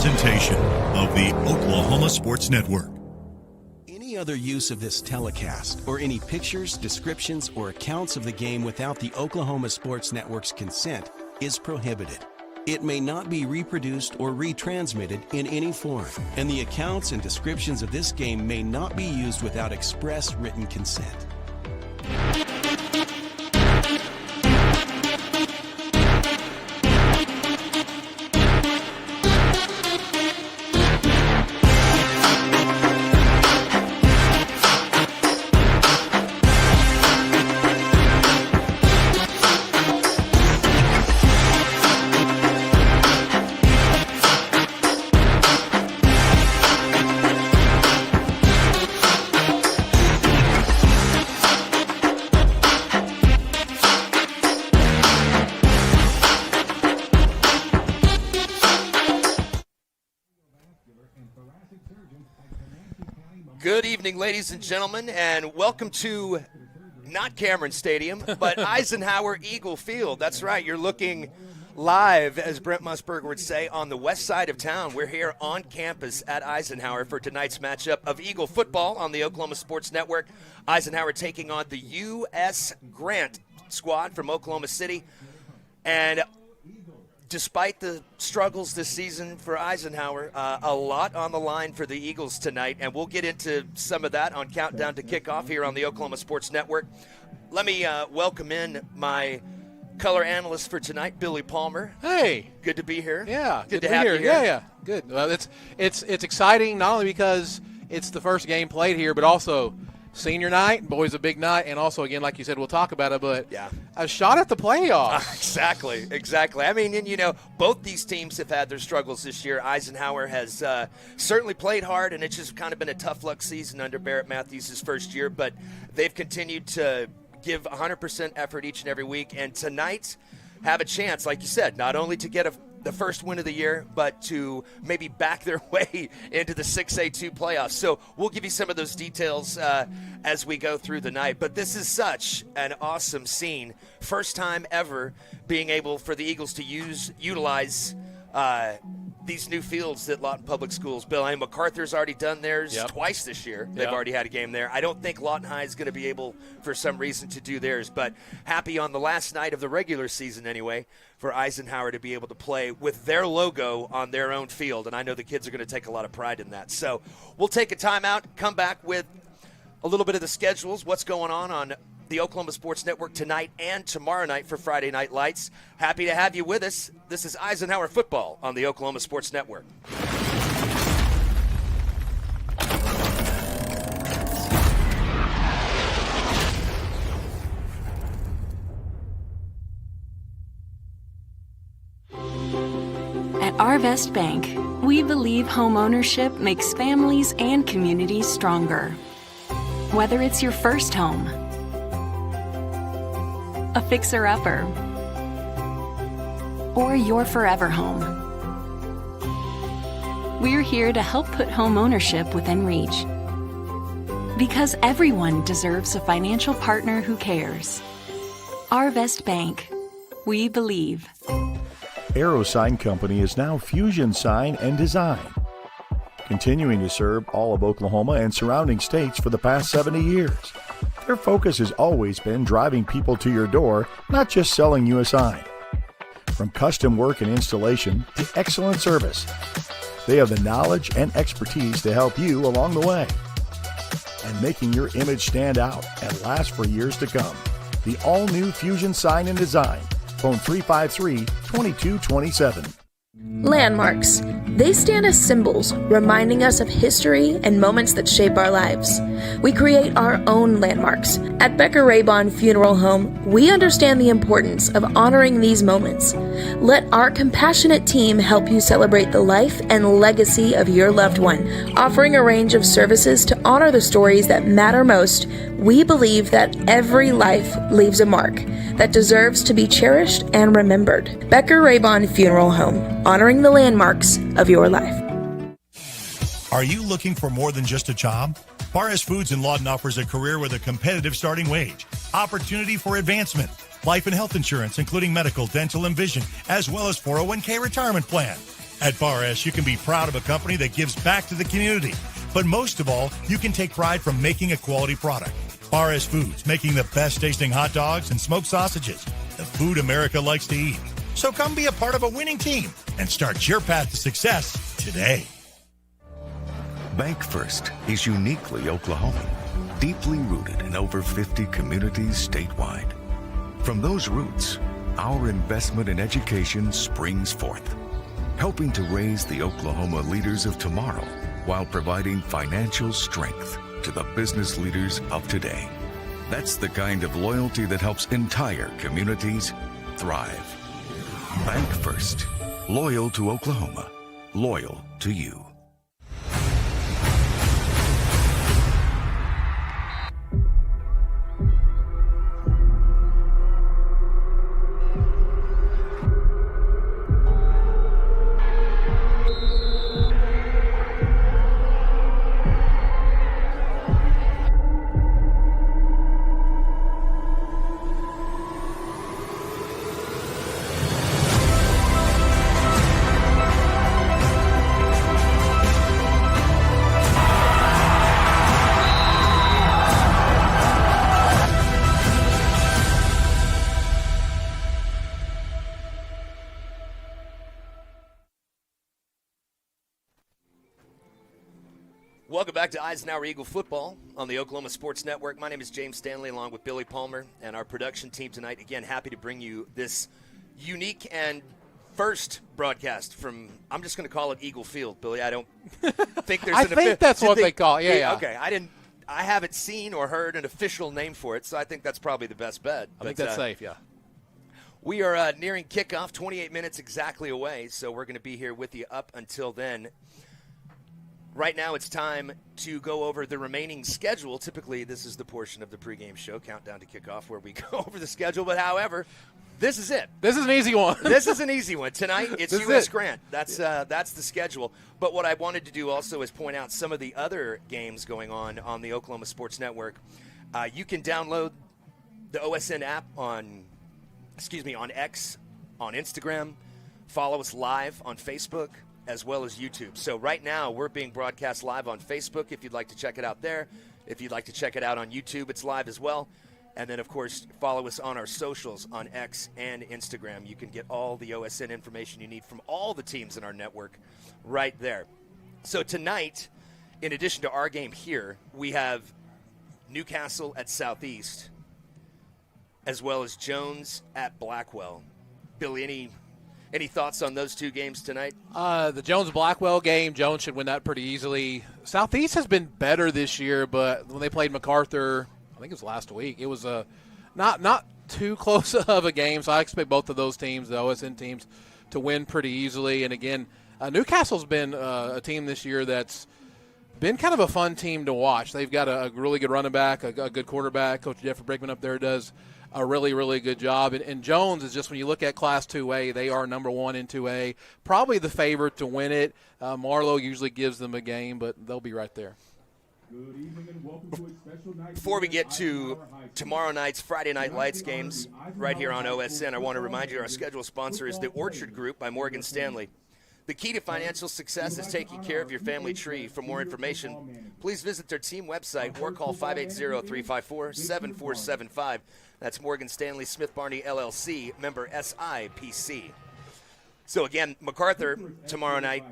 presentation of the Oklahoma Sports Network. Any other use of this telecast or any pictures, descriptions, or accounts of the game without the Oklahoma Sports Network's consent is prohibited. It may not be reproduced or retransmitted in any form, and the accounts and descriptions of this game may not be used without express written consent. Good evening, ladies and gentlemen, and welcome to not Cameron Stadium, but Eisenhower Eagle Field. That's right, you're looking live, as Brent Musburger would say, on the west side of town. We're here on campus at Eisenhower for tonight's matchup of Eagle football on the Oklahoma Sports Network. Eisenhower taking on the U.S. Grant squad from Oklahoma City. And despite the struggles this season for Eisenhower, a lot on the line for the Eagles tonight, and we'll get into some of that on Countdown to Kickoff here on the Oklahoma Sports Network. Let me welcome in my color analyst for tonight, Billy Palmer. Hey. Good to be here. Yeah. Good to have you here. Yeah. Good. Well, it's exciting not only because it's the first game played here, but also senior night, boys, a big night, and also, again, like you said, we'll talk about it, but yeah, a shot at the playoffs. Exactly. I mean, and, you know, both these teams have had their struggles this year. Eisenhower has certainly played hard, and it's just kind of been a tough luck season under Barrett Matthews' first year, but they've continued to give 100% effort each and every week, and tonight have a chance, like you said, not only to get the first win of the year, but to maybe back their way into the 6A2 playoffs. So we'll give you some of those details as we go through the night. But this is such an awesome scene. First time ever being able for the Eagles to utilize these new fields that Lawton Public Schools built. I mean, MacArthur's already done theirs twice this year. They've already had a game there. I don't think Lawton High is going to be able, for some reason, to do theirs. But happy on the last night of the regular season, anyway, for Eisenhower to be able to play with their logo on their own field. And I know the kids are going to take a lot of pride in that. So we'll take a timeout, come back with a little bit of the schedules, what's going on the Oklahoma Sports Network tonight and tomorrow night for Friday Night Lights. Happy to have you with us. This is Eisenhower Football on the Oklahoma Sports Network. At Arvest Bank, we believe home ownership makes families and communities stronger. Whether it's your first home, a fixer-upper, or your forever home, we're here to help put home ownership within reach. Because everyone deserves a financial partner who cares. Arvest Bank. We believe. Arrow Sign Company is now Fusion Sign and Design, continuing to serve all of Oklahoma and surrounding states for the past 70 years. Their focus has always been driving people to your door, not just selling you a sign. From custom work and installation to excellent service, they have the knowledge and expertise to help you along the way. And making your image stand out and last for years to come. The all-new Fusion Sign and Design. Phone 353-2227. Landmarks. They stand as symbols, reminding us of history and moments that shape our lives. We create our own landmarks. At Becker-Raybon Funeral Home, we understand the importance of honoring these moments. Let our compassionate team help you celebrate the life and legacy of your loved one. Offering a range of services to honor the stories that matter most, we believe that every life leaves a mark that deserves to be cherished and remembered. Becker-Raybon Funeral Home, honoring the landmarks of your life. Are you looking for more than just a job? Barres Foods in Lawton offers a career with a competitive starting wage, opportunity for advancement, life and health insurance, including medical, dental, and vision, as well as 401k retirement plan. At Bar S, you can be proud of a company that gives back to the community. But most of all, you can take pride from making a quality product. Bar S Foods, making the best tasting hot dogs and smoked sausages. The food America likes to eat. So come be a part of a winning team and start your path to success today. Bank First is uniquely Oklahoman, deeply rooted in over 50 communities statewide. From those roots, our investment in education springs forth, helping to raise the Oklahoma leaders of tomorrow while providing financial strength to the business leaders of today. That's the kind of loyalty that helps entire communities thrive. Bank First. Loyal to Oklahoma. Loyal to you. Welcome back to Eisenhower Eagle Football on the Oklahoma Sports Network. My name is James Stanley, along with Billy Palmer and our production team tonight. Again, happy to bring you this unique and first broadcast from, I'm just going to call it Eagle Field, Billy. I don't think there's I think that's what they call it. Yeah. Okay, I haven't seen or heard an official name for it, so I think that's probably the best bet. I think that's safe, yeah. We are nearing kickoff, 28 minutes exactly away, so we're going to be here with you up until then. Right now it's time to go over the remaining schedule. Typically, this is the portion of the pregame show, Countdown to Kickoff, where we go over the schedule. But, however, this is it. This is an easy one. This is an easy one. Tonight, it's U.S. Grant. That's the schedule. But what I wanted to do also is point out some of the other games going on the Oklahoma Sports Network. You can download the OSN app on X, on Instagram. Follow us live on Facebook, as well as YouTube. So right now, we're being broadcast live on Facebook if you'd like to check it out there. If you'd like to check it out on YouTube, it's live as well. And then, of course, follow us on our socials on X and Instagram. You can get all the OSN information you need from all the teams in our network right there. So tonight, in addition to our game here, we have Newcastle at Southeast, as well as Jones at Blackwell. Billy, any thoughts on those two games tonight? The Jones-Blackwell game, Jones should win that pretty easily. Southeast has been better this year, but when they played MacArthur, I think it was last week, it was not too close of a game, so I expect both of those teams, the OSN teams, to win pretty easily. And, again, Newcastle's been a team this year that's been kind of a fun team to watch. They've got a really good running back, a good quarterback. Coach Jeffrey Brickman up there does a really, really good job. And Jones is just, when you look at Class 2A, they are number one in 2A. Probably the favorite to win it. Marlowe usually gives them a game, but they'll be right there. Before we get to tomorrow night's Friday Night Lights games right here on OSN, I want to remind you our schedule sponsor is the Orchard Group by Morgan Stanley. The key to financial success is taking care of your family tree. For more information, please visit their team website or call 580-354-7475. That's Morgan Stanley Smith Barney LLC, member SIPC. So, again, MacArthur tomorrow night,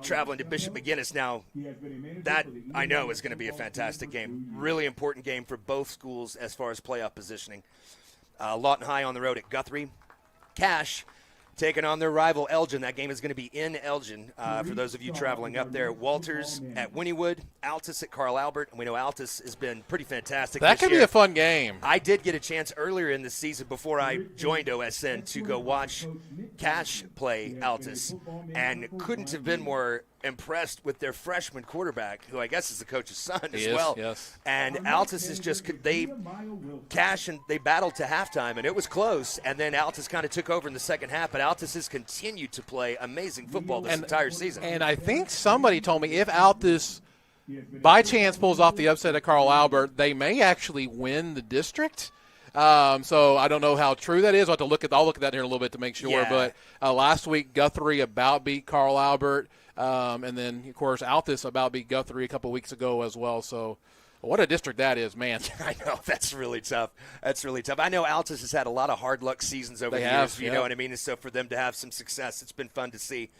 traveling to Bishop McGuinness. Now, that I know is going to be a fantastic game. Really important game for both schools as far as playoff positioning. Lawton High on the road at Guthrie. Cash taking on their rival Elgin. That game is going to be in Elgin for those of you traveling up there. Walters at Wynnewood, Altus at Carl Albert, and we know Altus has been pretty fantastic That this could year. be a fun game. I did get a chance earlier in the season before I joined OSN to go watch Cash play Altus, and couldn't have been more impressed with their freshman quarterback, who I guess is the coach's son as well. Yes. And Altus is just Cash and they battled to halftime, and it was close. And then Altus kind of took over in the second half, but Altus has continued to play amazing football this entire season. And I think somebody told me if Altus by chance pulls off the upset at Carl Albert, they may actually win the district. So I don't know how true that is. I'll look at that here in a little bit to make sure. Yeah. But last week, Guthrie about beat Carl Albert. And then, of course, Altus about beat Guthrie a couple weeks ago as well. So what a district that is, man. I know. That's really tough. I know Altus has had a lot of hard luck seasons over the years. You know what I mean? And so for them to have some success, it's been fun to see.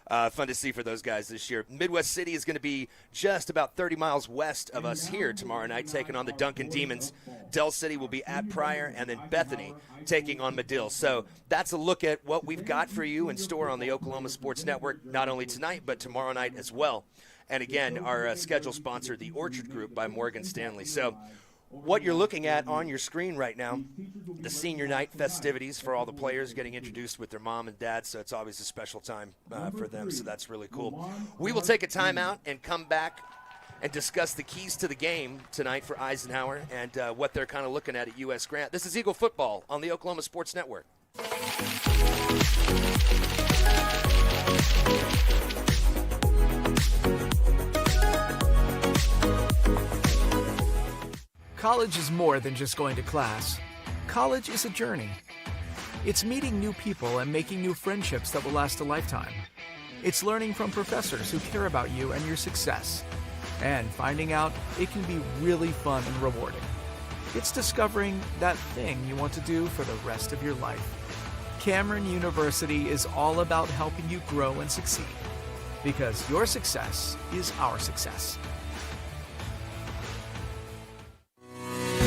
Fun to see for those guys this year. Midwest City is going to be just about 30 miles west of us here tomorrow night, taking on the Duncan Demons. Del City will be at Pryor, and then Bethany taking on Medill. So that's a look at what we've got for you in store on the Oklahoma Sports Network, not only tonight, but tomorrow night as well. And again, our schedule sponsor, the Orchard Group by Morgan Stanley. So what you're looking at on your screen right now, the senior night festivities for all the players getting introduced with their mom and dad, so it's always a special time for them, so that's really cool. We will take a timeout and come back and discuss the keys to the game tonight for Eisenhower and what they're kind of looking at U.S. Grant. This is Eagle Football on the Oklahoma Sports Network. College is more than just going to class. College is a journey. It's meeting new people and making new friendships that will last a lifetime. It's learning from professors who care about you and your success, and finding out it can be really fun and rewarding. It's discovering that thing you want to do for the rest of your life. Cameron University is all about helping you grow and succeed, because your success is our success.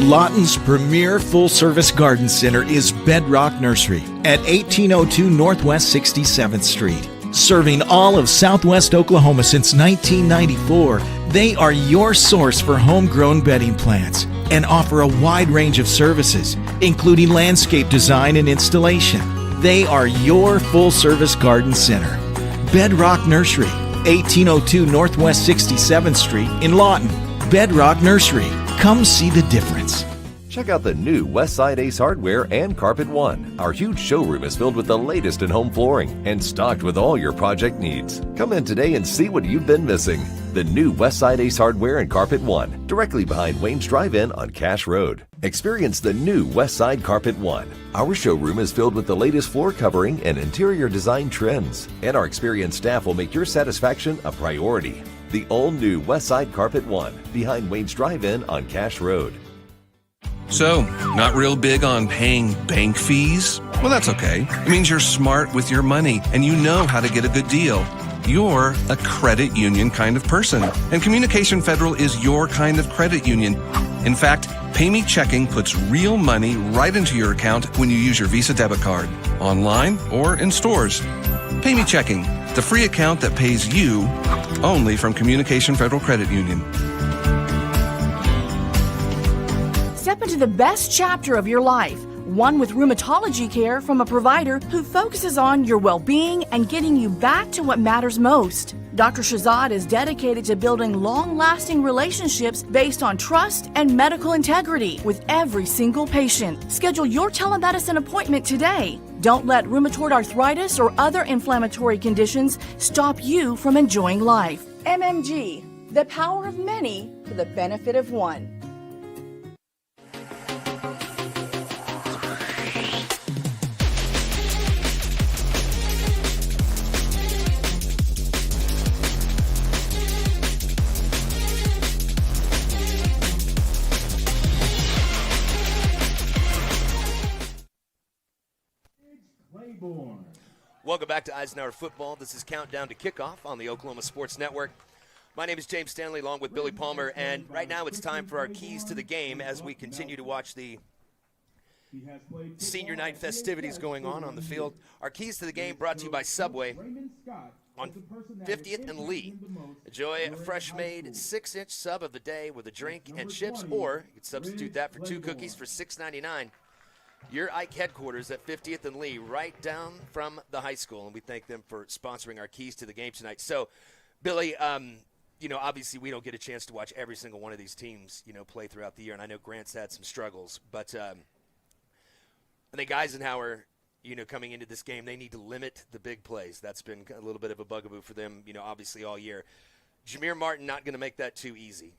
Lawton's premier full-service garden center is Bedrock Nursery at 1802 Northwest 67th Street. Serving all of Southwest Oklahoma since 1994, they are your source for homegrown bedding plants and offer a wide range of services, including landscape design and installation. They are your full-service garden center. Bedrock Nursery, 1802 Northwest 67th Street in Lawton. Bedrock Nursery. Come see the difference. Check out the new Westside Ace Hardware and Carpet One. Our huge showroom is filled with the latest in home flooring and stocked with all your project needs. Come in today and see what you've been missing. The new Westside Ace Hardware and Carpet One, directly behind Wayne's Drive-In on Cache Road. Experience the new Westside Carpet One. Our showroom is filled with the latest floor covering and interior design trends, and our experienced staff will make your satisfaction a priority. The all-new Westside Carpet One, behind Wayne's Drive-In on Cache Road. So, not real big on paying bank fees? Well, that's okay. It means you're smart with your money and you know how to get a good deal. You're a credit union kind of person, and Communication Federal is your kind of credit union. In fact, PayMe Checking puts real money right into your account when you use your Visa debit card, online or in stores. PayMe Checking, the free account that pays you only from Communication Federal Credit Union. Step into the best chapter of your life, one with rheumatology care from a provider who focuses on your well-being and getting you back to what matters most. Dr. Shahzad is dedicated to building long-lasting relationships based on trust and medical integrity with every single patient. Schedule your telemedicine appointment today. Don't let rheumatoid arthritis or other inflammatory conditions stop you from enjoying life. MMG, the power of many for the benefit of one. Welcome back to Eisenhower Football. This is Countdown to Kickoff on the Oklahoma Sports Network. My name is James Stanley, along with Billy Palmer, and right now it's time for our keys to the game as we continue to watch the senior night festivities going on the field. Our keys to the game brought to you by Subway on 50th and Lee. Enjoy a fresh-made 6-inch sub of the day with a drink and chips, or you can substitute that for 2 cookies for $6.99. Your Ike headquarters at 50th and Lee, right down from the high school, and we thank them for sponsoring our keys to the game tonight. So, Billy, obviously we don't get a chance to watch every single one of these teams, play throughout the year, and I know Grant's had some struggles, but I think Eisenhower, coming into this game, they need to limit the big plays. That's been a little bit of a bugaboo for them, obviously all year. Jameer Martin not going to make that too easy.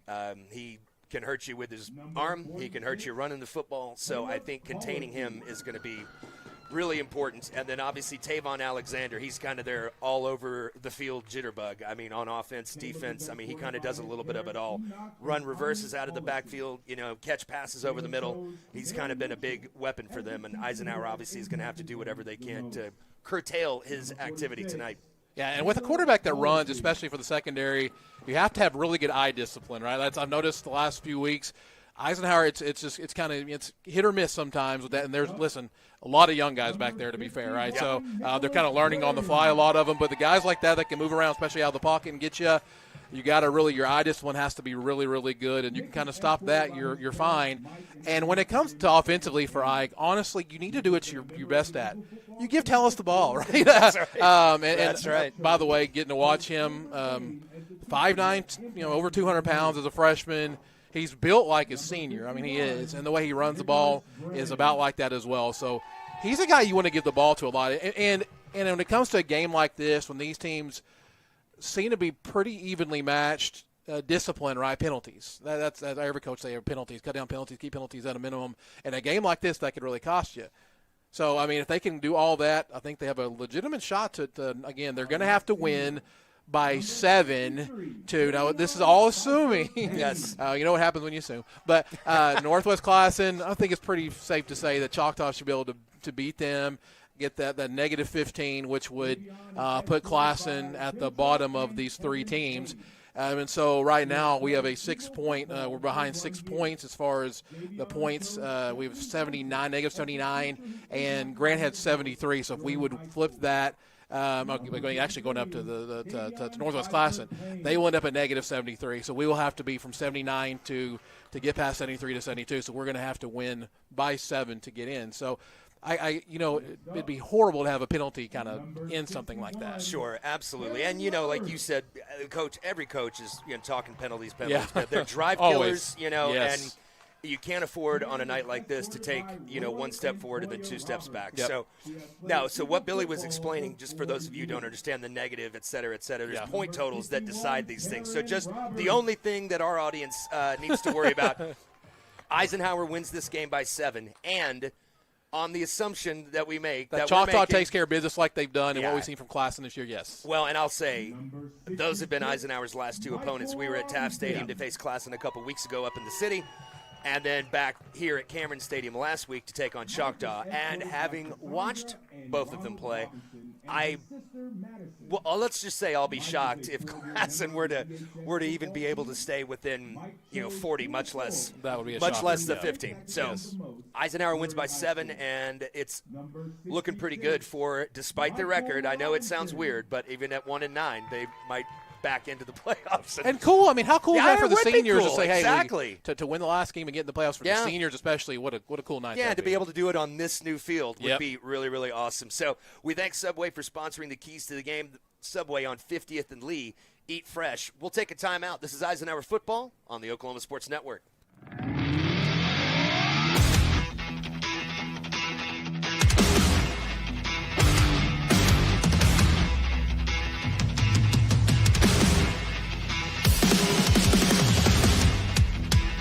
He can hurt you with his arm. He can hurt you running the football. So I think containing him is going to be really important. And then obviously Tavon Alexander, he's kind of their all over the field jitterbug. I mean, on offense, defense, I mean, he kind of does a little bit of it all. Run reverses out of the backfield, catch passes over the middle. He's kind of been a big weapon for them. And Eisenhower obviously is going to have to do whatever they can to curtail his activity tonight. Yeah, and with a quarterback that runs, especially for the secondary, you have to have really good eye discipline, right? I've noticed the last few weeks. Eisenhower, it's hit or miss sometimes with that. And there's a lot of young guys back there, to be fair, right? Yeah. So they're kind of learning on the fly, a lot of them. But the guys like that can move around, especially out of the pocket and get you. You got to your eye discipline has to be really, really good, and you can kind of stop that. You're fine. And when it comes to offensively for Ike, honestly, you need to do what you're best at. You give Tallis the ball, right? That's right. That's right. By the way, getting to watch him, 5'9", over 200 pounds as a freshman. He's built like a senior. I mean, he is. And the way he runs the ball is about like that as well. So he's a guy you want to give the ball to a lot. And when it comes to a game like this, when these teams seem to be pretty evenly matched, discipline, right, penalties. That's every coach say, penalties, cut down penalties, keep penalties at a minimum. In a game like this, that could really cost you. So, I mean, if they can do all that, I think they have a legitimate shot to again, they're going to have to win by 7 to, now this is all assuming. Yes. You know what happens when you assume. But Northwest Classen, I think it's pretty safe to say that Choctaw should be able to beat them, get that negative 15, which would put Classen at the bottom of these three teams. And so right now we have a 6-point, we're behind 6 points as far as the points. We have 79, negative 79, and Grant had 73. So if we would flip that, actually going up to to Northwest Classen, they will end up at negative 73. So we will have to be from 79 to get past 73 to 72. So we're going to have to win by 7 to get in. So it'd be horrible to have a penalty kind of in something like that. Sure, absolutely. And, like you said, every coach is talking penalties. Yeah. They're drive killers, yes. And you can't afford on a night like this to take, 1 step forward and then 2 steps back. Yep. So what Billy was explaining, just for those of you who don't understand the negative, et cetera, there's point totals that decide these things. So just the only thing that our audience needs to worry about, Eisenhower wins this game by 7, and on the assumption that we make that Choctaw takes care of business like they've done and what we've seen from Classen this year, yes. Well, and I'll say those have been Eisenhower's last 2 opponents. We were at Taft Stadium to face Classen a couple weeks ago up in the city, and then back here at Cameron Stadium last week to take on Choctaw. And having watched both of them play, let's just say I'll be shocked if Classen were to even be able to stay within 40, much less the 15. So Eisenhower wins by 7, and it's looking pretty good for, despite the record. I know it sounds weird, but even at 1-9, they might back into the playoffs. And cool. I mean, how cool is that for the seniors to say, hey, exactly. to win the last game and get in the playoffs for the seniors especially, what a cool night. Yeah, to be able to do it on this new field would be really, really awesome. So we thank Subway for sponsoring the keys to the game. Subway on 50th and Lee. Eat fresh. We'll take a timeout. This is Eisenhower Football on the Oklahoma Sports Network.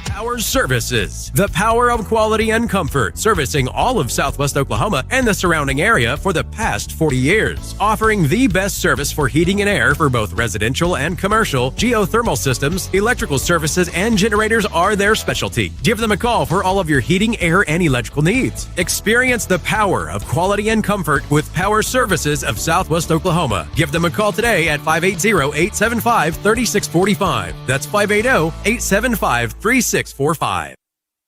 Power Services, the power of quality and comfort, servicing all of Southwest Oklahoma and the surrounding area for the past 40 years. Offering the best service for heating and air for both residential and commercial, geothermal systems, electrical services, and generators are their specialty. Give them a call for all of your heating, air, and electrical needs. Experience the power of quality and comfort with Power Services of Southwest Oklahoma. Give them a call today at 580-875-3645. That's 580-875-3645.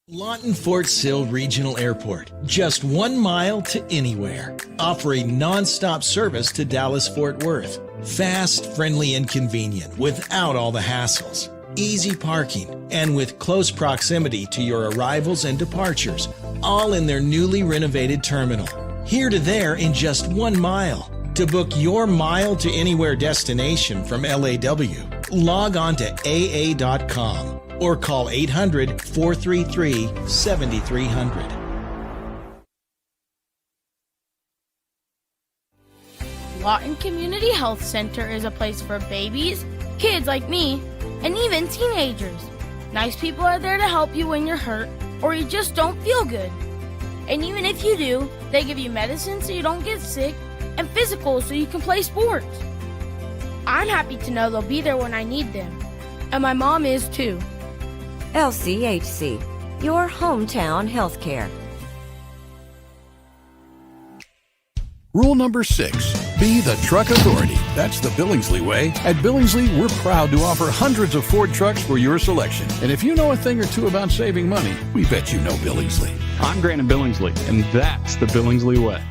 Lawton Fort Sill Regional Airport, just 1 mile to anywhere, offering non-stop service to Dallas-Fort Worth. Fast, friendly, and convenient without all the hassles. Easy parking, and with close proximity to your arrivals and departures, all in their newly renovated terminal. Here to there in just 1 mile. To book your mile to anywhere destination from LAW, log on to AA.com. or call 800-433-7300. Lawton Community Health Center is a place for babies, kids like me, and even teenagers. Nice people are there to help you when you're hurt or you just don't feel good. And even if you do, they give you medicine so you don't get sick and physicals so you can play sports. I'm happy to know they'll be there when I need them. And my mom is too. LCHC, your hometown healthcare. Rule number 6, be the truck authority. That's the Billingsley way. At Billingsley, we're proud to offer hundreds of Ford trucks for your selection. And if you know a thing or two about saving money, we bet you know Billingsley. I'm Grant Billingsley, and that's the Billingsley way.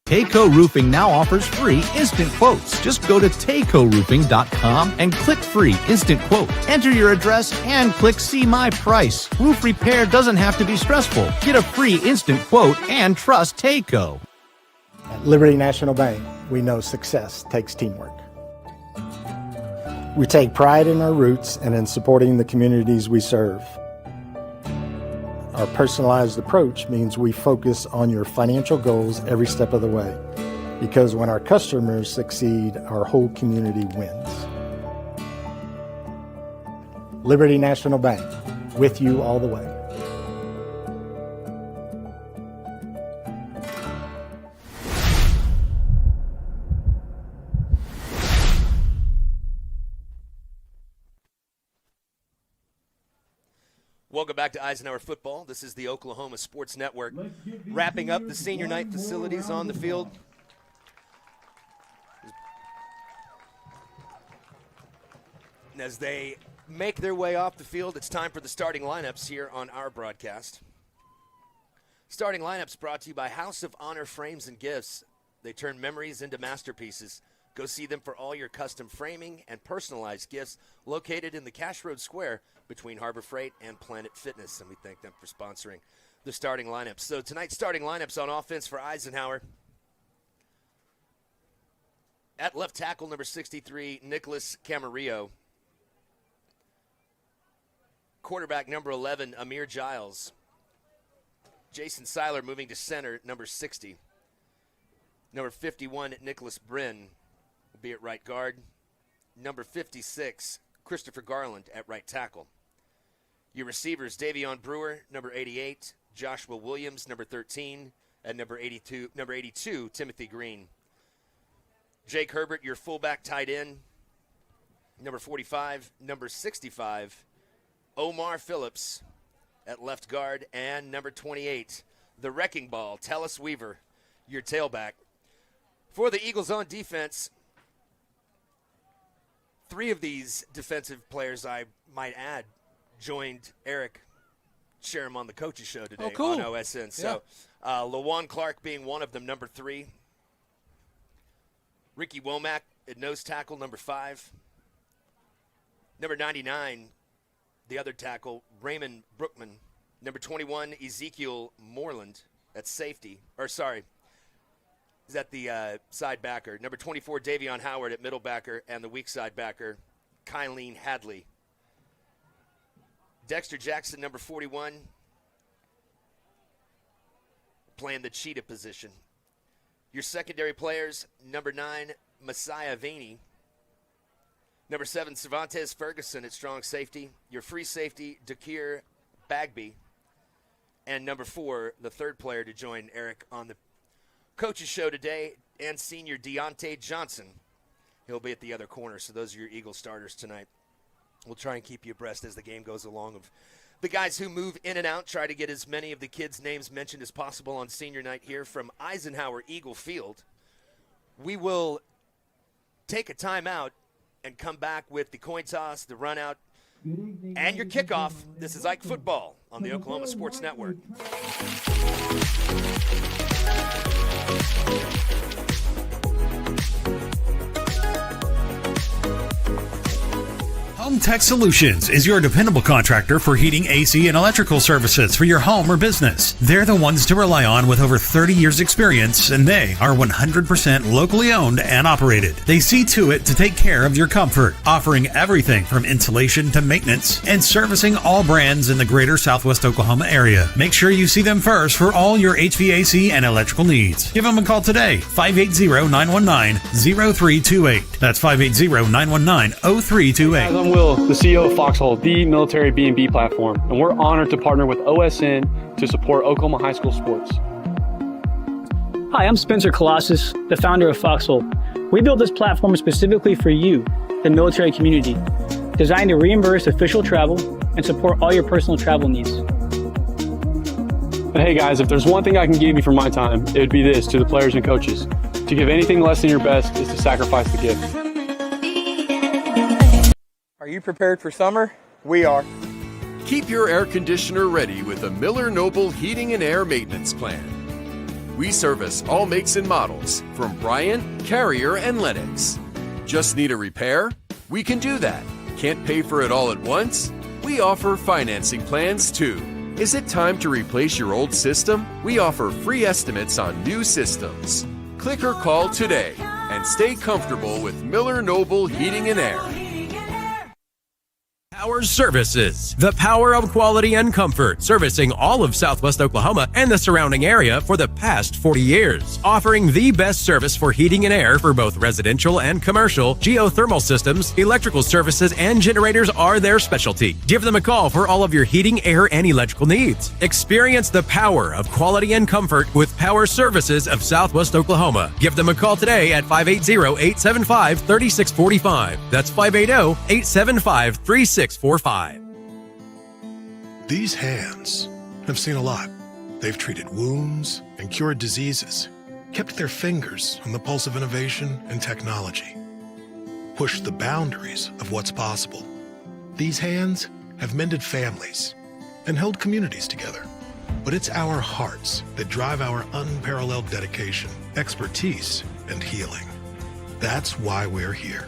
Tayco Roofing now offers free instant quotes. Just go to TaycoRoofing.com and click free instant quote. Enter your address and click see my price. Roof repair doesn't have to be stressful. Get a free instant quote and trust Tayco. At Liberty National Bank, we know success takes teamwork. We take pride in our roots and in supporting the communities we serve. Our personalized approach means we focus on your financial goals every step of the way, because when our customers succeed, our whole community wins. Liberty National Bank, with you all the way. Welcome back to Eisenhower Football. This is the Oklahoma Sports Network. Wrapping up the senior night facilities on the field. And as they make their way off the field, it's time for the starting lineups here on our broadcast. Starting lineups brought to you by House of Honor Frames and Gifts. They turn memories into masterpieces. Go see them for all your custom framing and personalized gifts located in the Cash Road Square between Harbor Freight and Planet Fitness, and we thank them for sponsoring the starting lineups. So tonight's starting lineups on offense for Eisenhower. At left tackle, number 63, Nicholas Camarillo. Quarterback, number 11, Amir Giles. Jason Seiler moving to center, number 60. Number 51, Nicholas Brin will be at right guard. Number 56, Christopher Garland at right tackle. Your receivers, Davion Brewer, number 88, Joshua Williams, number 13, and number 82, Timothy Green. Jake Herbert, your fullback tight end, number 45, number 65, Omar Phillips at left guard, and number 28, the wrecking ball, Tellis Weaver, your tailback. For the Eagles on defense, 3 of these defensive players, I might add, joined Eric Sherem on the Coaches Show today on OSN. So Lawan Clark being one of them, number 3. Ricky Womack at nose tackle, number 5. Number 99, the other tackle, Raymond Brookman. Number 21, Ezekiel Moreland at safety. Is at the side backer. Number 24, Davion Howard at middle backer, and the weak side backer, Kylene Hadley. Dexter Jackson, number 41, playing the cheetah position. Your secondary players, number 9, Messiah Vaney. Number 7, Cervantes Ferguson at strong safety. Your free safety, Dakir Bagby. And number 4, the third player to join Eric on the Coaches Show today, and senior Deontay Johnson. He'll be at the other corner, so those are your Eagle starters tonight. We'll try and keep you abreast as the game goes along of the guys who move in and out. Try to get as many of the kids' names mentioned as possible on senior night here from Eisenhower Eagle Field. We will take a timeout and come back with the coin toss, the run out, and your kickoff. This is Ike Football on the Oklahoma Sports Network. Home Tech Solutions is your dependable contractor for heating, AC, and electrical services for your home or business. They're the ones to rely on with over 30 years experience, and they are 100% locally owned and operated. They see to it to take care of your comfort, offering everything from insulation to maintenance and servicing all brands in the greater Southwest Oklahoma area. Make sure you see them first for all your HVAC and electrical needs. Give them a call today, 580-919-0328. That's 580-919-0328. Will Bill, the CEO of Foxhole, the military B&B platform, and we're honored to partner with OSN to support Oklahoma high school sports. Hi, I'm Spencer Colossus, the founder of Foxhole. We built this platform specifically for you, the military community, designed to reimburse official travel and support all your personal travel needs. But hey guys, if there's one thing I can give you for my time, it would be this to the players and coaches. To give anything less than your best is to sacrifice the gift. Are you prepared for summer? We are. Keep your air conditioner ready with a Miller Noble Heating and Air Maintenance Plan. We service all makes and models from Bryant, Carrier, and Lennox. Just need a repair? We can do that. Can't pay for it all at once? We offer financing plans too. Is it time to replace your old system? We offer free estimates on new systems. Click or call today and stay comfortable with Miller Noble Heating and Air. Power Services, the power of quality and comfort, servicing all of Southwest Oklahoma and the surrounding area for the past 40 years. Offering the best service for heating and air for both residential and commercial, geothermal systems, electrical services, and generators are their specialty. Give them a call for all of your heating, air, and electrical needs. Experience the power of quality and comfort with Power Services of Southwest Oklahoma. Give them a call today at 580-875-3645. That's 580-875-3645. These hands have seen a lot. They've treated wounds and cured diseases, kept their fingers on the pulse of innovation and technology, pushed the boundaries of what's possible. These hands have mended families and held communities together. But it's our hearts that drive our unparalleled dedication, expertise, and healing. That's why we're here.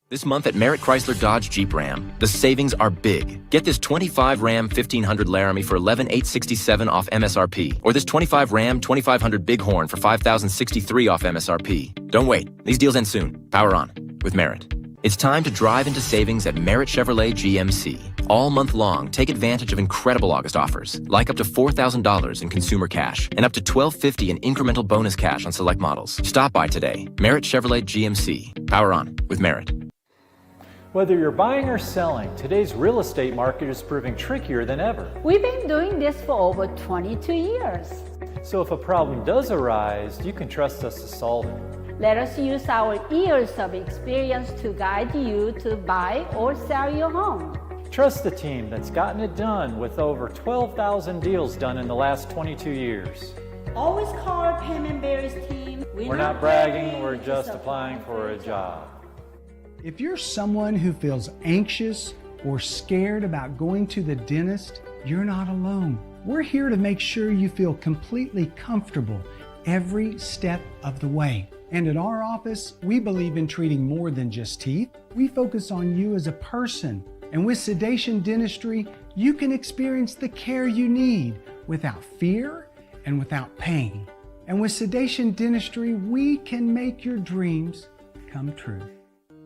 This month at Merritt Chrysler Dodge Jeep Ram, the savings are big. Get this 25 Ram 1500 Laramie for $11,867 off MSRP, or this 25 Ram 2500 Bighorn for $5,063 off MSRP. Don't wait. These deals end soon. Power on with Merritt. It's time to drive into savings at Merritt Chevrolet GMC. All month long, take advantage of incredible August offers, like up to $4,000 in consumer cash and up to $1,250 in incremental bonus cash on select models. Stop by today. Merritt Chevrolet GMC. Power on with Merritt. Whether you're buying or selling, today's real estate market is proving trickier than ever. We've been doing this for over 22 years. So if a problem does arise, you can trust us to solve it. Let us use our years of experience to guide you to buy or sell your home. Trust the team that's gotten it done with over 12,000 deals done in the last 22 years. Always call our Payment Berries team. We're not bragging, we're just applying for a job. If you're someone who feels anxious or scared about going to the dentist, you're not alone. We're here to make sure you feel completely comfortable every step of the way. And at our office, we believe in treating more than just teeth. We focus on you as a person. And with Sedation Dentistry, you can experience the care you need without fear and without pain. And with Sedation Dentistry, we can make your dreams come true.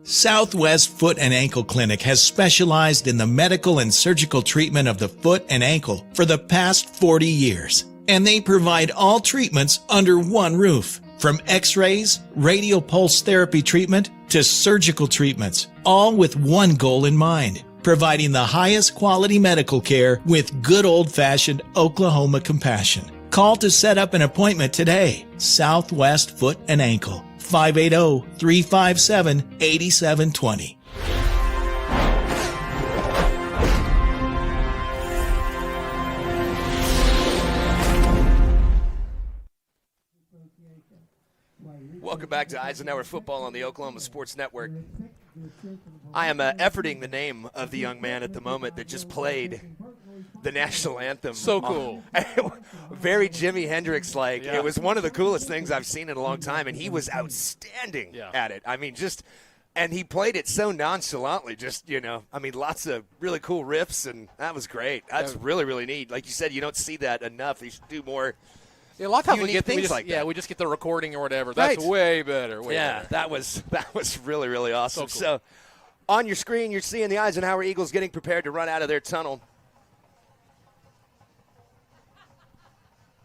Southwest Foot and Ankle Clinic has specialized in the medical and surgical treatment of the foot and ankle for the past 40 years. And they provide all treatments under one roof. From x-rays, radial pulse therapy treatment, to surgical treatments, all with one goal in mind, providing the highest quality medical care with good old-fashioned Oklahoma compassion. Call to set up an appointment today. Southwest Foot and Ankle, 580-357-8720. Welcome back to Eisenhower Football on the Oklahoma Sports Network. I am efforting the name of the young man at the moment that just played the national anthem. So cool. Very Jimi Hendrix-like. Yeah. It was one of the coolest things I've seen in a long time, and he was outstanding at it. I mean, and he played it so nonchalantly, lots of really cool riffs, and that was great. That's really, really neat. Like you said, you don't see that enough. They should do more. Yeah, a lot of times we just get the recording or whatever. That's way better. Better. That was really, really awesome. So on your screen, you're seeing the Eisenhower Eagles getting prepared to run out of their tunnel.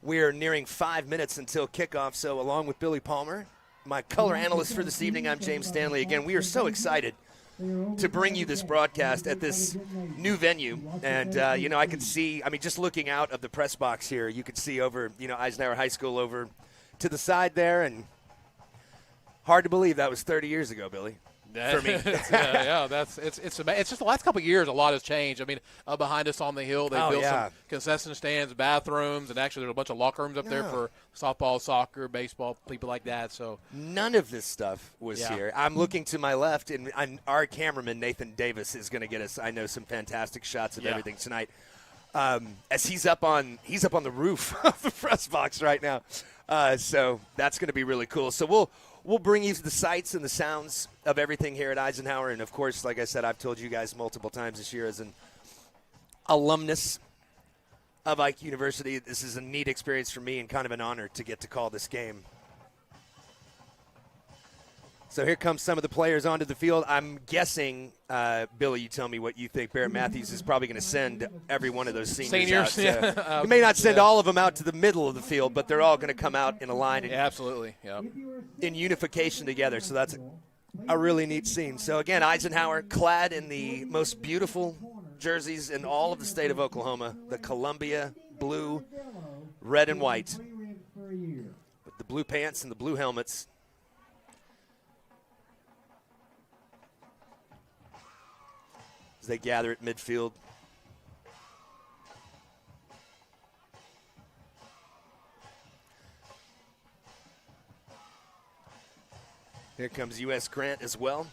We are nearing 5 minutes until kickoff, so along with Billy Palmer my color analyst for this evening. I'm James Stanley. Again, we are so excited to bring you this broadcast at this new venue. And, I could see, just looking out of the press box here, you could see over, Eisenhower High School over to the side there. And hard to believe that was 30 years ago, Billy. For me. It's just the last couple of years, a lot has changed. Behind us on the hill, they built some concession stands, bathrooms, and actually there's a bunch of locker rooms up there for softball, soccer, baseball, people like that. So none of this stuff was here. I'm looking to my left, and our cameraman Nathan Davis is going to get us, I know, some fantastic shots of everything tonight. As he's up on the roof of the press box right now, so that's going to be really cool. So We'll bring you the sights and the sounds of everything here at Eisenhower. And, of course, like I said, I've told you guys multiple times this year as an alumnus of Ike University, this is a neat experience for me and kind of an honor to get to call this game. So here comes some of the players onto the field. I'm guessing, Billy, you tell me what you think. Barrett Matthews is probably going to send every one of those seniors out. He may not send all of them out to the middle of the field, but they're all going to come out in a line. Absolutely, in unification together. So that's a really neat scene. So, again, Eisenhower clad in the most beautiful jerseys in all of the state of Oklahoma, the Columbia blue, red, and white, with the blue pants and the blue helmets. As they gather at midfield. Here comes U.S. Grant as well.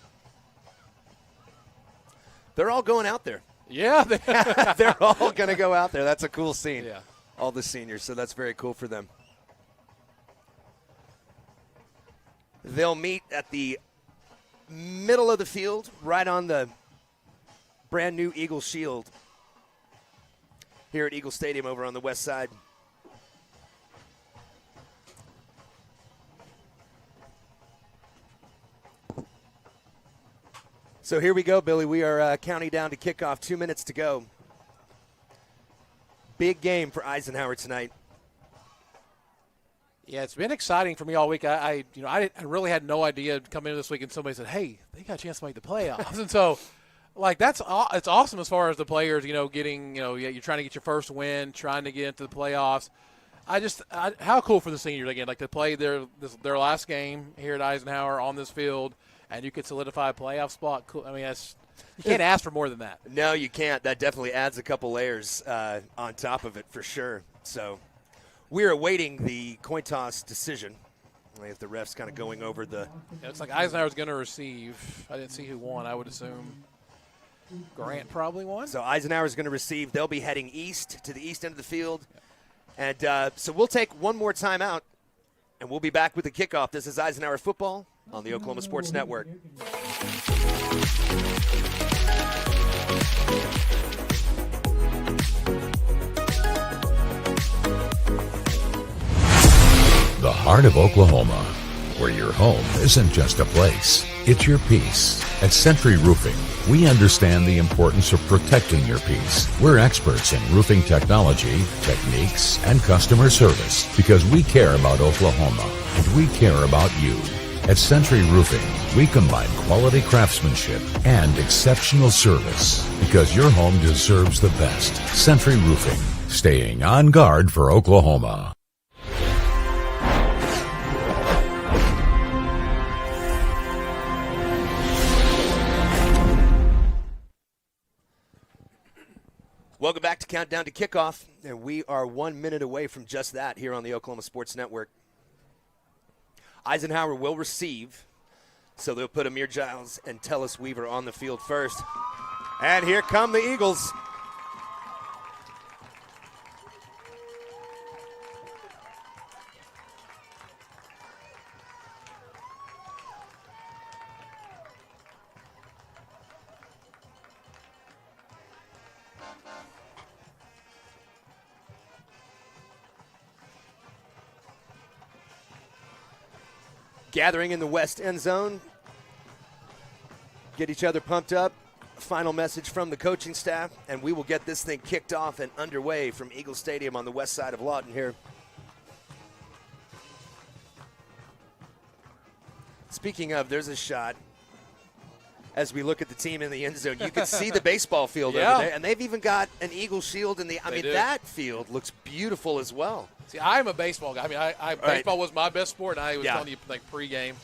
They're all going out there. Yeah. They're all going to go out there. That's a cool scene. Yeah. All the seniors, so that's very cool for them. They'll meet at the middle of the field, right on the brand new Eagle Shield here at Eagle Stadium over on the west side. So here we go, Billy. We are counting down to kickoff. 2 minutes to go. Big game for Eisenhower tonight. Yeah, it's been exciting for me all week. I really had no idea coming into this week, and somebody said, "Hey, they got a chance to make the playoffs," and so. It's awesome as far as the players, getting, you're trying to get your first win, trying to get into the playoffs. How cool for the seniors, again, to play their last game here at Eisenhower on this field, and you could solidify a playoff spot. Cool. You can't ask for more than that. No, you can't. That definitely adds a couple layers on top of it for sure. So we're awaiting the coin toss decision. If the ref's kind of going over the. Yeah, it's like Eisenhower's going to receive. I didn't see who won. I would assume Grant probably won. So Eisenhower's going to receive. They'll be heading east to the east end of the field. And so we'll take one more timeout, and we'll be back with the kickoff. This is Eisenhower football on the Oklahoma Sports Network. The heart of Oklahoma, where your home isn't just a place, it's your peace. At Century Roofing, we understand the importance of protecting your peace. We're experts in roofing technology, techniques, and customer service because we care about Oklahoma and we care about you. At Century Roofing, we combine quality craftsmanship and exceptional service because your home deserves the best. Century Roofing, staying on guard for Oklahoma. Welcome back to Countdown to Kickoff, and we are 1 minute away from just that here on the Oklahoma Sports Network. Eisenhower will receive, so they'll put Amir Giles and Tellis Weaver on the field first. And here come the Eagles. Gathering in the west end zone. Get each other pumped up. Final message from the coaching staff, and we will get this thing kicked off and underway from Eagle Stadium on the west side of Lawton here. Speaking of, there's a shot. As we look at the team in the end zone, you can see the baseball field over there, and they've even got an Eagle shield in the. I mean, that field looks beautiful as well. See, I'm a baseball guy. I mean, baseball was my best sport, and I was telling you, like, pregame.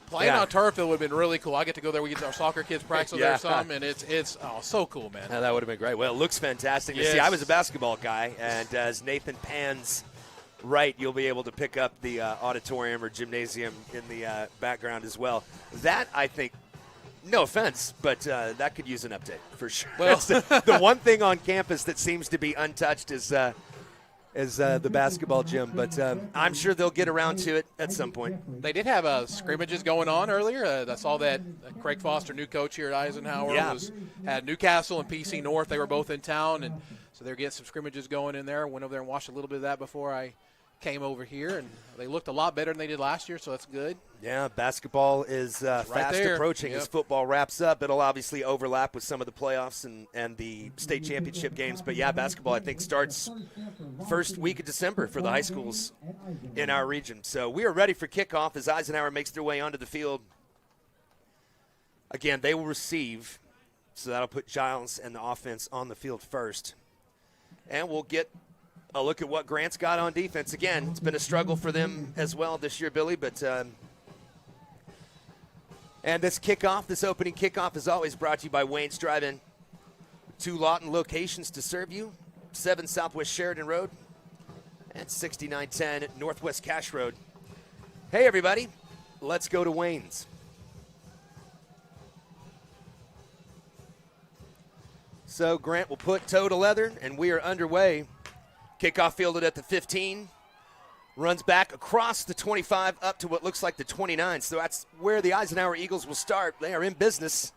Playing on turf, it would have been really cool. I get to go there. We get our soccer kids practice there some, and it's so cool, man. That would have been great. Well, it looks fantastic to see. I was a basketball guy, and as Nathan pans right, you'll be able to pick up the auditorium or gymnasium in the background as well. That, I think, no offense, but that could use an update for sure. Well, the one thing on campus that seems to be untouched is the basketball gym, but I'm sure they'll get around to it at some point. They did have scrimmages going on earlier. I saw that Craig Foster, new coach here at Eisenhower, had Newcastle and PC North. They were both in town, and so they're getting some scrimmages going in there. Went over there and watched a little bit of that before I came over here, and they looked a lot better than they did last year, so that's good. Yeah, basketball is fast approaching as football wraps up. It'll obviously overlap with some of the playoffs and the state championship games, but yeah, basketball I think starts first week of December for the high schools in our region. So we are ready for kickoff as Eisenhower makes their way onto the field. Again, they will receive, so that'll put Giles and the offense on the field first. And we'll get a look at what Grant's got on defense. Again, it's been a struggle for them as well this year, Billy. But and this kickoff, this opening kickoff, is always brought to you by Wayne's Drive-In. 2 Lawton locations to serve you: 7 Southwest Sheridan Road and 6910 Northwest Cash Road. Hey, everybody, let's go to Wayne's. So Grant will put toe to leather, and we are underway. Kickoff fielded at the 15, runs back across the 25 up to what looks like the 29. So that's where the Eisenhower Eagles will start. They are in business.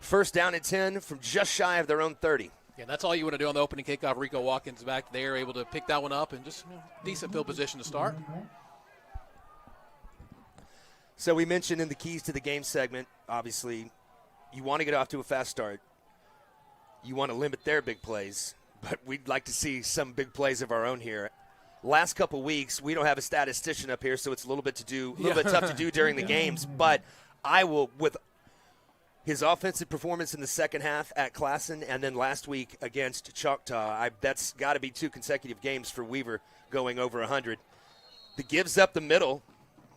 First down and 10 from just shy of their own 30. Yeah, that's all you want to do on the opening kickoff. Rico Watkins back there, able to pick that one up and just decent field position to start. So we mentioned in the keys to the game segment, obviously, you want to get off to a fast start. You want to limit their big plays. But we'd like to see some big plays of our own here. Last couple weeks, we don't have a statistician up here, so it's a little bit tough to do during the games. But I will, with his offensive performance in the second half at Classen, and then last week against Choctaw, that's got to be 2 consecutive games for Weaver going over 100. The gives up the middle,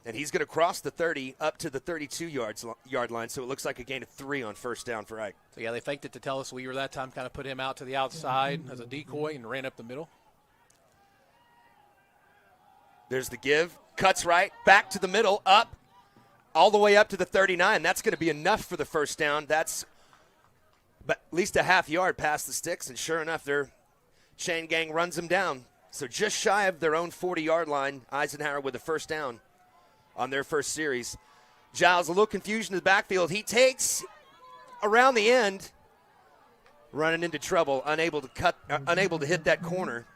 and he's going to cross the 30 up to the 32-yard line, so it looks like a gain of 3 on first down for Ike. So, yeah, they faked it to Tellis Weaver that time, kind of put him out to the outside as a decoy and ran up the middle. There's the give. Cuts right, back to the middle, up, all the way up to the 39. That's going to be enough for the first down. That's at least a half yard past the sticks, and sure enough, their chain gang runs them down. So just shy of their own 40-yard line, Eisenhower with a first down on their first series. Giles, a little confusion in the backfield. He takes around the end, running into trouble, unable to hit that corner.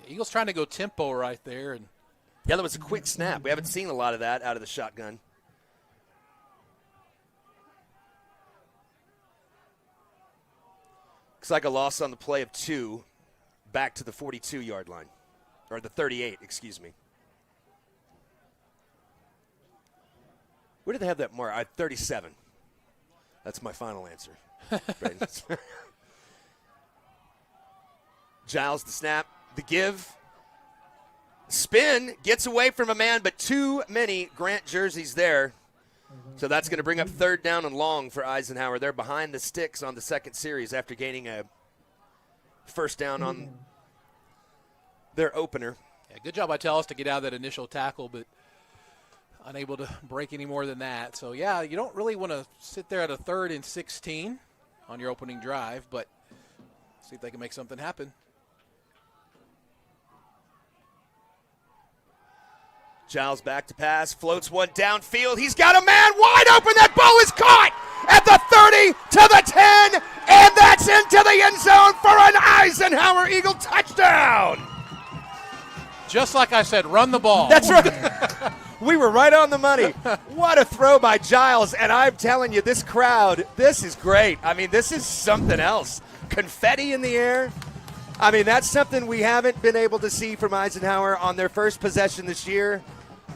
Yeah, Eagles trying to go tempo right there. And yeah, that was a quick snap. We haven't seen a lot of that out of the shotgun. Looks like a loss on the play of 2 back to the 42-yard line, or the 38, excuse me. Where did they have that mark? 37. That's my final answer. Giles, the snap, the give. Spin, gets away from a man, but too many Grant jerseys there. So that's going to bring up third down and long for Eisenhower. They're behind the sticks on the second series after gaining a first down on their opener. Yeah, good job by Tellis to get out of that initial tackle, but unable to break any more than that. So, yeah, you don't really want to sit there at a 3rd and 16 on your opening drive, but see if they can make something happen. Giles back to pass, floats one downfield. He's got a man wide open. That ball is caught at the 30 to the 10, and that's into the end zone for an Eisenhower Eagle touchdown. Just like I said, run the ball. That's right. We were right on the money. What a throw by Giles. And I'm telling you, this crowd, this is great. I mean, this is something else. Confetti in the air. I mean, that's something we haven't been able to see from Eisenhower on their first possession this year.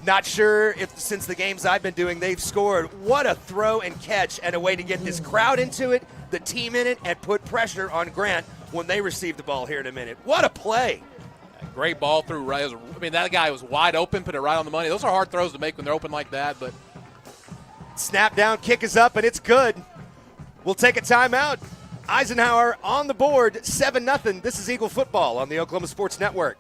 Not sure if since the games I've been doing they've scored. What a throw and catch and a way to get this crowd into it, the team in it, and put pressure on Grant when they receive the ball here in a minute. What a play. Great ball through right. I mean, that guy was wide open, put it right on the money. Those are hard throws to make when they're open like that. But snap down, kick is up, and it's good. We'll take a timeout. Eisenhower on the board, 7-0. This is Eagle football on the Oklahoma Sports Network.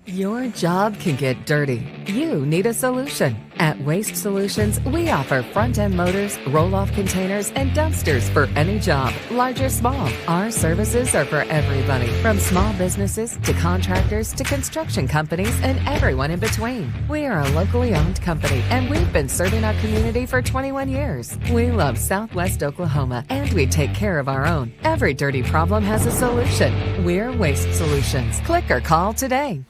Your job can get dirty. You need a solution. At Waste Solutions, we offer front-end loaders, roll-off containers, and dumpsters for any job, large or small. Our services are for everybody, from small businesses to contractors to construction companies and everyone in between. We are a locally owned company, and we've been serving our community for 21 years. We love Southwest Oklahoma, and we take care of our own. Every dirty problem has a solution. We're Waste Solutions. Click or call today.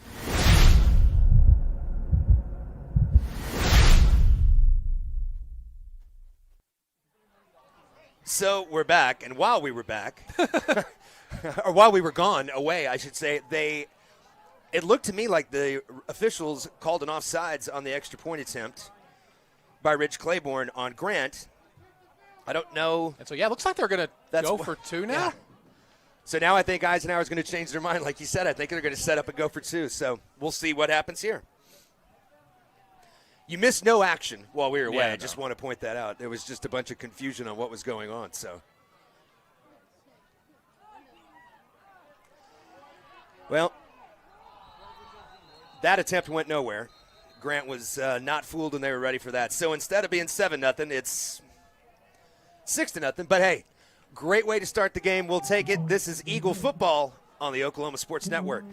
So we're back, and while we were back, or while we were gone away, I should say, it looked to me like the officials called an offsides on the extra point attempt by Rich Claiborne on Grant. I don't know. And so, it looks like they're going to go for two now. Yeah. So now I think Eisenhower's going to change their mind. Like you said, I think they're going to set up and go for two. So we'll see what happens here. You missed no action while we were away. Yeah, I just want to point that out. There was just a bunch of confusion on what was going on. So, well, that attempt went nowhere. Grant was not fooled, and they were ready for that. So instead of being 7-0, it's 6-0. But hey, great way to start the game. We'll take it. This is Eagle football on the Oklahoma Sports Network.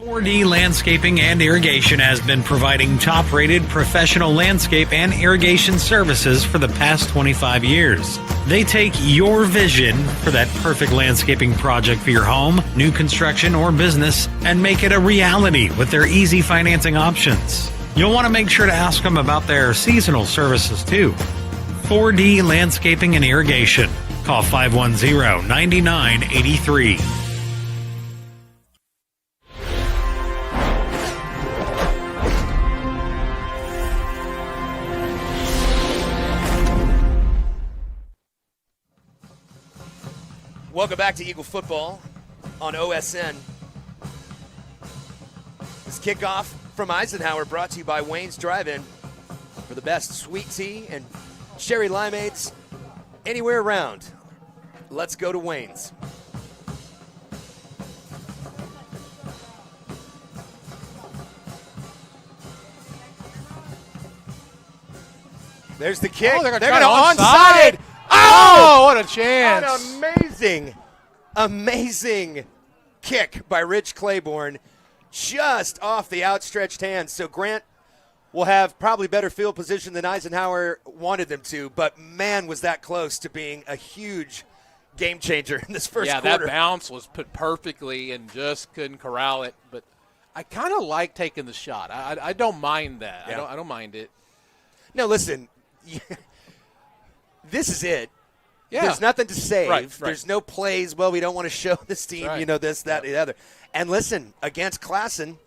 .4D Landscaping and Irrigation has been providing top-rated professional landscape and irrigation services for the past 25 years. They take your vision for that perfect landscaping project for your home, new construction, or business and make it a reality with their easy financing options. You'll want to make sure to ask them about their seasonal services too. 4D Landscaping and Irrigation. Call 510-9983. Welcome back to Eagle football on OSN. This kickoff from Eisenhower brought to you by Wayne's Drive-In for the best sweet tea and cherry limeades anywhere around. Let's go to Wayne's. There's the kick. Oh, they're going to to onside it. Oh, what a chance. An amazing kick by Rich Claiborne just off the outstretched hand. So Grant will have probably better field position than Eisenhower wanted them to, but man, was that close to being a huge game changer in this first quarter. Yeah, that bounce was put perfectly and just couldn't corral it. But I kind of like taking the shot. I don't mind that. Yeah. I don't mind it. No, listen, this is it. Yeah. There's nothing to save. Right. There's no plays. Well, we don't want to show this team, this, that, the other. And listen, against Classen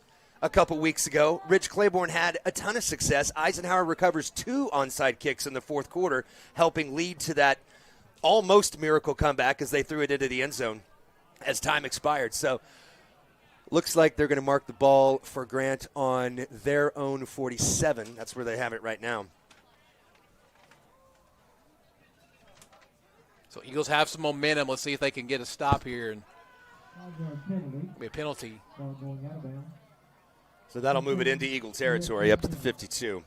a couple weeks ago, Rich Claiborne had a ton of success. Eisenhower recovers 2 onside kicks in the fourth quarter, helping lead to that almost miracle comeback as they threw it into the end zone as time expired. So looks like they're going to mark the ball for Grant on their own 47. That's where they have it right now. So Eagles have some momentum. Let's see if they can get a stop here. And be a penalty. So that'll move it into Eagle territory up to the 52.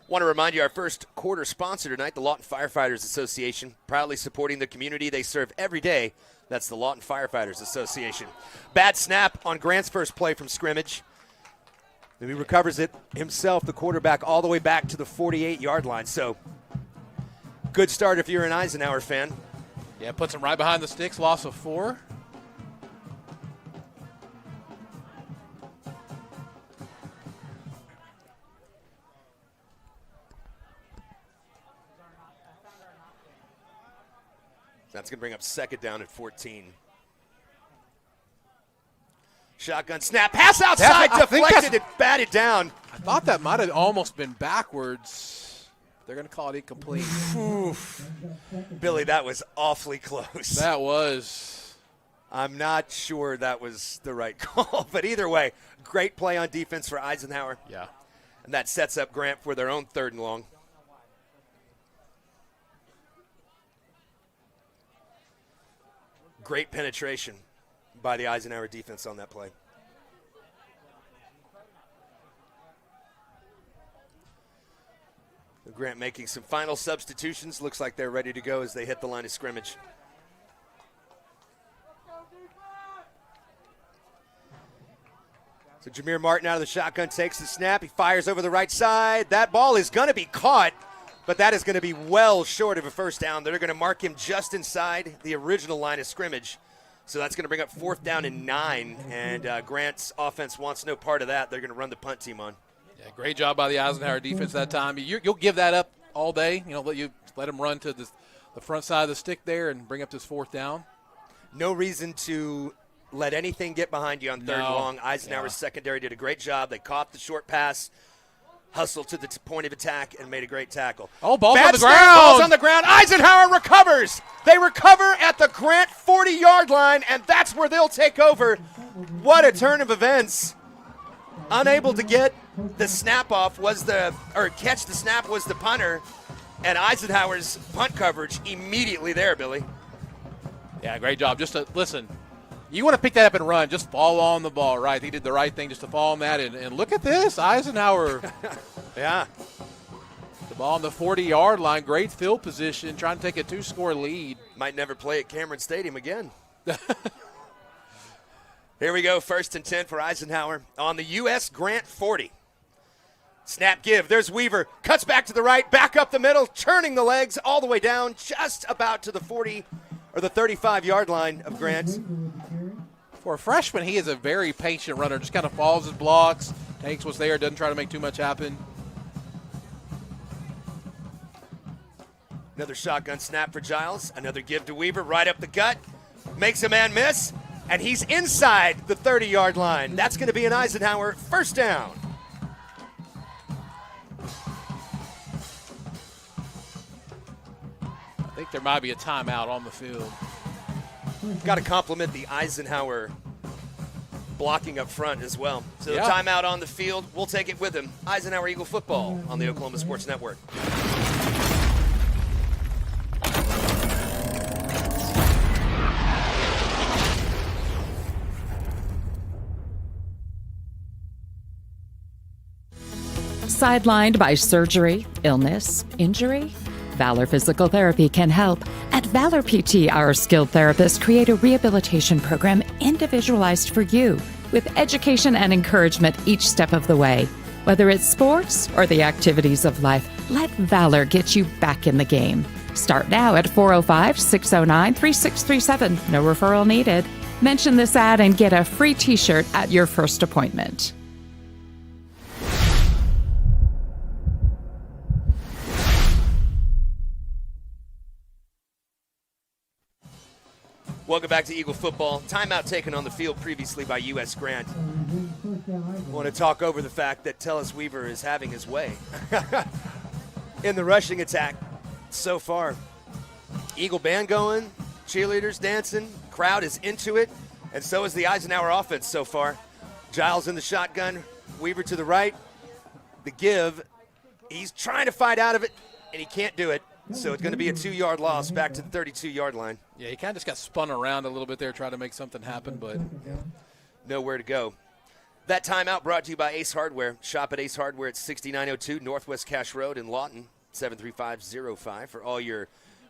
Want to remind you, our first quarter sponsor tonight, the Lawton Firefighters Association, proudly supporting the community they serve every day. That's the Lawton Firefighters Association. Bad snap on Grant's first play from scrimmage. And he recovers it himself, the quarterback, all the way back to the 48-yard line. So Good start if you're an Eisenhower fan. Yeah, puts him right behind the sticks, loss of 4. That's going to bring up second down at 14. Shotgun snap, pass outside, deflected and batted down. I thought that might have almost been backwards. They're going to call it incomplete. Billy, that was awfully close. That was. I'm not sure that was the right call, but either way, great play on defense for Eisenhower. Yeah. And that sets up Grant for their own 3rd and long. Great penetration by the Eisenhower defense on that play. Grant making some final substitutions. Looks like they're ready to go as they hit the line of scrimmage. So Jameer Martin out of the shotgun takes the snap. He fires over the right side. That ball is going to be caught, but that is going to be well short of a first down. They're going to mark him just inside the original line of scrimmage. So that's going to bring up 4th down and 9, and Grant's offense wants no part of that. They're going to run the punt team on. Yeah, great job by the Eisenhower defense that time. You'll give that up all day. Let him run to the front side of the stick there and bring up this 4th down. No reason to let anything get behind you on 3rd and long. Eisenhower's secondary did a great job. They caught the short pass, hustled to the point of attack, and made a great tackle. Oh, ball's Bad on the snap, ground. Ball's on the ground. Eisenhower recovers. They recover at the Grant 40-yard line, and that's where they'll take over. What a turn of events. Unable to get the snap off catch the snap was the punter, and Eisenhower's punt coverage immediately there, Billy. Yeah, great job. Listen, you want to pick that up and run, just fall on the ball, right? He did the right thing just to fall on that, and look at this, Eisenhower. Yeah. The ball on the 40-yard line, great field position, trying to take a 2-score lead. Might never play at Cameron Stadium again. Here we go, 1st and 10 for Eisenhower on the U.S. Grant 40. Snap give, there's Weaver, cuts back to the right, back up the middle, turning the legs all the way down, just about to the 40 or the 35-yard line of Grant. For a freshman, he is a very patient runner, just kind of follows his blocks, takes what's there, doesn't try to make too much happen. Another shotgun snap for Giles, another give to Weaver, right up the gut, makes a man miss, and he's inside the 30-yard line. That's going to be an Eisenhower 1st down. I think there might be a timeout on the field. Got to compliment the Eisenhower blocking up front as well. So Yeah. the timeout on the field, we'll take it with him. Eisenhower Eagle football on the Oklahoma Sports Network. Sidelined by surgery, illness, injury? Valor Physical Therapy can help. At Valor PT, our skilled therapists create a rehabilitation program individualized for you, with education and encouragement each step of the way. Whether it's sports or the activities of life, let Valor get you back in the game. Start now at 405-609-3637. No referral needed. Mention this ad and get a free t-shirt at your first appointment. Welcome back to Eagle football. Timeout taken on the field previously by U.S. Grant. I want to talk over the fact that Tellus Weaver is having his way in the rushing attack so far. Eagle band going, cheerleaders dancing, crowd is into it, and so is the Eisenhower offense so far. Giles in the shotgun, Weaver to the right. The give, he's trying to fight out of it, and he can't do it. So it's going to be a 2-yard loss back to the 32-yard line. Yeah, he kind of just got spun around a little bit there trying to make something happen, but nowhere to go. That timeout brought to you by Ace Hardware. Shop at Ace Hardware at 6902 Northwest Cache Road in Lawton, 73505 for all your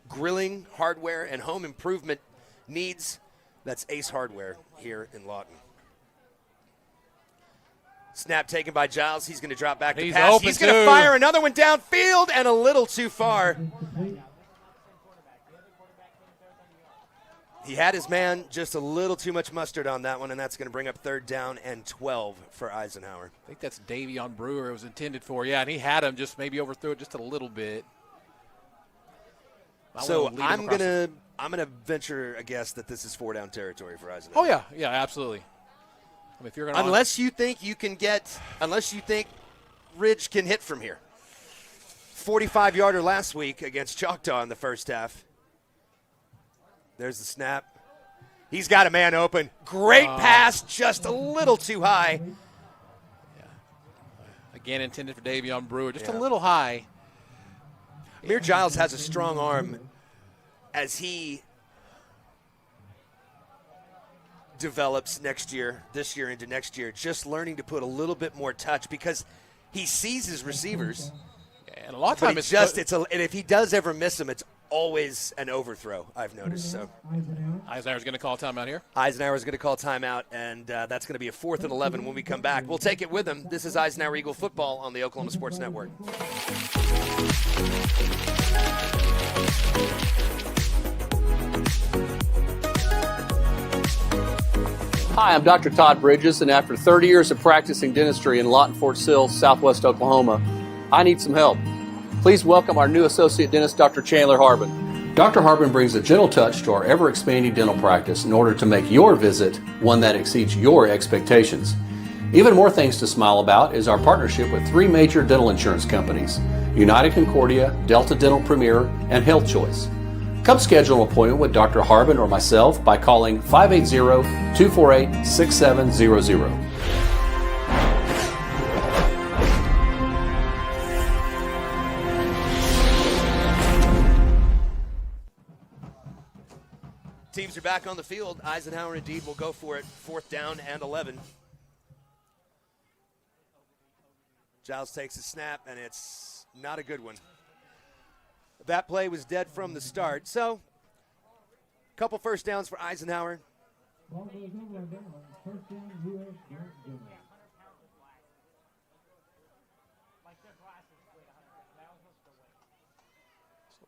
grilling, hardware, and home improvement needs. That's Ace Hardware here in Lawton. Snap taken by Giles. He's going to drop back to pass. He's going to fire another one downfield and a little too far. He had his man, just a little too much mustard on that one, and that's going to bring up 3rd down and 12 for Eisenhower. I think that's Davion Brewer it was intended for. Yeah, and he had him, just maybe overthrew it just a little bit. So I'm gonna venture a guess that this is 4-down territory for Eisenhower. Oh yeah, absolutely. I mean, if you're gonna unless you think Ridge can hit from here. 45-yarder last week against Choctaw in the first half. There's the snap. He's got a man open. Great pass, just a little too high. Yeah. Again, intended for Davion Brewer, just a little high. Amir Giles has a strong arm as he develops this year into next year, just learning to put a little bit more touch because he sees his receivers. And a lot of times and if he does ever miss them, it's always an overthrow, I've noticed. So Eisenhower's going to call timeout here. Eisenhower's going to call timeout, and that's going to be a 4th and 11 when we come back. We'll take it with him. This is Eisenhower Eagle football on the Oklahoma Sports Network. Hi, I'm Dr. Todd Bridges, and after 30 years of practicing dentistry in Lawton, Fort Sill, Southwest Oklahoma, I need some help. Please welcome our new associate dentist, Dr. Chandler Harbin. Dr. Harbin brings a gentle touch to our ever-expanding dental practice in order to make your visit one that exceeds your expectations. Even more things to smile about is our partnership with 3 major dental insurance companies, United Concordia, Delta Dental Premier, and Health Choice. Come schedule an appointment with Dr. Harbin or myself by calling 580-248-6700. Teams are back on the field. Eisenhower indeed will go for it. 4th down and 11. Giles takes a snap, and it's not a good one. That play was dead from the start. So, a couple first downs for Eisenhower.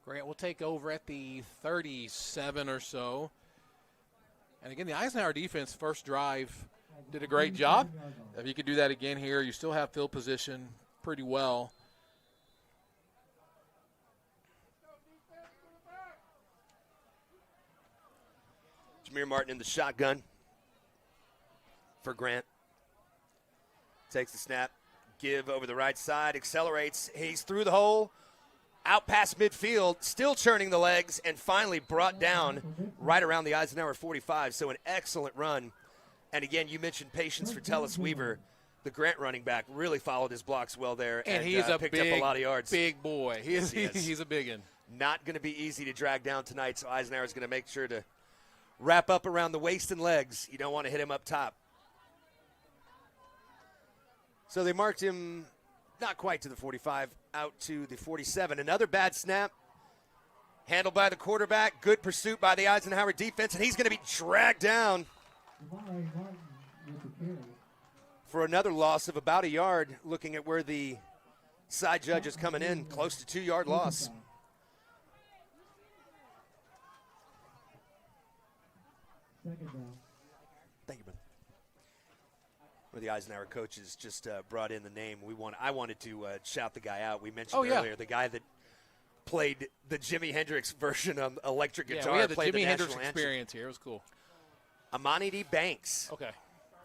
Grant will take over at the 37 or so. And again, the Eisenhower defense first drive did a great job. If you could do that again here, you still have field position pretty well. Jameer Martin in the shotgun for Grant. Takes the snap, give over the right side, accelerates. He's through the hole. Out past midfield, still churning the legs, and finally brought down right around the Eisenhower 45. So an excellent run. And again, you mentioned patience for Tellis Weaver. The Grant running back really followed his blocks well there and he's picked up a lot of yards. Big boy. He's a big one. Not going to be easy to drag down tonight, so Eisenhower's going to make sure to wrap up around the waist and legs. You don't want to hit him up top. So they marked him not quite to the 45, out to the 47. Another bad snap, handled by the quarterback. Good pursuit by the Eisenhower defense, and he's going to be dragged down for another loss of about a yard, looking at where the side judge is coming in, close to 2-yard loss. Thank you, brother. One of the Eisenhower coaches just brought in the name. I wanted to shout the guy out. We mentioned earlier the guy that played the Jimi Hendrix version of electric guitar. Yeah, we had the played Jimi Hendrix anthem. experience here. It was cool. Amani D. Banks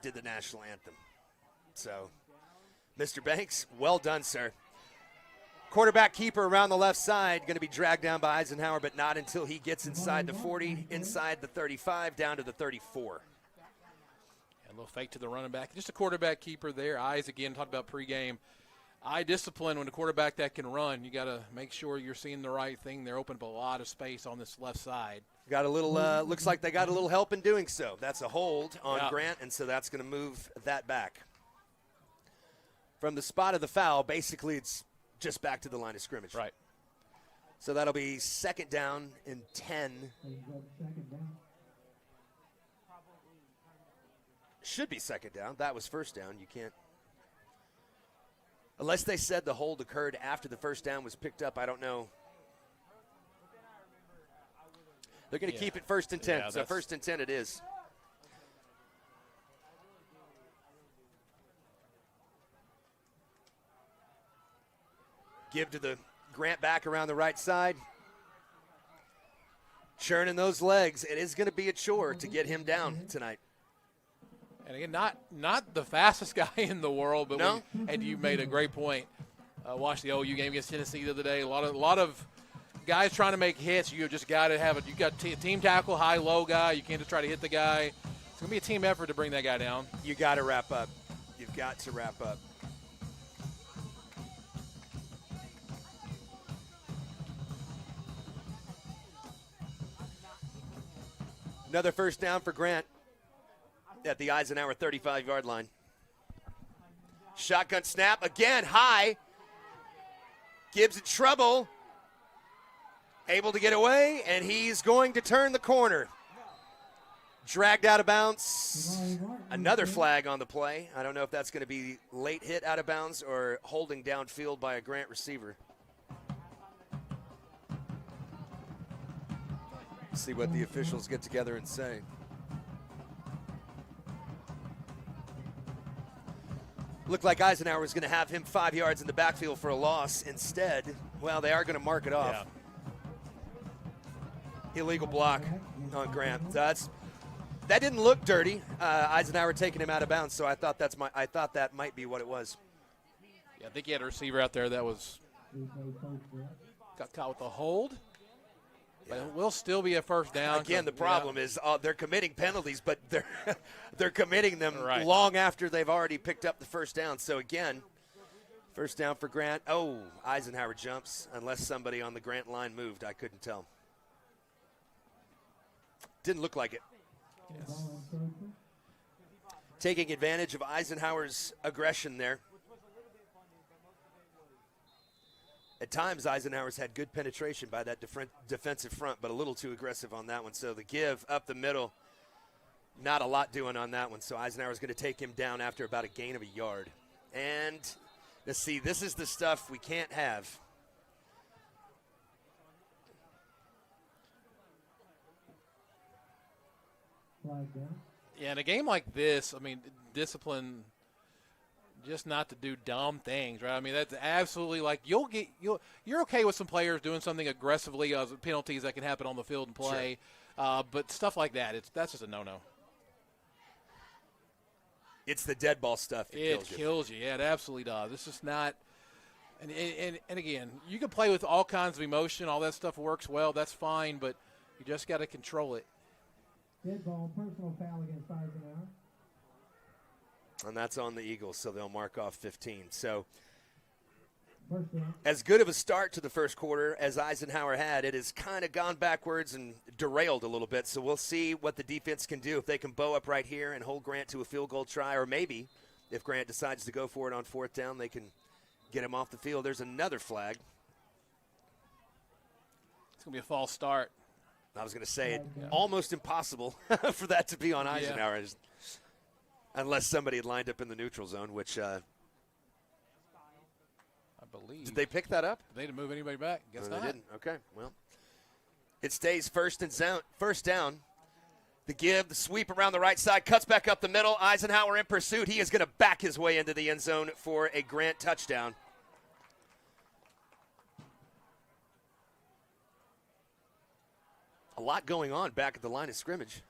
did the national anthem. So, Mr. Banks, well done, sir. Quarterback keeper around the left side, going to be dragged down by Eisenhower, but not until he gets inside the 40, inside the 35, down to the 34. A little fake to the running back. Just a quarterback keeper there. Eyes, again, talked about pregame. Eye discipline when the quarterback that can run. You got to make sure you're seeing the right thing. They're open up a lot of space on this left side. Got a little, looks like they got a little help in doing so. That's a hold on Grant, and so that's going to move that back. From the spot of the foul, basically it's just back to the line of scrimmage. Right. So that'll be 2nd down and 10. Should be 2nd down. That was 1st down. You can't. Unless they said the hold occurred after the 1st down was picked up, I don't know. They're going to keep it 1st and 10. Yeah, So 1st and 10 it is. Give to the Grant back around the right side. Churning those legs. It is going to be a chore to get him down tonight. And again, not the fastest guy in the world, but no. And you made a great point. Watched the OU game against Tennessee the other day. A lot of guys trying to make hits. You just got to have it. You got team tackle, high, low guy. You can't just try to hit the guy. It's going to be a team effort to bring that guy down. You got to wrap up. You've got to wrap up. Another first down for Grant at the Eisenhower 35-yard line. Shotgun snap again, high. Gibbs in trouble. Able to get away, and he's going to turn the corner. Dragged out of bounds. Another flag on the play. I don't know if that's going to be late hit out of bounds or holding downfield by a Grant receiver. See what the officials get together and say. Looked like Eisenhower was going to have him 5 yards in the backfield for a loss. Instead, well, they are going to mark it off. Yeah. Illegal block on Grant. That didn't look dirty. Eisenhower taking him out of bounds, so I thought that might be what it was. Yeah, I think he had a receiver out there that got caught with a hold. But it will still be a first down. Again, the problem is they're committing penalties, but they're committing them long after they've already picked up the first down. So, again, first down for Grant. Oh, Eisenhower jumps, unless somebody on the Grant line moved. I couldn't tell. Didn't look like it. Yes. Taking advantage of Eisenhower's aggression there. At times, Eisenhower's had good penetration by that defensive front, but a little too aggressive on that one. So the give up the middle, not a lot doing on that one. So Eisenhower's going to take him down after about a gain of a yard. And let's see, this is the stuff we can't have. Yeah, in a game like this, I mean, discipline. Just not to do dumb things, right? I mean, that's absolutely like you're okay with some players doing something aggressively, penalties that can happen on the field and play, sure. But stuff like that's just a no-no. It's the dead ball stuff that kills you. Yeah, it absolutely does. This is not. And again, you can play with all kinds of emotion. All that stuff works well. That's fine, but you just got to control it. Dead ball, personal foul against Eisenhower. And that's on the Eagles, so they'll mark off 15. So as good of a start to the first quarter as Eisenhower had, it has kind of gone backwards and derailed a little bit. So we'll see what the defense can do, if they can bow up right here and hold Grant to a field goal try, or maybe if Grant decides to go for it on 4th down, they can get him off the field. There's another flag. It's going to be a false start. I was going to say almost impossible for that to be on Eisenhower. Yeah. Unless somebody had lined up in the neutral zone, which I believe. Did they pick that up? They didn't move anybody back. Guess no, not. They didn't. Okay, well. It stays first down. The give, the sweep around the right side, cuts back up the middle. Eisenhower in pursuit. He is going to back his way into the end zone for a Grant touchdown. A lot going on back at the line of scrimmage.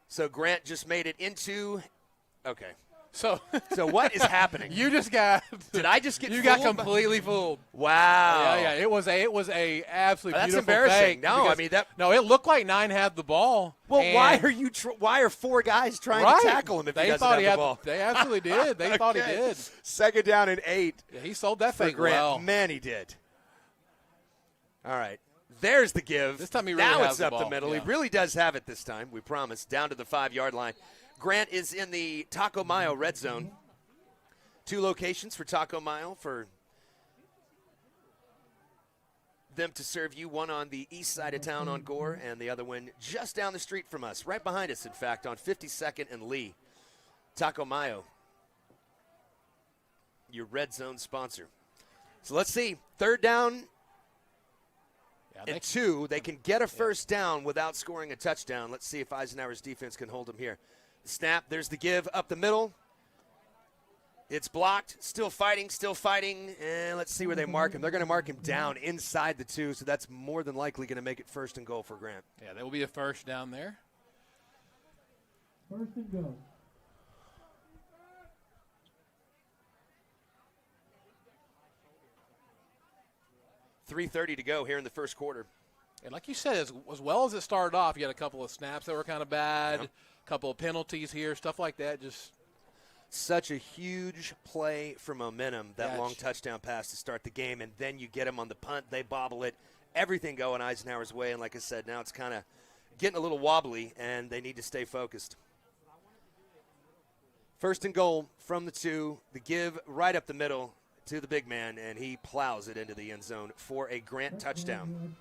So Grant just made it into – okay. So what is happening? You just got – Did I just get You fooled? got completely fooled. Wow. Yeah. It was a absolutely That's beautiful embarrassing. fake. No, I mean that. No, it looked like 9 had the ball. Well, why are 4 guys trying to tackle him if he doesn't have the ball? They absolutely did. They thought he did. 2nd down and 8. Yeah, he sold that fake Grant. well. Man, he did. All right. There's the give. This time he really now has it's the up ball. the middle. Yeah. He really does have it this time, we promise. Down to the 5-yard line. Grant is in the Taco Mayo red zone. 2 locations for Taco Mayo for them to serve you. One on the east side of town on Gore, and the other one just down the street from us, right behind us, in fact, on 52nd and Lee. Taco Mayo, your red zone sponsor. So let's see. 3rd down. and 2, they can get a first down without scoring a touchdown. Let's see if Eisenhower's defense can hold them here. The snap, there's the give up the middle. It's blocked, still fighting, and let's see where they mark him. They're going to mark him down inside the 2, so that's more than likely going to make it first and goal for Grant. Yeah, there will be a first down there. First and goal. .3:30 to go here in the first quarter. And like you said, as well as it started off, you had a couple of snaps that were kind of bad, a couple of penalties here, stuff like that. Just such a huge play for momentum, that long touchdown pass to start the game, and then you get them on the punt, they bobble it, everything going Eisenhower's way, and like I said, now it's kind of getting a little wobbly, and they need to stay focused. First and goal from the 2, the give right up the middle to the big man, and he plows it into the end zone for a Grant touchdown.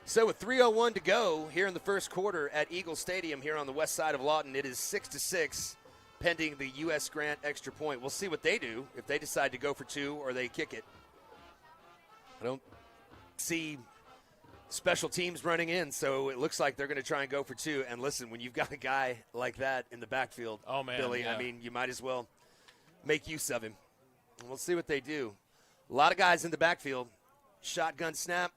So with 3:01 to go here in the first quarter at Eagle Stadium here on the west side of Lawton, it is 6-6. Pending the U.S. Grant extra point. We'll see what they do, if they decide to go for 2 or they kick it. I don't see special teams running in, so it looks like they're going to try and go for 2. And listen, when you've got a guy like that in the backfield, Billy, I mean, you might as well make use of him. And we'll see what they do. A lot of guys in the backfield. Shotgun snap.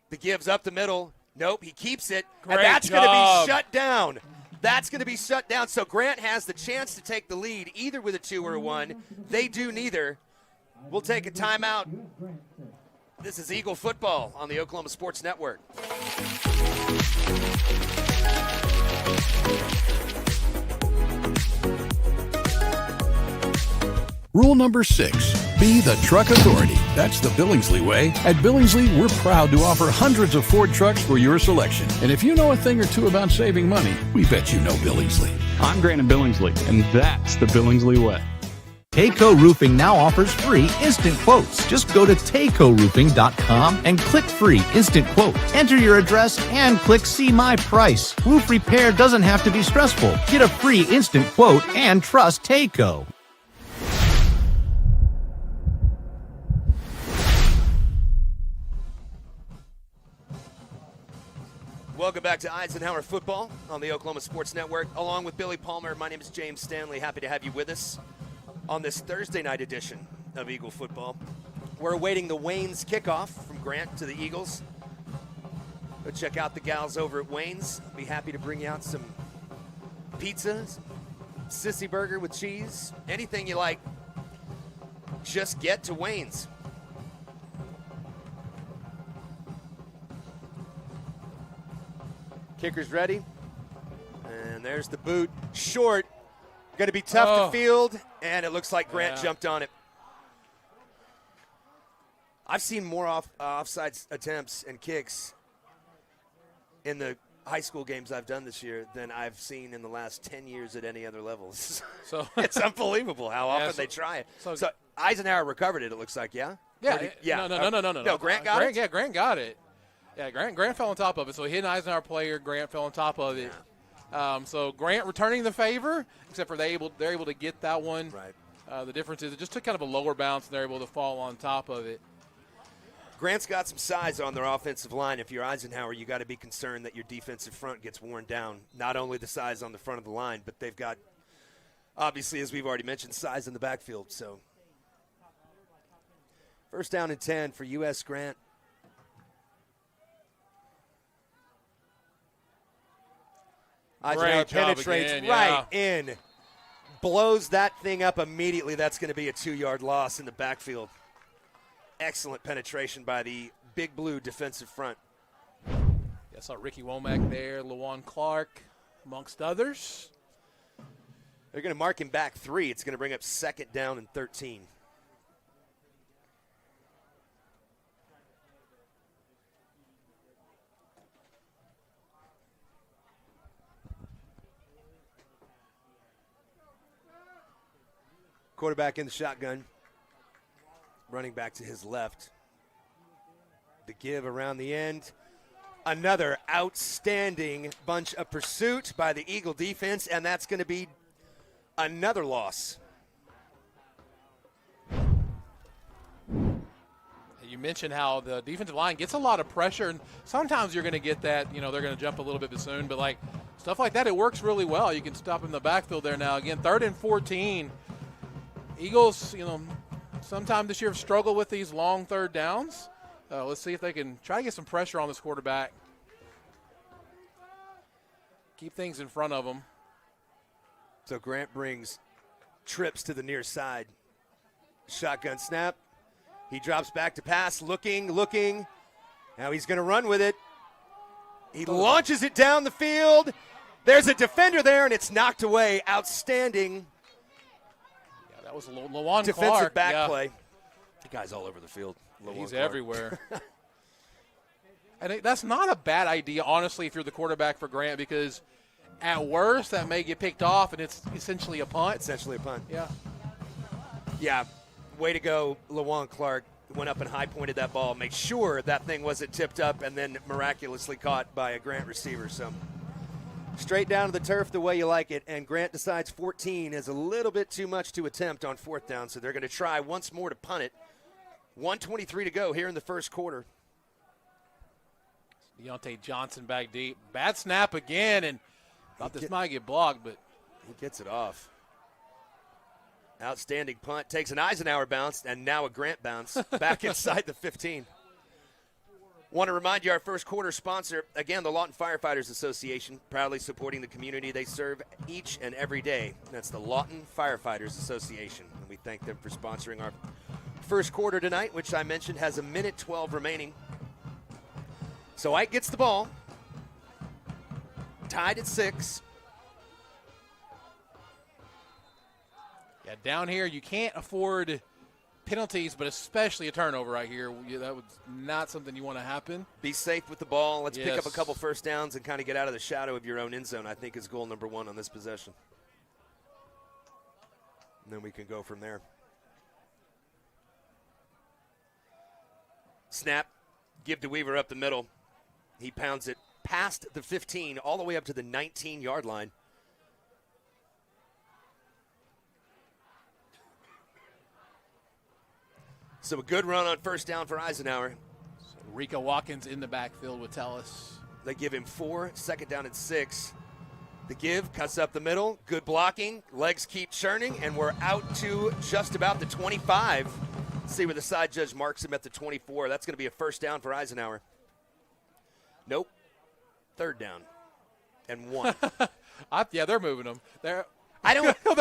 The give's up the middle. Nope, he keeps it. Great and that's job. going to be shut down. That's going to be shut down. So Grant has the chance to take the lead either with a 2 or a 1. They do neither. We'll take a timeout. This is Eagle football on the Oklahoma Sports Network. Rule number 6, be the truck authority. That's the Billingsley way. At Billingsley, we're proud to offer hundreds of Ford trucks for your selection. And if you know a thing or two about saving money, we bet you know Billingsley. I'm Grant at Billingsley, and that's the Billingsley way. Tayco Roofing now offers free instant quotes. Just go to taycoroofing.com and click free instant quote. Enter your address and click see my price. Roof repair doesn't have to be stressful. Get a free instant quote and trust Tayco. Welcome back to Eisenhower football on the Oklahoma Sports Network. Along with Billy Palmer, my name is James Stanley. Happy to have you with us on this Thursday night edition of Eagle football. We're awaiting the Wayne's kickoff from Grant to the Eagles. Go check out the gals over at Wayne's. Be happy to bring you out some pizza, sissy burger with cheese, anything you like. Just get to Wayne's. Kicker's ready. And there's the boot. Short. Going to be tough to field. And it looks like Grant jumped on it. I've seen more offside attempts and kicks in the high school games I've done this year than I've seen in the last 10 years at any other levels. So it's unbelievable how often they try it. So Eisenhower recovered it, it looks like, yeah? Yeah. No, Grant got it? Yeah, Grant got it. Yeah, Grant fell on top of it. So he hit an Eisenhower player. Grant fell on top of it. So Grant returning the favor, except for they're able to get that one. Right. The difference is it just took kind of a lower bounce, and they're able to fall on top of it. Grant's got some size on their offensive line. If you're Eisenhower, you got to be concerned that your defensive front gets worn down. Not only the size on the front of the line, but they've got, obviously, as we've already mentioned, size in the backfield. So first down and 10 for U.S. Grant. Eisenhower penetrates right in, blows that thing up immediately. That's going to be a 2-yard loss in the backfield. Excellent penetration by the Big Blue defensive front. I saw Ricky Womack there, Lawan Clark, amongst others. They're going to mark him back 3. It's going to bring up second down and 13. Quarterback in the shotgun. Running back to his left. The give around the end. Another outstanding bunch of pursuit by the Eagle defense, and that's going to be another loss. You mentioned how the defensive line gets a lot of pressure, and sometimes you're going to get that, they're going to jump a little bit soon, but like stuff like that, it works really well. You can stop in the backfield there now. Again, 3rd and 14. Eagles, sometime this year have struggled with these long third downs. Let's see if they can try to get some pressure on this quarterback. Keep things in front of them. So Grant brings trips to the near side. Shotgun snap. He drops back to pass, looking. Now he's going to run with it. He launches it down the field. There's a defender there, and it's knocked away. Outstanding. Yeah, that was Lawan defensive Clark. back play. The guy's all over the field. He's everywhere. And that's not a bad idea, honestly, if you're the quarterback for Grant, because at worst that may get picked off, and it's essentially a punt. Yeah. Yeah. Way to go, Lawan Clark. Went up and high-pointed that ball, make sure that thing wasn't tipped up and then miraculously caught by a Grant receiver. So straight down to the turf the way you like it, and Grant decides 14 is a little bit too much to attempt on 4th down, so they're going to try once more to punt it. 1:23 to go here in the first quarter. Deontay Johnson back deep. Bad snap again, and thought this might get blocked, but he gets it off. Outstanding punt. Takes an Eisenhower bounce and now a Grant bounce back inside the 15. Want to remind you, our first quarter sponsor, again, the Lawton Firefighters Association, proudly supporting the community they serve each and every day. That's the Lawton Firefighters Association. And we thank them for sponsoring our first quarter tonight, which I mentioned has 1:12 remaining. So Ike gets the ball. Tied at 6. yeah, down here you can't afford penalties, but especially a turnover right here. That was not something you want to happen. Be safe with the ball. Let's pick up a couple first downs and kind of get out of the shadow of your own end zone, I think is goal number 1 on this possession. And then we can go from there. Snap. Give to Weaver up the middle. He pounds it past the 15 all the way up to the 19-yard line. So a good run on first down for Eisenhower. So Rico Watkins in the backfield with Tellis. They give him 4, 2nd down at 6. The give, cuts up the middle, good blocking, legs keep churning, and we're out to just about the 25. Let's see where the side judge marks him at the 24. That's going to be a first down for Eisenhower. Nope. 3rd down and 1. Yeah, they're moving them. They're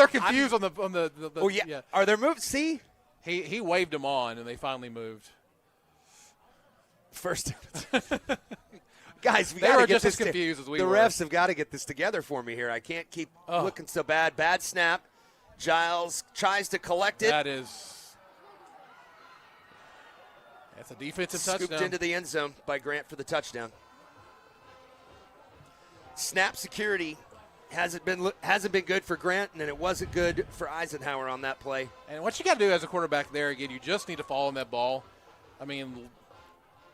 confused on the Oh yeah. Are there moves? See, he waved them on, and they finally moved. First down. Guys, we they got were to get just this. as confused as we the were. refs have got to get this together for me here. I can't keep looking so bad. Bad snap. Giles tries to collect it. That's a defensive touchdown. Scooped into the end zone by Grant for the touchdown. Snap security hasn't been good for Grant, and it wasn't good for Eisenhower on that play. And what you got to do as a quarterback there, again, you just need to fall on that ball. I mean,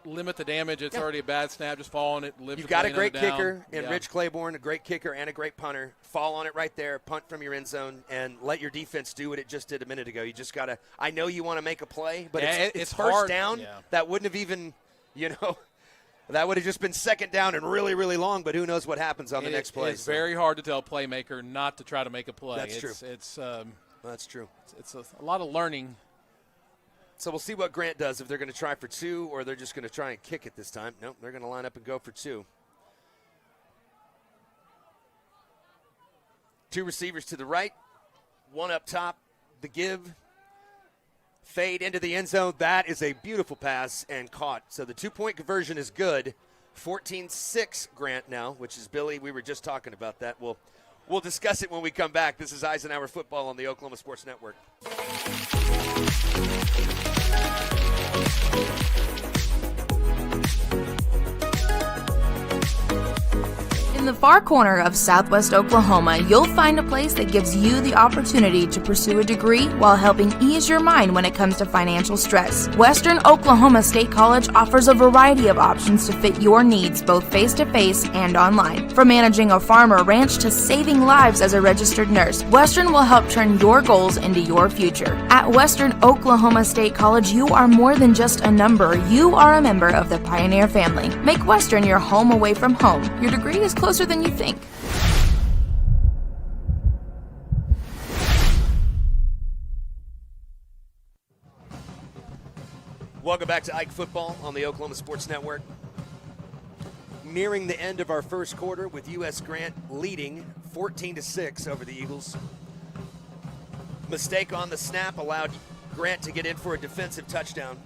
limit the damage. It's already a bad snap. Just fall on it. You've got a great kicker in Rich Claiborne, a great kicker and a great punter. Fall on it right there, punt from your end zone, and let your defense do what it just did a minute ago. You just got to – I know you want to make a play, but it's first hard. down. Yeah. That wouldn't have even that would have just been 2nd down and really, really long, but who knows what happens on the next play. It's very hard to tell a playmaker not to try to make a play. That's true. That's true. It's a lot of learning. So we'll see what Grant does, if they're going to try for 2 or they're just going to try and kick it this time. Nope, they're going to line up and go for 2. 2 receivers to the right, 1 up top. The give, fade into the end zone. That is a beautiful pass and caught. So the 2-point conversion is good. 14-6 Grant now, which is Billy. We were just talking about that. We'll discuss it when we come back. This is Eisenhower Football on the Oklahoma Sports Network. In the far corner of Southwest Oklahoma, you'll find a place that gives you the opportunity to pursue a degree while helping ease your mind when it comes to financial stress. Western Oklahoma State College offers a variety of options to fit your needs, both face-to-face and online. From managing a farm or ranch to saving lives as a registered nurse, Western will help turn your goals into your future. At Western Oklahoma State College, you are more than just a number. You are a member of the Pioneer family. Make Western your home away from home. Your degree is closer than you think. Welcome back to Ike Football on the Oklahoma Sports Network. Nearing the end of our first quarter with U.S. Grant leading 14-6 over the Eagles. Mistake on the snap allowed Grant to get in for a defensive touchdown.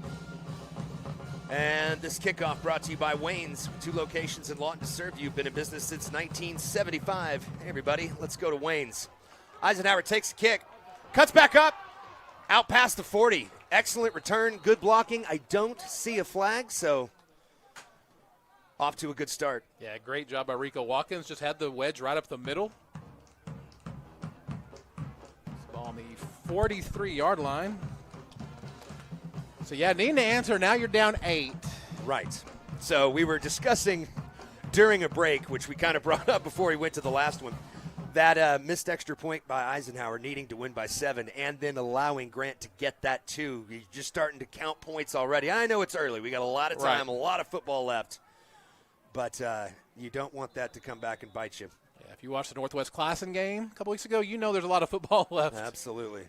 And this kickoff brought to you by Wayne's, 2 locations in Lawton to serve you. Been in business since 1975. Hey, everybody, let's go to Wayne's. Eisenhower takes the kick, cuts back up, out past the 40. Excellent return, good blocking. I don't see a flag, so off to a good start. Yeah, great job by Rico Watkins. Just had the wedge right up the middle. Ball on the 43-yard line. So, yeah, needing to answer. Now you're down 8. Right. So we were discussing during a break, which we kind of brought up before we went to the last one, that missed extra point by Eisenhower needing to win by 7 and then allowing Grant to get that too. You're just starting to count points already. I know it's early. We got a lot of time, a lot of football left. But you don't want that to come back and bite you. Yeah, if you watched the Northwest Classen game a couple weeks ago, you know there's a lot of football left. Absolutely.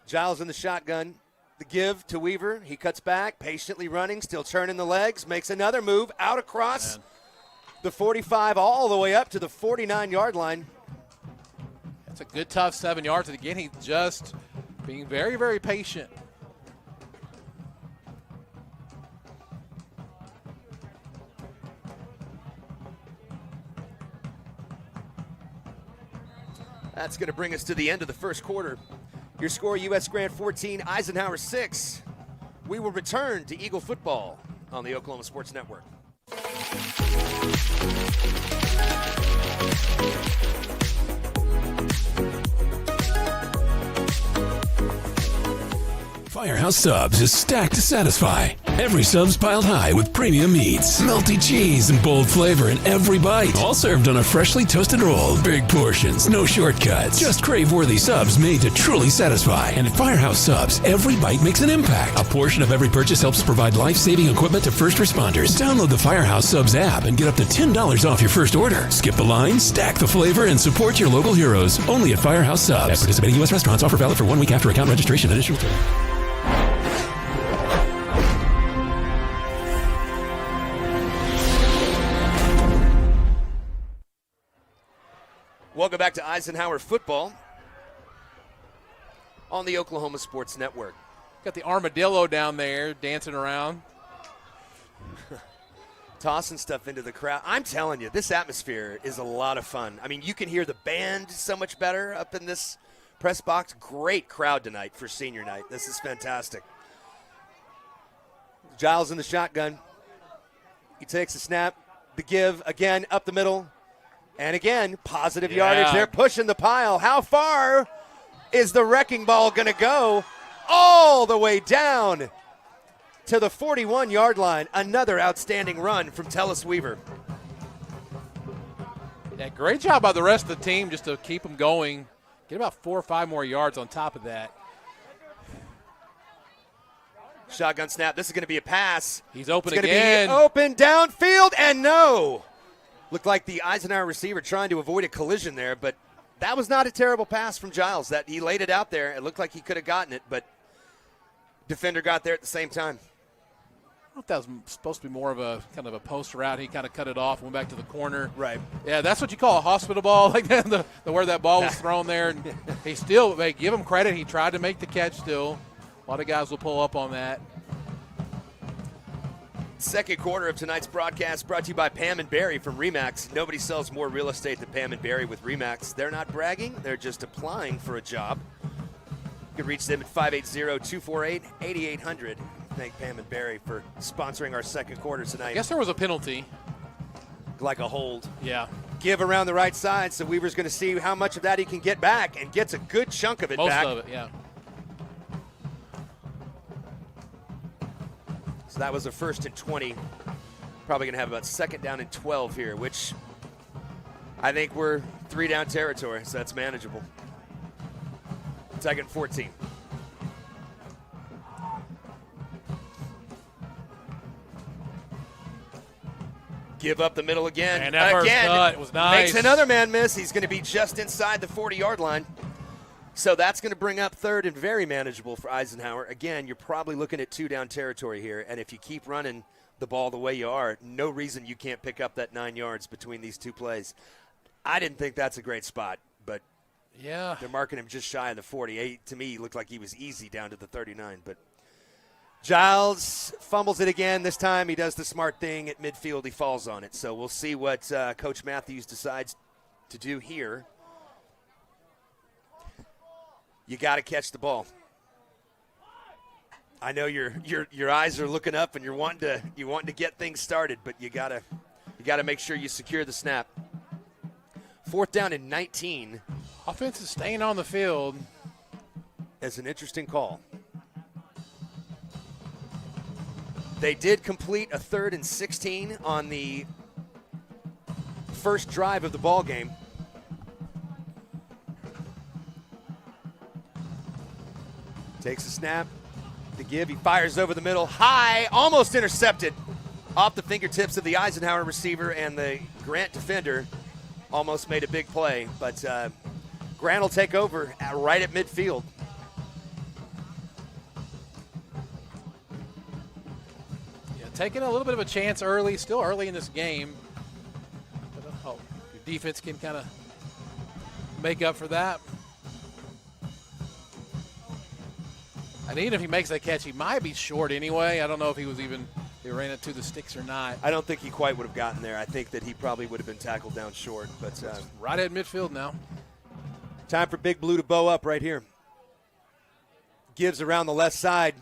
Giles in the shotgun. The give to Weaver. He cuts back, patiently running, still turning the legs, makes another move out across the 45 all the way up to the 49-yard line. That's a good, tough 7 yards. And again, he's just being very, very patient. That's going to bring us to the end of the first quarter. Your score, U.S. Grant 14, Eisenhower 6. We will return to Eagle football on the Oklahoma Sports Network. Firehouse Subs is stacked to satisfy. Every sub's piled high with premium meats, melty cheese, and bold flavor in every bite. All served on a freshly toasted roll. Big portions, no shortcuts. Just crave-worthy subs made to truly satisfy. And at Firehouse Subs, every bite makes an impact. A portion of every purchase helps provide life-saving equipment to first responders. Download the Firehouse Subs app and get up to $10 off your first order. Skip the line, stack the flavor, and support your local heroes. Only at Firehouse Subs. At participating U.S. restaurants. Offer valid for 1 week after account registration. Additional term. Welcome back to Eisenhower football on the Oklahoma Sports Network. Got the armadillo down there dancing around. Tossing stuff into the crowd. I'm telling you, this atmosphere is a lot of fun. I mean, you can hear the band so much better up in this press box. Great crowd tonight for senior night. This is fantastic. Giles in the shotgun. He takes a snap. The give, again, up the middle. And again, positive yardage. They're pushing the pile. How far is the wrecking ball going to go? All the way down to the 41-yard line. Another outstanding run from Tellis Weaver. Yeah, great job by the rest of the team just to keep them going. Get about 4 or 5 more yards on top of that. Shotgun snap. This is going to be a pass. He's open again. It's going to be open downfield, and no. Looked like the Eisenhower receiver trying to avoid a collision there, but that was not a terrible pass from Giles. That he laid it out there. It looked like he could have gotten it, but defender got there at the same time. I don't know if that was supposed to be more of a kind of a post route. He kind of cut it off, went back to the corner. Right. Yeah, that's what you call a hospital ball, like that, the where that ball was thrown there. And he still, they give him credit. He tried to make the catch still. A lot of guys will pull up on that. Second quarter of tonight's broadcast brought to you by Pam and Barry from RE/MAX. Nobody sells more real estate than Pam and Barry with RE/MAX. They're not bragging. They're just applying for a job. You can reach them at 580-248-8800. Thank Pam and Barry for sponsoring our second quarter tonight. I guess there was a penalty. Like a hold. Yeah. Give around the right side, so Weaver's going to see how much of that he can get back, and gets a good chunk of it back. Most of it, yeah. So that was a 1st and 20. Probably going to have about 2nd down and 12 here, which I think we're 3 down territory, so that's manageable. 2nd and 14. Give up the middle again. And that first cut was nice. Makes another man miss. He's going to be just inside the 40-yard line. So that's going to bring up 3rd and very manageable for Eisenhower. Again, you're probably looking at 2 down territory here. And if you keep running the ball the way you are, no reason you can't pick up that 9 yards between these 2 plays. I didn't think that's a great spot, but yeah, they're marking him just shy of the 40. To me, he looked like he was easy down to the 39, but Giles fumbles it again. This time he does the smart thing at midfield. He falls on it. So we'll see what Coach Matthews decides to do here. You got to catch the ball. I know your eyes are looking up and you're wanting to get things started, but you gotta make sure you secure the snap. 4th down and 19. Offense is staying on the field. As an interesting call. They did complete a 3rd and 16 on the first drive of the ball game. Takes a snap. The give. He fires over the middle. High. Almost intercepted. Off the fingertips of the Eisenhower receiver, and the Grant defender almost made a big play. But Grant will take over right at midfield. Taking a little bit of a chance early, still early in this game. But your defense can kind of make up for that. And even if he makes that catch, he might be short anyway. I don't know if he ran it to the sticks or not. I don't think he quite would have gotten there. I think that he probably would have been tackled down short. But right at midfield now. Time for Big Blue to bow up right here. Gives around the left side,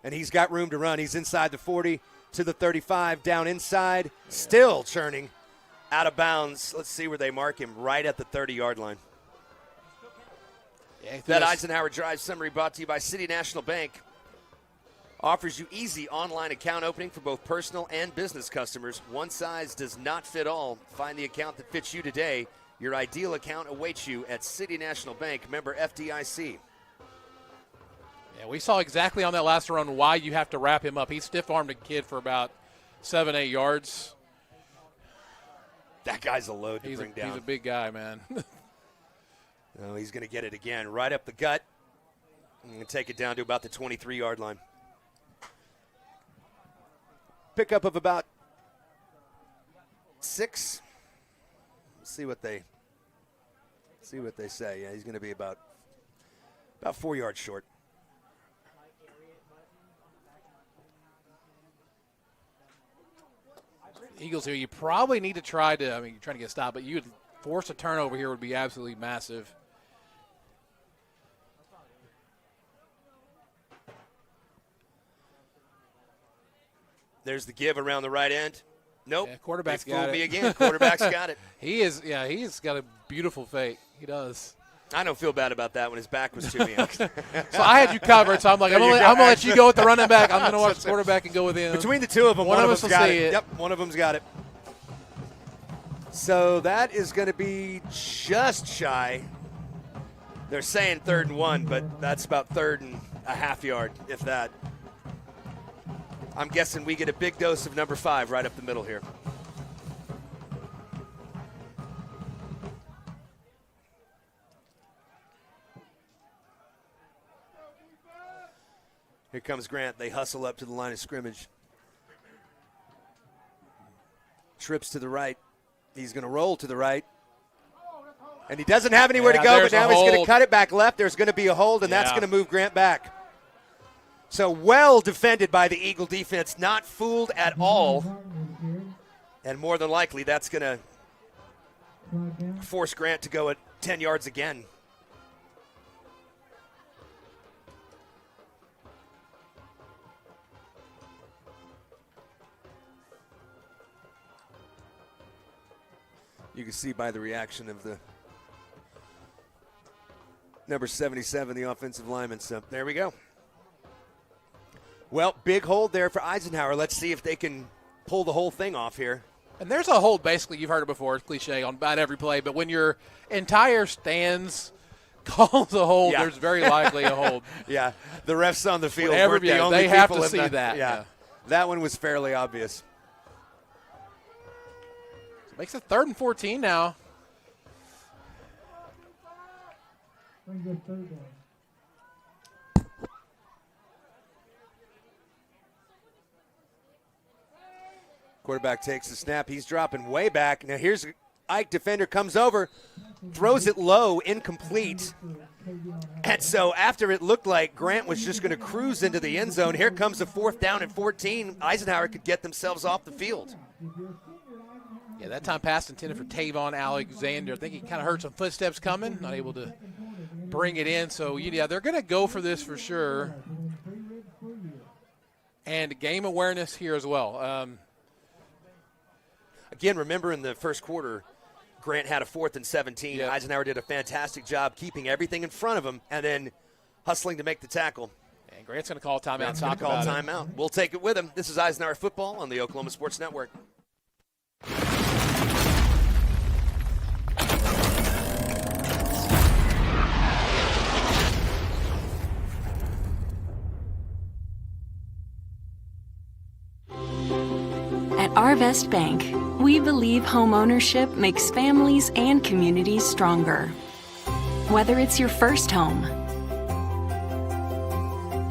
and he's got room to run. He's inside the 40. To the 35, down inside, still churning, out of bounds. Let's see where they mark him, right at the 30-yard line. Yeah, that Eisenhower Drive summary brought to you by City National Bank. Offers you easy online account opening for both personal and business customers. One size does not fit all. Find the account that fits you today. Your ideal account awaits you at City National Bank, member FDIC. Yeah, we saw exactly on that last run why you have to wrap him up. He stiff-armed a kid for about 7-8 yards. That guy's a load to bring down. He's a big guy, man. Oh, he's going to get it again, right up the gut. I'm going to take it down to about the 23-yard line. Pickup of about 6. Let's see what they say. Yeah, he's going to be about 4 yards short. Eagles here, you probably need to try to, you're trying to get a stop, but you'd force a turnover here would be absolutely massive. There's the give around the right end. Nope. Yeah, quarterback's they got fooled it. me again. Quarterback's got it. He's got a beautiful fake. He does. I don't feel bad about that when his back was to me. So I had you covered, so I'm like, I'm going to let you go with the running back. I'm going to watch the quarterback and go with him. Between the two of them, one of them's got it. Yep, one of them's got it. So that is going to be just shy. They're saying 3rd and 1, but that's about 3rd and a half yard, if that. I'm guessing we get a big dose of number 5 right up the middle here. Here comes Grant. They hustle up to the line of scrimmage. Trips to the right. He's going to roll to the right. And he doesn't have anywhere to go, but now he's going to cut it back left. There's going to be a hold, and that's going to move Grant back. So well defended by the Eagle defense, not fooled at all. And more than likely, that's going to force Grant to go at 10 yards again. You can see by the reaction of the number 77, the offensive lineman. So there we go. Well, big hold there for Eisenhower. Let's see if they can pull the whole thing off here. And there's a hold, basically, you've heard it before, it's cliche on about every play, but when your entire stands calls a hold, there's very likely a hold. Yeah, the refs on the field Whatever, weren't the only they have people to in see the, that. Yeah, that one was fairly obvious. So it makes it 3rd and 14 now. Quarterback takes the snap. He's dropping way back. Now here's Ike. Defender comes over, throws it low, incomplete. And so after it looked like Grant was just going to cruise into the end zone, here comes a 4th down and 14. Eisenhower could get themselves off the field. Yeah, that time pass intended for Tavon Alexander. I think he kind of heard some footsteps coming, not able to bring it in. So, yeah, they're going to go for this for sure. And game awareness here as well. Again, remember in the first quarter, Grant had a 4th and 17. Yep. Eisenhower did a fantastic job keeping everything in front of him and then hustling to make the tackle. And Grant's going to call timeout. Grant's going to call timeout. We'll take it with him. This is Eisenhower Football on the Oklahoma Sports Network. At Arvest Bank, we believe home ownership makes families and communities stronger. Whether it's your first home,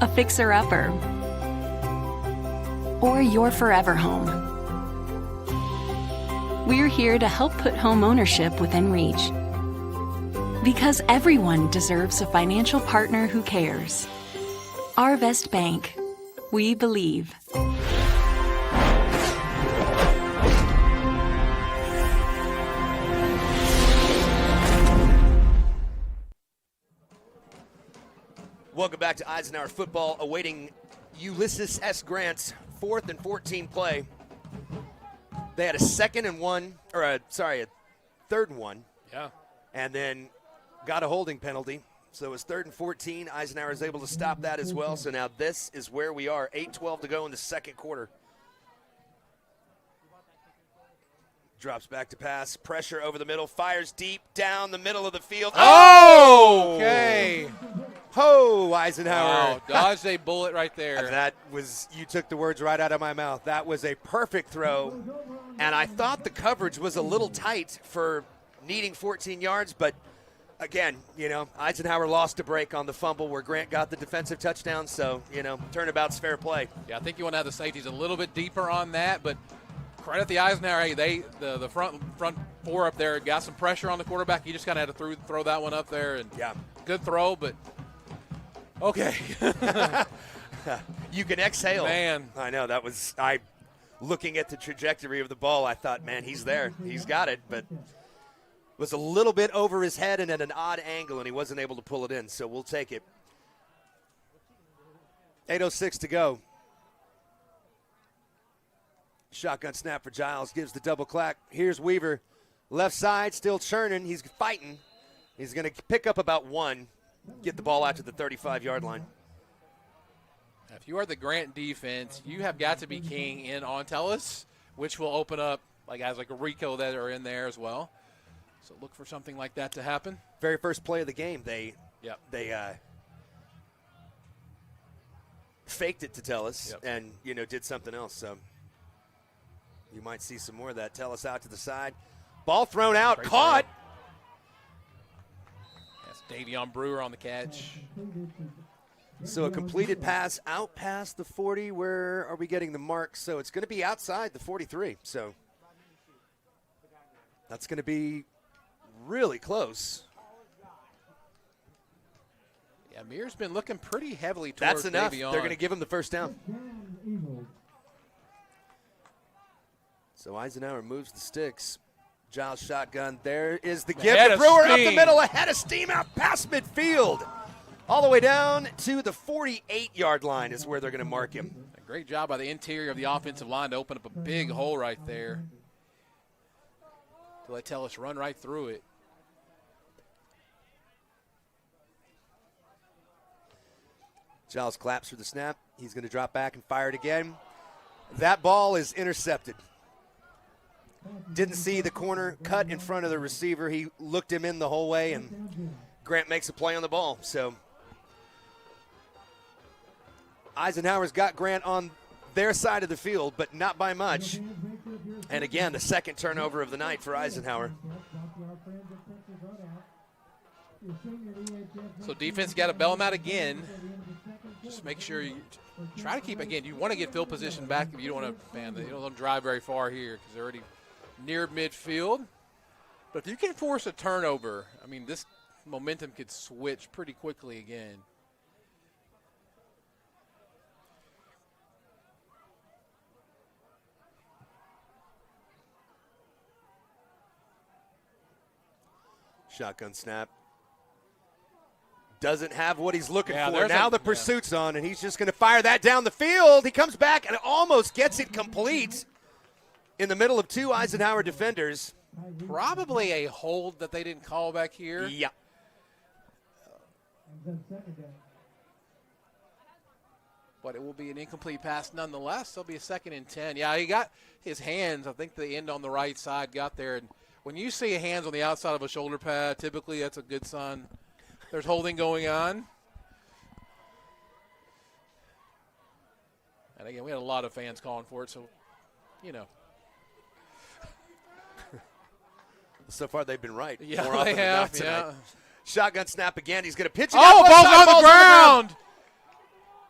a fixer-upper, or your forever home, we're here to help put home ownership within reach. Because everyone deserves a financial partner who cares. Arvest Bank. We believe. Welcome back to Eisenhower Football, awaiting Ulysses S. Grant's 4th and 14 play. They had a 3rd and 1. Yeah. And then got a holding penalty. So it was 3rd and 14. Eisenhower is able to stop that as well. So now this is where we are. 8:12 to go in the second quarter. Drops back to pass. Pressure over the middle. Fires deep down the middle of the field. Oh! Okay. Ho, Eisenhower. Wow, dodged a bullet right there. That was, you took the words right out of my mouth. That was a perfect throw. And I thought the coverage was a little tight for needing 14 yards, but again, Eisenhower lost a break on the fumble where Grant got the defensive touchdown. So, turnabout's fair play. Yeah, I think you want to have the safeties a little bit deeper on that, but credit the Eisenhower. Hey, the front four up there got some pressure on the quarterback. He just kind of had to throw that one up there, and good throw, but okay. You can exhale. Man. I know, looking at the trajectory of the ball, I thought, man, he's there. He's got it, but was a little bit over his head and at an odd angle, and he wasn't able to pull it in, so we'll take it. 8:06 to go. Shotgun snap for Giles, gives the double clack. Here's Weaver. Left side, still churning. He's fighting. He's going to pick up about 1, get the ball out to the 35-yard line. If you are the Grant defense, you have got to be king in on Tellus, which will open up guys like Rico that are in there as well. So look for something like that to happen. Very first play of the game, they faked it to Tellus and, did something else. So you might see some more of that. Tellus out to the side. Ball thrown out, caught. That's Davion Brewer on the catch. So a completed pass out past the 40. Where are we getting the mark? So it's going to be outside the 43. So that's going to be really close. Yeah, Mears been looking pretty heavily towards That's enough. Davion. They're going to give him the first down. So Eisenhower moves the sticks. Giles shotgun. There is the give to Brewer up the middle, ahead of steam out past midfield. All the way down to the 48-yard line is where they're going to mark him. A great job by the interior of the offensive line to open up a big hole right there. to let Tellis run right through it. Giles claps for the snap. He's going to drop back and fire it again. That ball is intercepted. Didn't see the corner cut in front of the receiver. He looked him in the whole way, and Grant makes a play on the ball. So Eisenhower's got Grant on their side of the field, but not by much. And again, the second turnover of the night for Eisenhower. So defense got to bail him out again. Just make sure you try to keep, again, you want to get field position back. You don't want to, you don't want to drive very far here because they're already near midfield. But if you can force a turnover, I mean, this momentum could switch pretty quickly again. Shotgun snap. Doesn't have what he's looking for. Now the pursuit's on, and he's just going to fire that down the field. He comes back and almost gets it complete in the middle of two Eisenhower defenders. Probably a hold that they didn't call back here. Yeah. But it will be an incomplete pass nonetheless. There'll be a 2nd and 10. Yeah, he got his hands. I think the end on the right side got there. And when you see hands on the outside of a shoulder pad, typically that's a good sign. There's holding going on. And again, we had a lot of fans calling for it, so, you know. So far they've been right. Yeah, more often they than not have, tonight. yeah. Shotgun snap again. He's going to pitch it. Oh, ball's on the ground.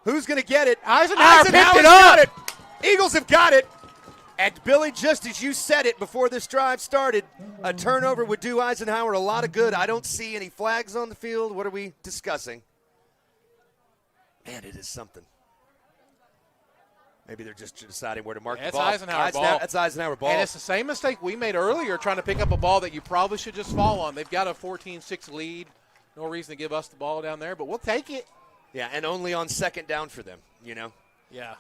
Who's going to get it? Eisenhower picked it got up. it. Eagles have got it. And Billy, just as you said it before this drive started, a turnover would do Eisenhower a lot of good. I don't see any flags on the field. What are we discussing? Man, it is something. Maybe they're just deciding where to mark the ball. Eisenhower ball. That's Eisenhower ball. And it's the same mistake we made earlier trying to pick up a ball that you probably should just fall on. They've got a 14-6 lead. No reason to give us the ball down there, but we'll take it. Yeah, and only on 2nd down for them, you know. Yeah.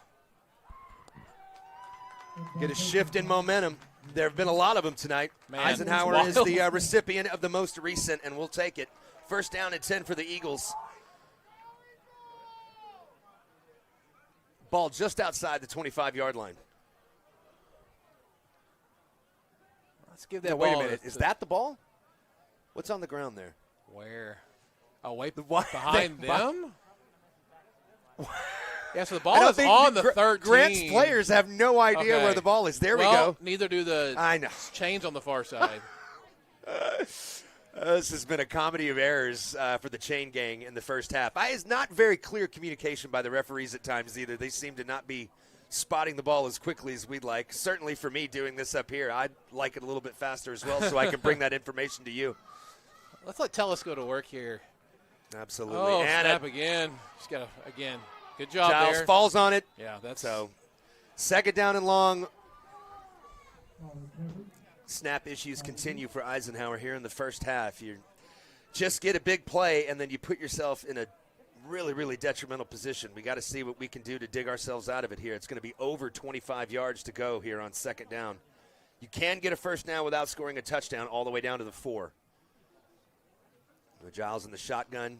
Get a shift in momentum. There have been a lot of them tonight. Man, Eisenhower is the recipient of the most recent, and we'll take it. 1st down and 10 for the Eagles. Ball just outside the 25-yard line. Let's give that now, ball. Wait a minute. Is that the ball? What's on the ground there? Where? Oh, wait. Behind them? Yeah, so the ball is on the 13. Grant's players have no idea where the ball is. There we go. Neither do the chains on the far side. This has been a comedy of errors for the chain gang in the first half. It's not very clear communication by the referees at times either. They seem to not be spotting the ball as quickly as we'd like. Certainly for me doing this up here, I'd like it a little bit faster as well so I can bring that information to you. Let's let Tellis go to work here. Absolutely. Oh, and snap again. Just got to, again. Good job Giles there. falls on it. Yeah, that's so. 2nd down and long. Snap issues continue for Eisenhower here in the first half. You just get a big play, and then you put yourself in a really, really detrimental position. We got to see what we can do to dig ourselves out of it here. It's going to be over 25 yards to go here on 2nd down. You can get a 1st down without scoring a touchdown all the way down to the 4. Giles in the shotgun.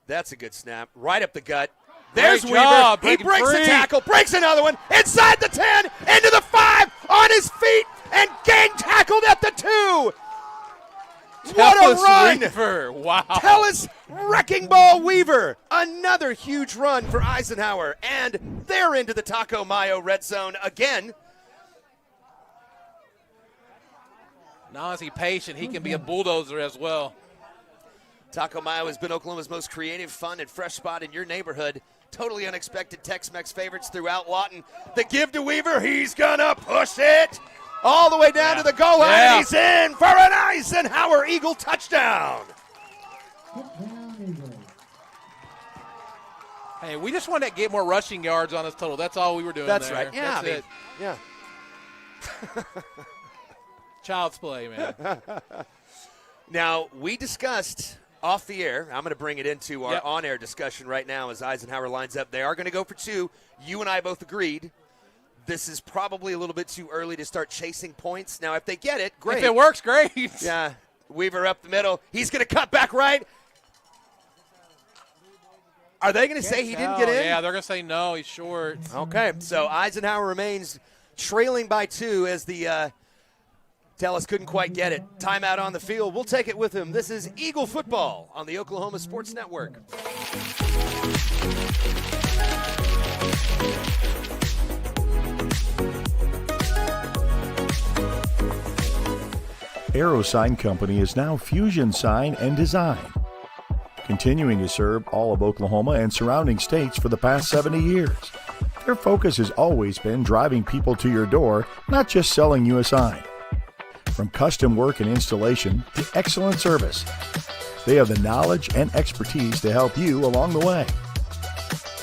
That's a good snap. Right up the gut. There's Weaver. He breaks the tackle, breaks another one, inside the 10, into the 5, on his feet, and gang tackled at the 2. What a run. Weaver. Wow. Tellis wrecking ball Weaver. Another huge run for Eisenhower, and they're into the Taco Mayo red zone again. Now is he patient, he can be a bulldozer as well. Taco Mayo has been Oklahoma's most creative, fun, and fresh spot in your neighborhood. Totally unexpected Tex-Mex favorites throughout Lawton. The give to Weaver, he's gonna push it all the way down to the goal line, and he's in for an Eisenhower Eagle touchdown. Hey, we just wanted to get more rushing yards on this total. That's all we were doing. That's there. right. Yeah, That's it. Yeah. Child's play, man. Now, we discussed off the air. I'm going to bring it into our on-air discussion right now as Eisenhower lines up. They are going to go for 2. You and I both agreed this is probably a little bit too early to start chasing points. Now, if they get it, great. If it works, great. Yeah. Weaver up the middle. He's going to cut back right. Are they going to say he didn't get in? Yeah, they're going to say no, he's short. Okay, so Eisenhower remains trailing by 2 as the Dallas couldn't quite get it. Timeout on the field. We'll take it with him. This is Eagle Football on the Oklahoma Sports Network. Aero Sign Company is now Fusion Sign and Design, continuing to serve all of Oklahoma and surrounding states for the past 70 years. Their focus has always been driving people to your door, not just selling you a sign. From custom work and installation to excellent service, they have the knowledge and expertise to help you along the way.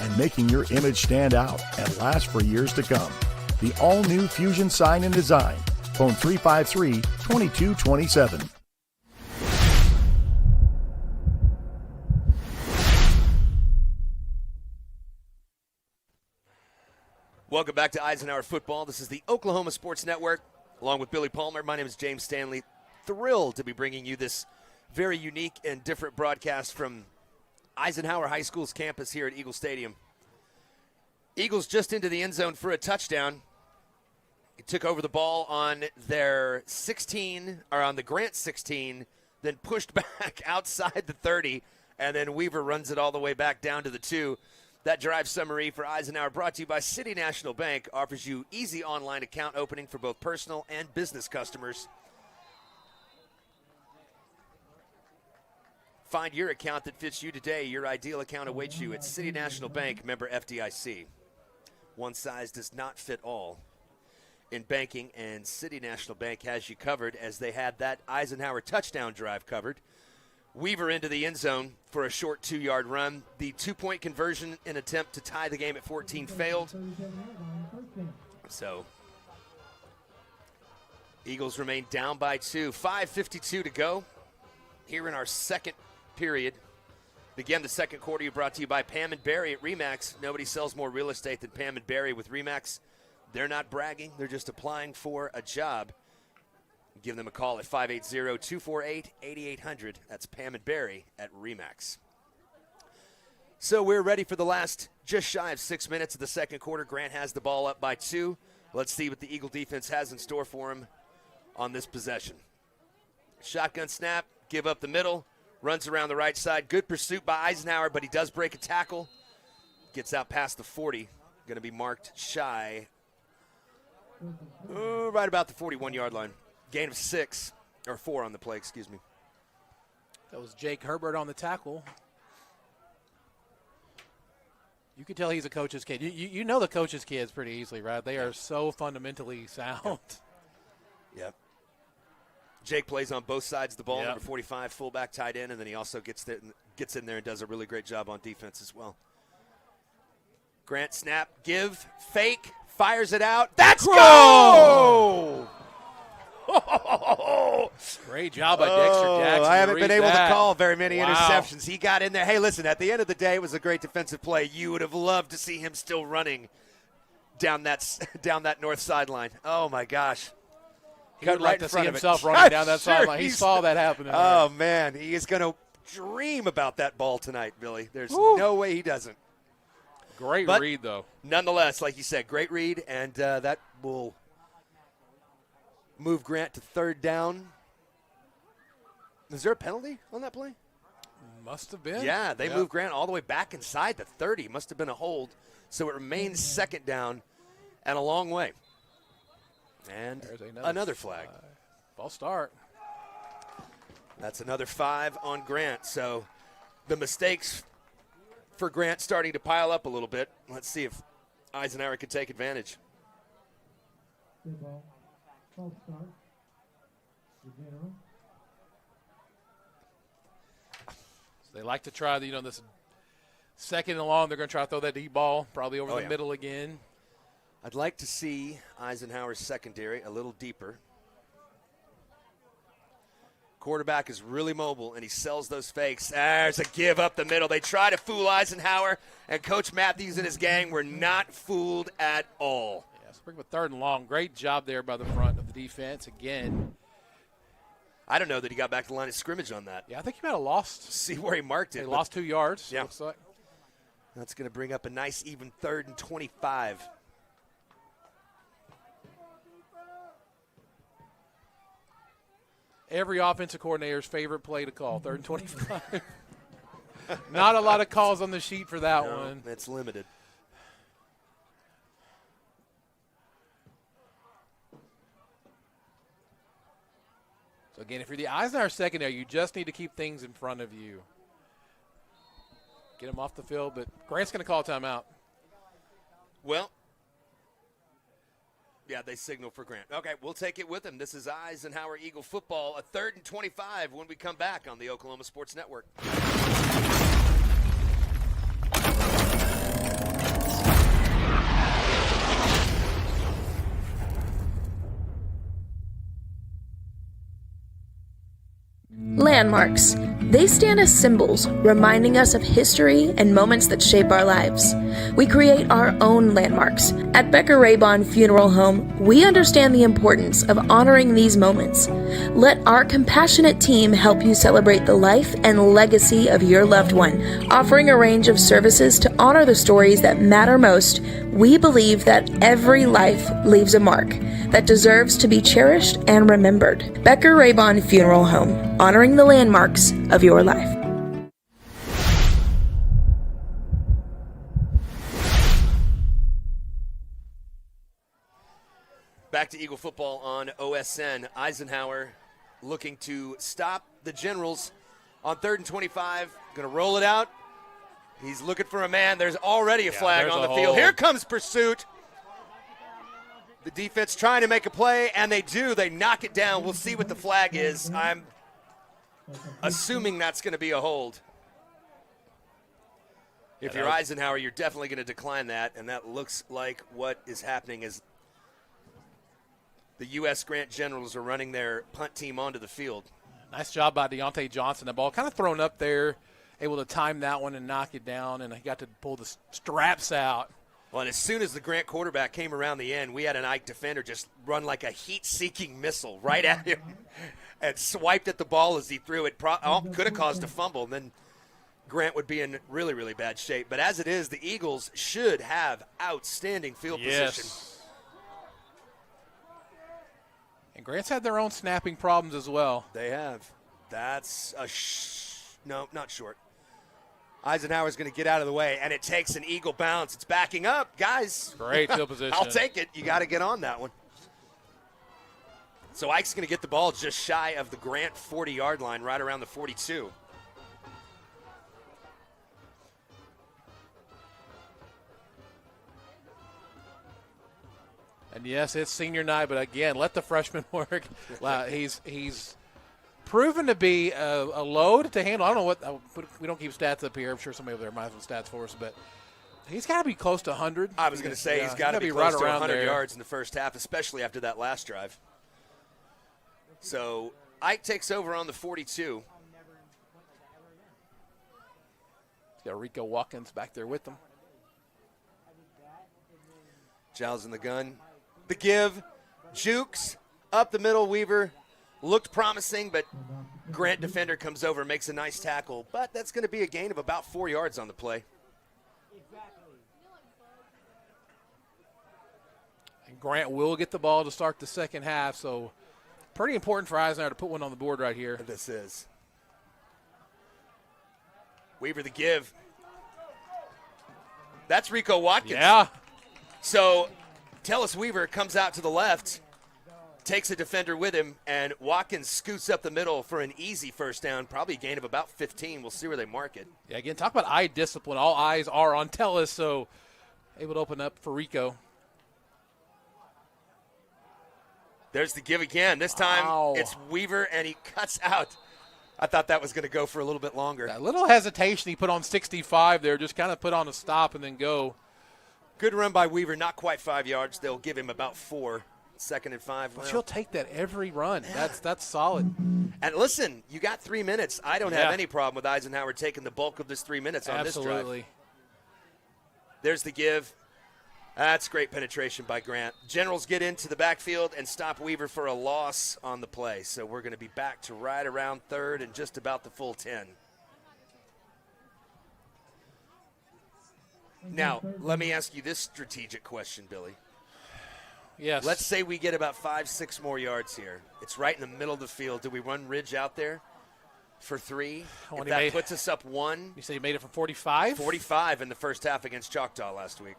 And making your image stand out and last for years to come. The all-new Fusion Sign and Design. Phone 353-2227. Welcome back to Eisenhower Football. This is the Oklahoma Sports Network. Along with Billy Palmer, my name is James Stanley. Thrilled to be bringing you this very unique and different broadcast from Eisenhower High School's campus here at Eagle Stadium. Eagles just into the end zone for a touchdown. He took over the ball on their 16, or on the Grant 16, then pushed back outside the 30, and then Weaver runs it all the way back down to the 2. That drive summary for Eisenhower brought to you by City National Bank. Offers you easy online account opening for both personal and business customers. Find your account that fits you today. Your ideal account awaits you at City National Bank, member FDIC. One size does not fit all in banking, and City National Bank has you covered, as they had that Eisenhower touchdown drive covered. Weaver into the end zone for a short 2-yard run. The 2-point conversion in attempt to tie the game at 14 failed. So Eagles remain down by 2. 5:52 to go here in our second period. Again, the second quarter brought to you by Pam and Barry at RE/MAX. Nobody sells more real estate than Pam and Barry with RE/MAX. They're not bragging. They're just applying for a job. Give them a call at 580-248-8800. That's Pam and Barry at RE/MAX. So we're ready for the last just shy of 6 minutes of the second quarter. Grant has the ball up by 2. Let's see what the Eagle defense has in store for him on this possession. Shotgun snap, give up the middle, runs around the right side. Good pursuit by Eisenhower, but he does break a tackle. Gets out past the 40. Going to be marked shy. Right about the 41-yard line. Gain of 6, or 4 on the play, excuse me. That was Jake Herbert on the tackle. You can tell he's a coach's kid. You know the coach's kids pretty easily, right? They are so fundamentally sound. Yep. Jake plays on both sides of the ball, number 45, fullback, tight end, and then he also gets in there and does a really great job on defense as well. Grant snap, give, fake, fires it out. That's go! Great job by Dexter Jackson. I haven't been able to call very many interceptions. He got in there. Hey, listen, at the end of the day, it was a great defensive play. You would have loved to see him still running down that north sideline. Oh, my gosh. He would like to see himself running down that sideline. He saw that happening. Oh, man. He is going to dream about that ball tonight, Billy. There's no way he doesn't. Great read, though. Nonetheless, like you said, great read, and that will move Grant to third down. Is there a penalty on that play? Must have been. Yeah, they moved Grant all the way back inside the 30. Must have been a hold. So it remains second down and a long way. And another flag. False start. That's another 5 on Grant. So the mistakes for Grant starting to pile up a little bit. Let's see if Eisenhower can take advantage. Good ball. False start. So they like to try, this second and long. They're going to try to throw that deep ball, probably over the middle again. I'd like to see Eisenhower's secondary a little deeper. Quarterback is really mobile, and he sells those fakes. There's a give up the middle. They try to fool Eisenhower, and Coach Matthews and his gang were not fooled at all. Yeah, Yes, bring up a 3rd and long. Great job there by the front of the defense again. I don't know that he got back to the line of scrimmage on that. Yeah, I think he might have lost. See where he marked it. He lost 2 yards, yeah. looks like. That's going to bring up a nice even 3rd and 25. Every offensive coordinator's favorite play to call, 3rd and 25. Not a lot of calls on the sheet for that one. It's limited. So, again, if you're the Eisenhower secondary, you just need to keep things in front of you. Get them off the field, but Grant's going to call timeout. Well, yeah, they signal for Grant. Okay, we'll take it with him. This is Eisenhower Eagle football, a 3rd and 25 when we come back on the Oklahoma Sports Network. Landmarks. They stand as symbols, reminding us of history and moments that shape our lives. We create our own landmarks. At Becker-Raybon Funeral Home, we understand the importance of honoring these moments. Let our compassionate team help you celebrate the life and legacy of your loved one. Offering a range of services to honor the stories that matter most, we believe that every life leaves a mark that deserves to be cherished and remembered. Becker-Raybon Funeral Home, honoring the landmarks of your life. Back to Eagle football on OSN. Eisenhower looking to stop the Generals on 3rd and 25. Going to roll it out. He's looking for a man. There's already a flag on the field. Here comes pursuit. The defense trying to make a play, and they do. They knock it down. We'll see what the flag is. I'm assuming that's going to be a hold. If you're Eisenhower, you're definitely going to decline that, and that looks like what is happening is the U.S. Grant Generals are running their punt team onto the field. Nice job by Deontay Johnson. The ball kind of thrown up there, able to time that one and knock it down, and he got to pull the straps out. Well, and as soon as the Grant quarterback came around the end, we had an Ike defender just run like a heat-seeking missile right at him and swiped at the ball as he threw it. Could have caused a fumble, and then Grant would be in really, really bad shape. But as it is, the Eagles should have outstanding field position. And Grant's had their own snapping problems as well. They have. That's a no, not short. Eisenhower's going to get out of the way, and it takes an Eagle bounce. It's backing up, guys. Great field position. I'll take it. You got to get on that one. So Ike's going to get the ball just shy of the Grant 40-yard line, right around the 42. And yes, it's senior night, but again, let the freshman work. He's proven to be a load to handle. I don't know what we don't keep stats up here. I'm sure somebody over there might have some stats for us, but he's got to be close to 100. I was going to say he's got to be close to 100 yards in the first half, especially after that last drive. So Ike takes over on the 42. He's got Rico Watkins back there with him. Giles in the gun. The give. Jukes up the middle. Weaver looked promising, but Grant defender comes over, makes a nice tackle. But that's going to be a gain of about 4 yards on the play. And Grant will get the ball to start the second half, so pretty important for Eisenhower to put one on the board right here. This is. Weaver the give. That's Rico Watkins. Yeah. So Tellis Weaver comes out to the left, takes a defender with him, and Watkins scoots up the middle for an easy first down, probably a gain of about 15. We'll see where they mark it. Yeah, again, talk about eye discipline. All eyes are on Tellis, so able to open up for Rico. There's the give again. This time it's Weaver, and he cuts out. I thought that was going to go for a little bit longer. That little hesitation he put on 65 there, just kind of put on a stop and then go. Good run by Weaver, not quite 5 yards. They'll give him about 4. 2nd and 5. But you'll take that every run. Yeah. That's solid. And listen, you got 3 minutes. I don't have any problem with Eisenhower taking the bulk of this 3 minutes on this drive. Absolutely. There's the give. That's great penetration by Grant. Generals get into the backfield and stop Weaver for a loss on the play. So we're going to be back to right around third and just about the full 10. Now, let me ask you this strategic question, Billy. Yes. Let's say we get about 5-6 more yards here. It's right in the middle of the field. Do we run Ridge out there for 3? If that puts us up 1. You say he made it from 45? 45 in the first half against Choctaw last week.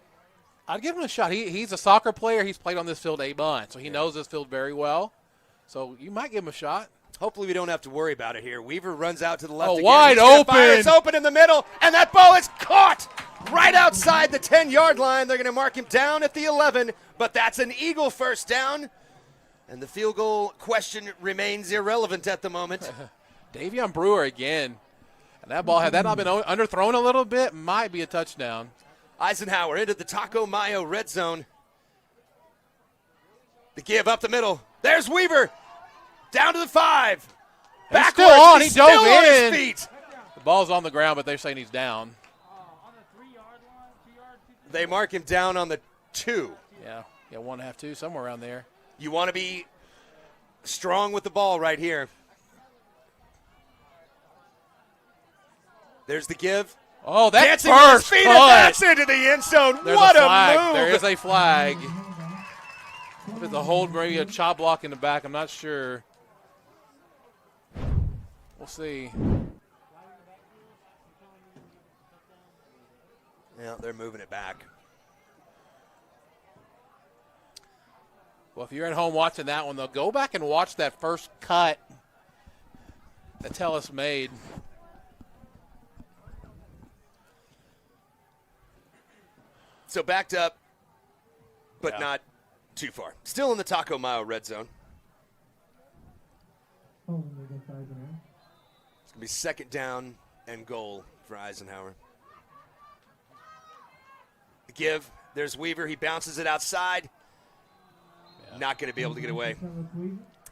I'd give him a shot. He's a soccer player. He's played on this field 8 months, so he knows this field very well. So you might give him a shot. Hopefully we don't have to worry about it here. Weaver runs out to the left again. Wide open. It's open in the middle, and that ball is caught right outside the 10-yard line. They're going to mark him down at the 11, but that's an Eagle first down, and the field goal question remains irrelevant at the moment. Davion Brewer again. And that ball, had that not been underthrown a little bit, might be a touchdown. Eisenhower into the Taco Mayo red zone. The give up the middle. There's Weaver. Down to the 5. He's still on. He dove on in. His feet. The ball's on the ground, but they're saying he's down. They mark him down on the 2. Yeah, 1.5, 2, somewhere around there. You want to be strong with the ball right here. There's the give. Oh, that's dancing first feet cut. And that's into the end zone. There's what a flag. move. There is a flag. With a hold, maybe a chop block in the back. I'm not sure. We'll see. Yeah, they're moving it back. Well, if you're at home watching that one, though, go back and watch that first cut that Tellis made. So backed up, but not too far. Still in the Taco Mayo red zone. It's going to be second down and goal for Eisenhower. The give. There's Weaver. He bounces it outside. Not going to be able to get away.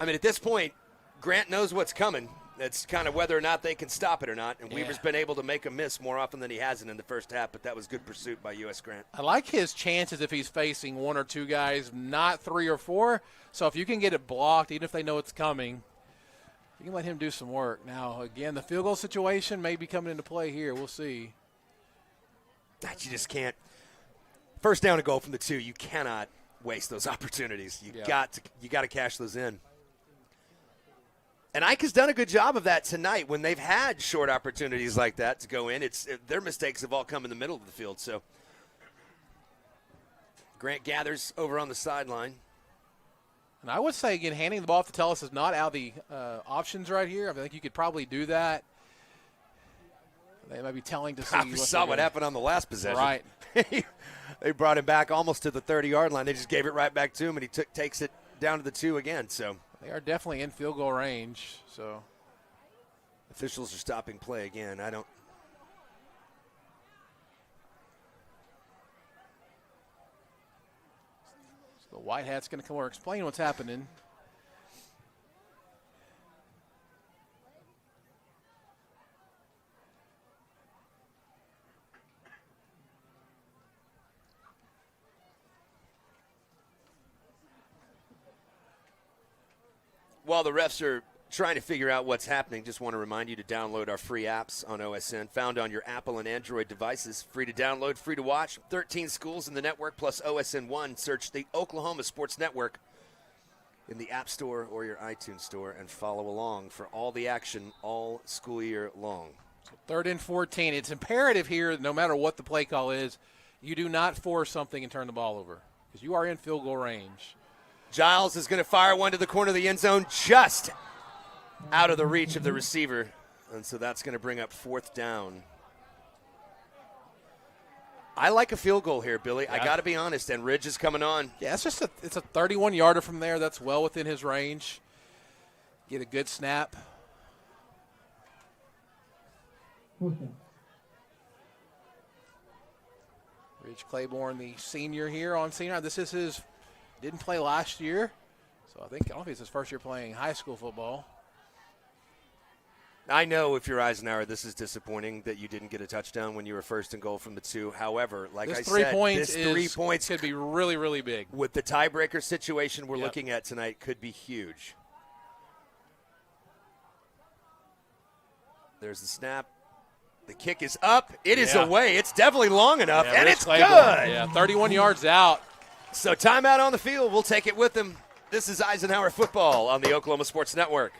I mean, at this point, Grant knows what's coming. It's kind of whether or not they can stop it or not. And Weaver's been able to make a miss more often than he hasn't in the first half, but that was good pursuit by U.S. Grant. I like his chances if he's facing 1 or 2 guys, not 3 or 4. So if you can get it blocked, even if they know it's coming, you can let him do some work. Now, again, the field goal situation may be coming into play here. We'll see. You just can't. First down and goal from the 2. You cannot waste those opportunities. You got to cash those in. And Ike has done a good job of that tonight when they've had short opportunities like that to go in. Their mistakes have all come in the middle of the field. So Grant gathers over on the sideline. And I would say, again, handing the ball to Tellis is not out of the options right here. I think you could probably do that. They might be telling to see. We saw what happened on the last possession. Right. They brought him back almost to the 30-yard line. They just gave it right back to him, and he takes it down to the 2 again. So they are definitely in field goal range. So officials are stopping play again. So the white hat's going to come over, explain what's happening. While the refs are trying to figure out what's happening, just want to remind you to download our free apps on OSN, found on your Apple and Android devices. Free to download, free to watch. 13 schools in the network plus OSN 1. Search the Oklahoma Sports Network in the App Store or your iTunes Store and follow along for all the action all school year long. So 3rd and 14. It's imperative here, no matter what the play call is, you do not force something and turn the ball over because you are in field goal range. Giles is going to fire one to the corner of the end zone, just out of the reach of the receiver. And so that's going to bring up 4th down. I like a field goal here, Billy. I got to be honest, and Ridge is coming on. Yeah, it's a 31-yarder from there. That's well within his range. Get a good snap. Ridge Claiborne, the senior here on senior. This is his. Didn't play last year, so I don't know if it's his first year playing high school football. I know if you're Eisenhower, this is disappointing that you didn't get a touchdown when you were first and goal from the 2. However, like this I 3 said, points this 3 points could be really, really big. With the tiebreaker situation we're looking at tonight, could be huge. There's the snap. The kick is up. It is away. It's definitely long enough, and it's good. Yeah, 31 yards out. So timeout on the field. We'll take it with them. This is Eisenhower football on the Oklahoma Sports Network.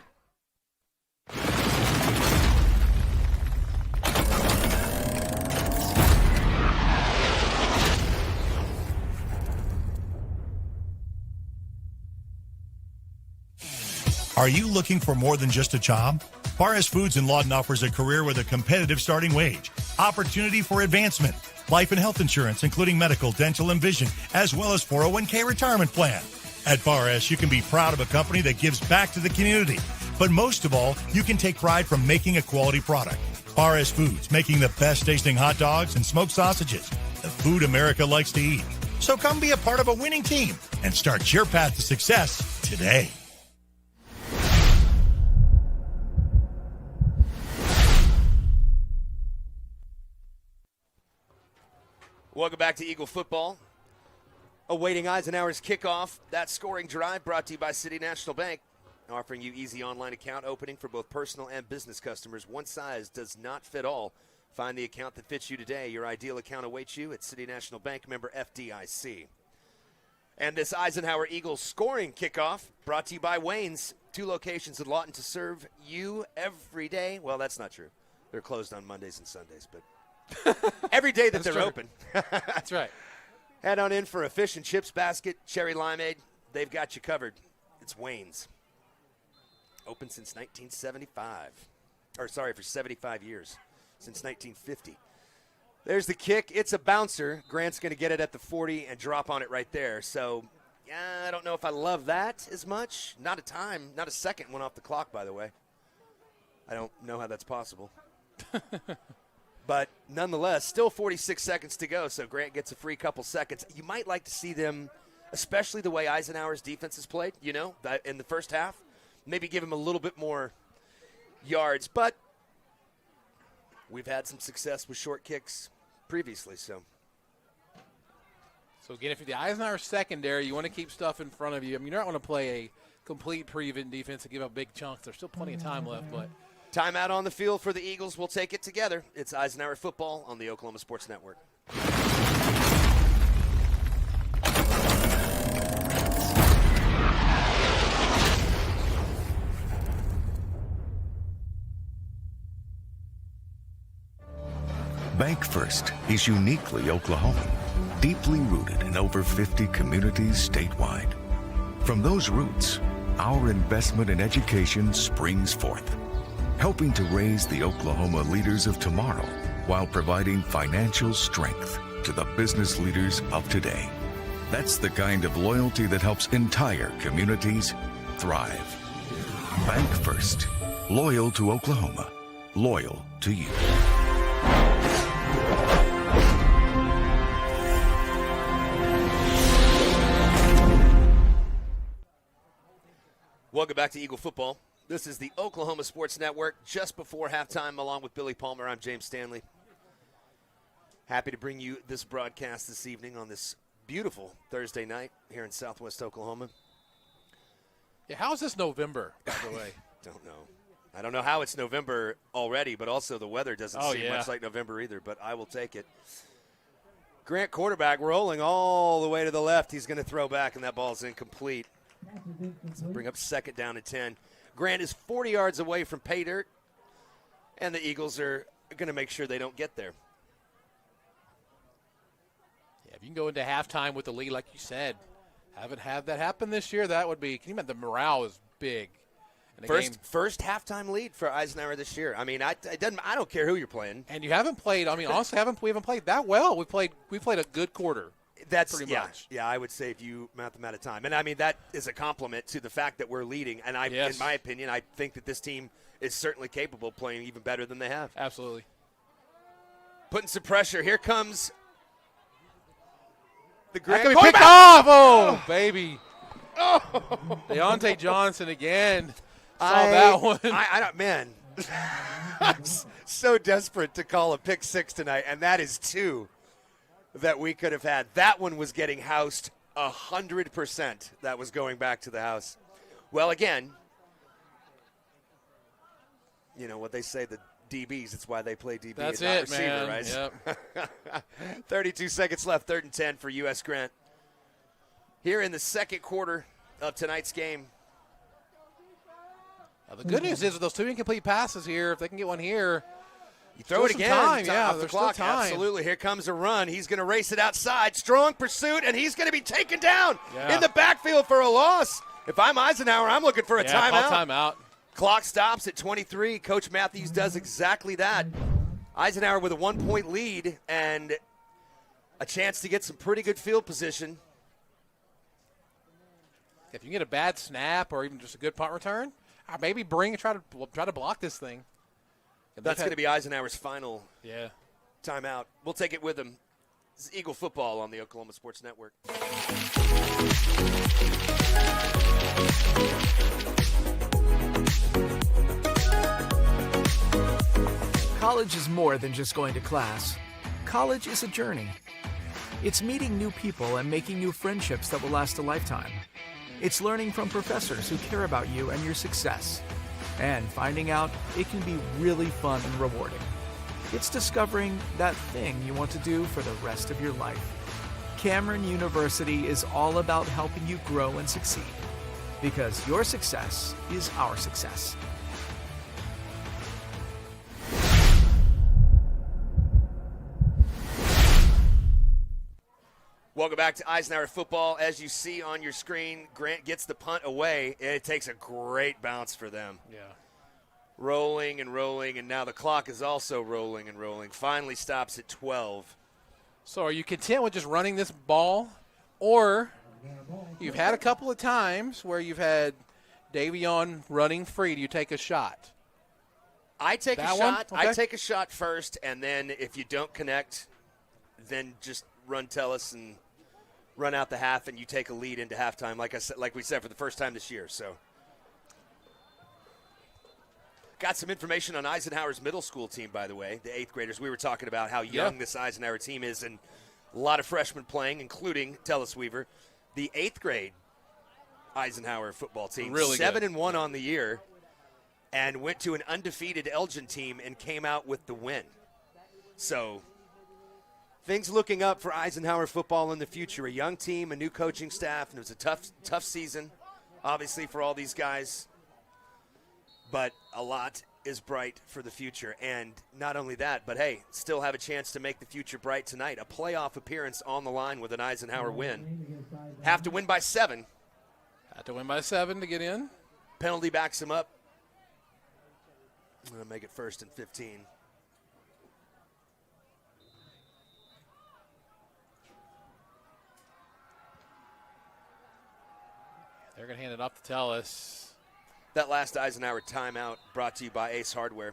Are you looking for more than just a job? Paris Foods in Lawton offers a career with a competitive starting wage, opportunity for advancement, life and health insurance, including medical, dental, and vision, as well as 401k retirement plan. At Bar S, you can be proud of a company that gives back to the community. But most of all, you can take pride from making a quality product. Bar S Foods, making the best tasting hot dogs and smoked sausages, the food America likes to eat. So come be a part of a winning team and start your path to success today. Welcome back to Eagle Football. Awaiting Eisenhower's kickoff. That scoring drive brought to you by City National Bank, offering you easy online account opening for both personal and business customers. One size does not fit all. Find the account that fits you today. Your ideal account awaits you at City National Bank, member FDIC. And this Eisenhower Eagles scoring kickoff brought to you by Wayne's. 2 locations in Lawton to serve you every day. Well, that's not true. They're closed on Mondays and Sundays, but every day that they're open. That's right. Head on in for a fish and chips basket, cherry limeade. They've got you covered. It's Wayne's. Open since 1975. For 75 years. Since 1950. There's the kick. It's a bouncer. Grant's going to get it at the 40 and drop on it right there. So, I don't know if I love that as much. Not a second went off the clock, by the way. I don't know how that's possible. But nonetheless, still 46 seconds to go, so Grant gets a free couple seconds. You might like to see them, especially the way Eisenhower's defense has played, in the first half, maybe give him a little bit more yards. But we've had some success with short kicks previously. So again, if you're the Eisenhower secondary, you want to keep stuff in front of you. I mean, you don't want to play a complete prevent defense and give up big chunks. There's still plenty of time left, but – timeout on the field for the Eagles. We'll take it together. It's Eisenhower football on the Oklahoma Sports Network. Bank First is uniquely Oklahoman, deeply rooted in over 50 communities statewide. From those roots, our investment in education springs forth, helping to raise the Oklahoma leaders of tomorrow while providing financial strength to the business leaders of today. That's the kind of loyalty that helps entire communities thrive. Bank First. Loyal to Oklahoma. Loyal to you. Welcome back to Eagle Football. This is the Oklahoma Sports Network. Just before halftime, along with Billy Palmer, I'm James Stanley. Happy to bring you this broadcast this evening on this beautiful Thursday night here in Southwest Oklahoma. Yeah, how is this November, by the way? Don't know. I don't know how it's November already, but also the weather doesn't seem much like November either, but I will take it. Grant quarterback rolling all the way to the left. He's going to throw back, and that ball's incomplete. So bring up 2nd down and 10. Grant is 40 yards away from pay dirt, and the Eagles are going to make sure they don't get there. Yeah, if you can go into halftime with the lead, like you said, haven't had that happen this year, that would be – can you imagine the morale is big. First halftime lead for Eisenhower this year. I mean, I don't care who you're playing. And you haven't played – I mean, honestly, we haven't played that well. We played a good quarter. That's pretty much. Yeah, I would say if you math them out of time. And, I mean, that is a compliment to the fact that we're leading. And, in my opinion, I think that this team is certainly capable of playing even better than they have. Absolutely. Putting some pressure. Here comes the That can be picked off. Oh, baby. Oh. Deontay Johnson again. Saw that one. Man, I'm so desperate to call a pick six tonight, and that is two that we could have had. That one was getting housed 100%. That was going back to the house. Well, again, you know what they say, the DBs, it's why they play DB That's and not it, receiver, man. right? Yep. 32 seconds left, 3rd and 10 for U.S. Grant. Here in the second quarter of tonight's game. The good news is with those 2 incomplete passes here, if they can get one here, you throw it again. Time. Off the clock. Absolutely. Here comes a run. He's going to race it outside. Strong pursuit, and he's going to be taken down in the backfield for a loss. If I'm Eisenhower, I'm looking for a timeout. Timeout. Clock stops at 23. Coach Matthews does exactly that. Eisenhower with a 1-point lead and a chance to get some pretty good field position. If you get a bad snap or even just a good punt return, maybe try to block this thing. That's going to be Eisenhower's final Yeah. timeout. We'll take it with him. This is Eagle Football on the Oklahoma Sports Network. College is more than just going to class. College is a journey. It's meeting new people and making new friendships that will last a lifetime. It's learning from professors who care about you and your success. And finding out it can be really fun and rewarding. It's discovering that thing you want to do for the rest of your life. Cameron University is all about helping you grow and succeed. Because your success is our success. Welcome back to Eisenhower Football. As you see on your screen, Grant gets the punt away. It takes a great bounce for them. Yeah. Rolling and rolling, and now the clock is also rolling and rolling. Finally stops at 12. So are you content with just running this ball? Or you've had a couple of times where you've had Davion running free. Do you take a shot? I take That a one? shot. Okay. I take a shot first, and then if you don't connect, then just tell us and run out the half, and you take a lead into halftime, like we said, for the first time this year. So, got some information on Eisenhower's middle school team, by the way, the 8th graders. We were talking about how young this Eisenhower team is, and a lot of freshmen playing, including Tellis Weaver. The 8th grade Eisenhower football team, Really 7-1 on the year, and went to an undefeated Elgin team and came out with the win. So, things looking up for Eisenhower football in the future. A young team, a new coaching staff, and it was a tough season, obviously, for all these guys. But a lot is bright for the future. And not only that, but, hey, still have a chance to make the future bright tonight. A playoff appearance on the line with an Eisenhower win. Have to win by 7. Have to win by 7 to get in. Penalty backs him up. I'm going to make it 1st and 15. They're going to hand it off to Tellis. That last Eisenhower timeout brought to you by Ace Hardware.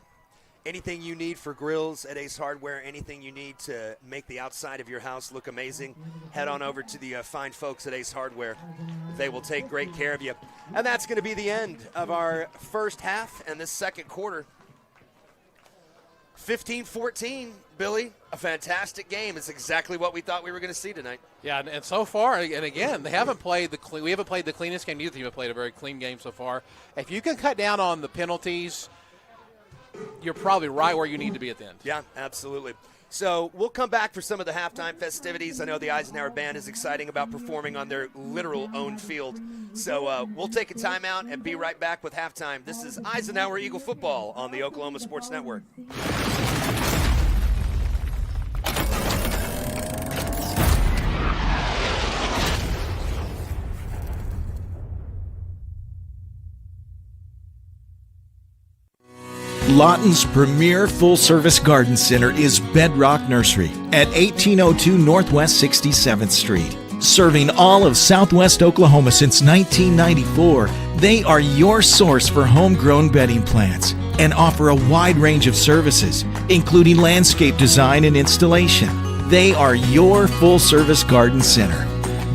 Anything you need for grills at Ace Hardware, anything you need to make the outside of your house look amazing, head on over to the fine folks at Ace Hardware. They will take great care of you. And that's going to be the end of our first half and this second quarter. 15-14, Billy. A fantastic game. It's exactly what we thought we were going to see tonight. Yeah, and so far, and again, we haven't played the cleanest game. Neither team have played a very clean game so far. If you can cut down on the penalties, you're probably right where you need to be at the end. Yeah, absolutely. So we'll come back for some of the halftime festivities. I know the Eisenhower Band is exciting about performing on their literal own field. So we'll take a timeout and be right back with halftime. This is Eisenhower Eagle Football on the Oklahoma Sports Network. Lawton's premier full-service garden center is Bedrock Nursery at 1802 Northwest 67th Street. Serving all of Southwest Oklahoma since 1994, they are your source for homegrown bedding plants and offer a wide range of services, including landscape design and installation. They are your full-service garden center.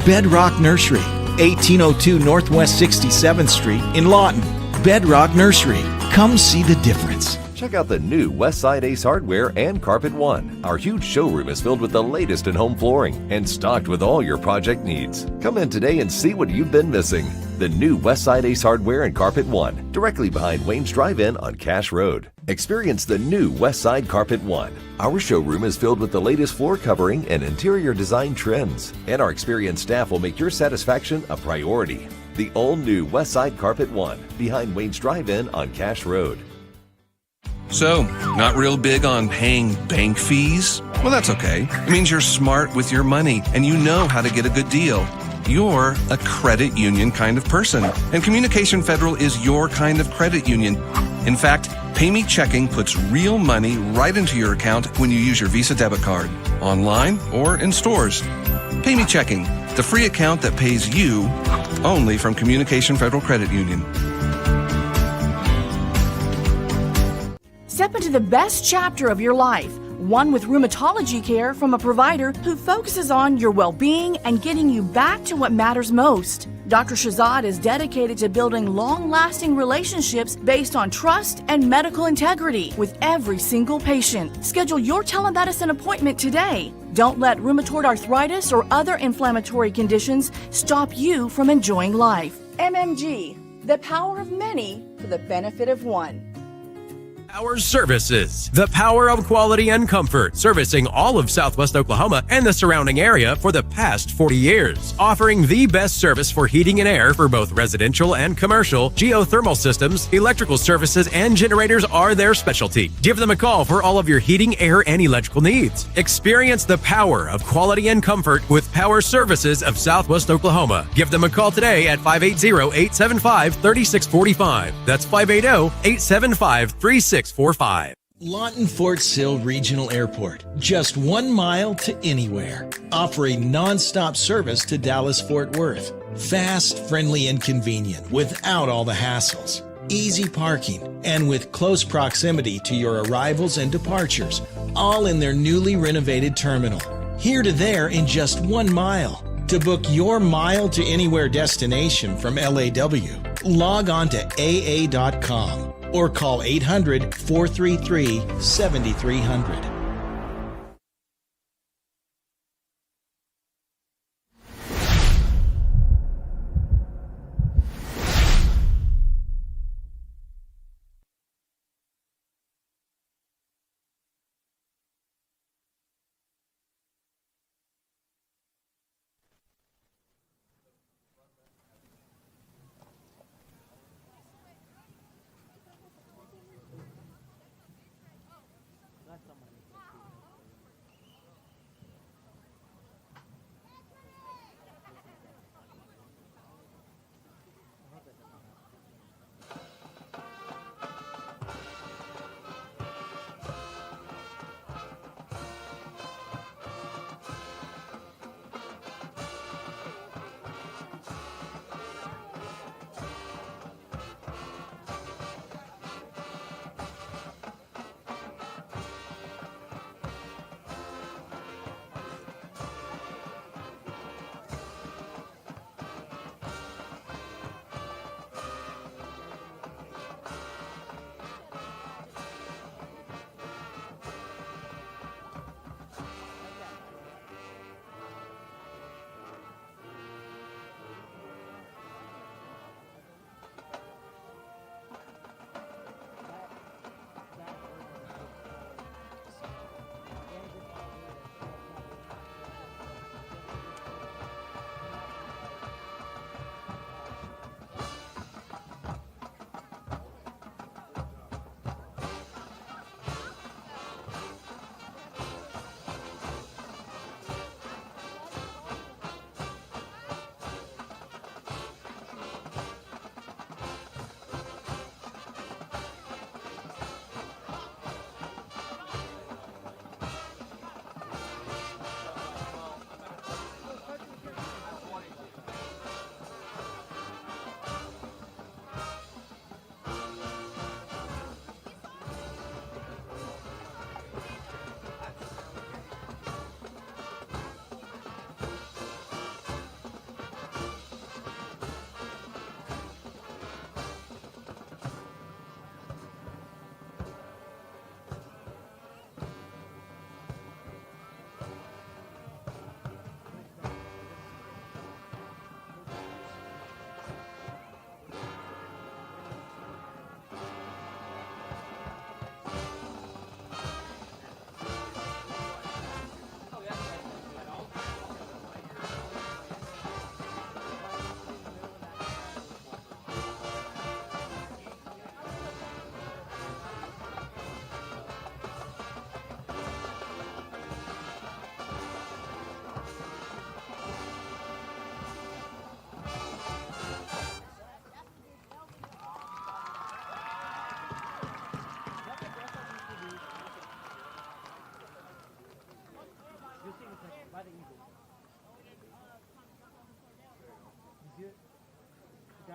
Bedrock Nursery, 1802 Northwest 67th Street in Lawton. Bedrock Nursery, Come see the difference. Check out the new Westside Ace Hardware and Carpet One. Our huge showroom is filled with the latest in home flooring and stocked with all your project needs. Come in today and see what you've been missing. The new Westside Ace Hardware and Carpet One, directly behind Wayne's Drive-In on Cash Road. Experience the new Westside Carpet One. Our showroom is filled with the latest floor covering and interior design trends, and our experienced staff will make your satisfaction a priority. The all-new Westside Carpet One, behind Wayne's Drive-In on Cash Road. So, not real big on paying bank fees? Well, that's okay. It means you're smart with your money and you know how to get a good deal. You're a credit union kind of person, and Communication Federal is your kind of credit union. In fact, PayMe Checking puts real money right into your account when you use your Visa debit card, online or in stores. PayMe Checking, the free account that pays you only from Communication Federal Credit Union. Step into the best chapter of your life, one with rheumatology care from a provider who focuses on your well-being and getting you back to what matters most. Dr. Shahzad is dedicated to building long-lasting relationships based on trust and medical integrity with every single patient. Schedule your telemedicine appointment today. Don't let rheumatoid arthritis or other inflammatory conditions stop you from enjoying life. MMG, the power of many for the benefit of one. Power Services, the power of quality and comfort, servicing all of Southwest Oklahoma and the surrounding area for the past 40 years. Offering the best service for heating and air for both residential and commercial, geothermal systems, electrical services, and generators are their specialty. Give them a call for all of your heating, air, and electrical needs. Experience the power of quality and comfort with Power Services of Southwest Oklahoma. Give them a call today at 580-875-3645. That's 580-875-3645. Lawton Fort Sill Regional Airport, just 1 mile to anywhere, offering non-stop service to Dallas-Fort Worth. Fast, friendly, and convenient without all the hassles. Easy parking, and with close proximity to your arrivals and departures, all in their newly renovated terminal. Here to there in just 1 mile. To book your mile to anywhere destination from LAW, log on to AA.com. or call 800-433-7300.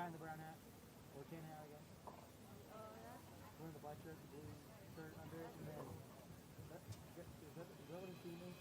guy in the brown hat, or tan hat, I guess. Wearing the black shirt, the blue shirt under it, and then is that what his team is?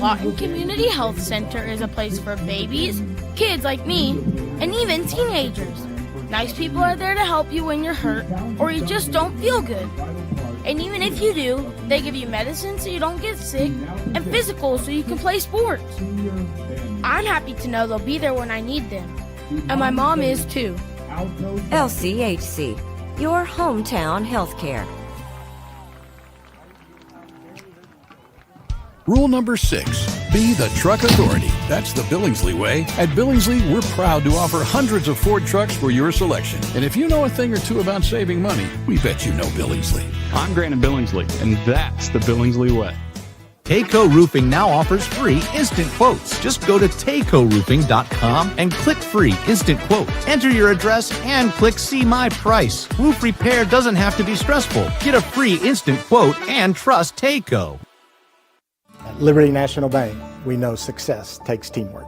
Lawton Community Health Center is a place for babies, kids like me, and even teenagers. Nice people are there to help you when you're hurt or you just don't feel good. And even if you do, they give you medicine so you don't get sick and physicals so you can play sports. I'm happy to know they'll be there when I need them. And my mom is too. LCHC, your hometown healthcare. Rule number 6, be the truck authority. That's the Billingsley way. At Billingsley, we're proud to offer hundreds of Ford trucks for your selection. And if you know a thing or two about saving money, we bet you know Billingsley. I'm Grant at Billingsley, and that's the Billingsley way. Tayco Roofing now offers free instant quotes. Just go to taycoroofing.com and click free instant quote. Enter your address and click see my price. Roof repair doesn't have to be stressful. Get a free instant quote and trust Tayco. At Liberty National Bank, we know success takes teamwork.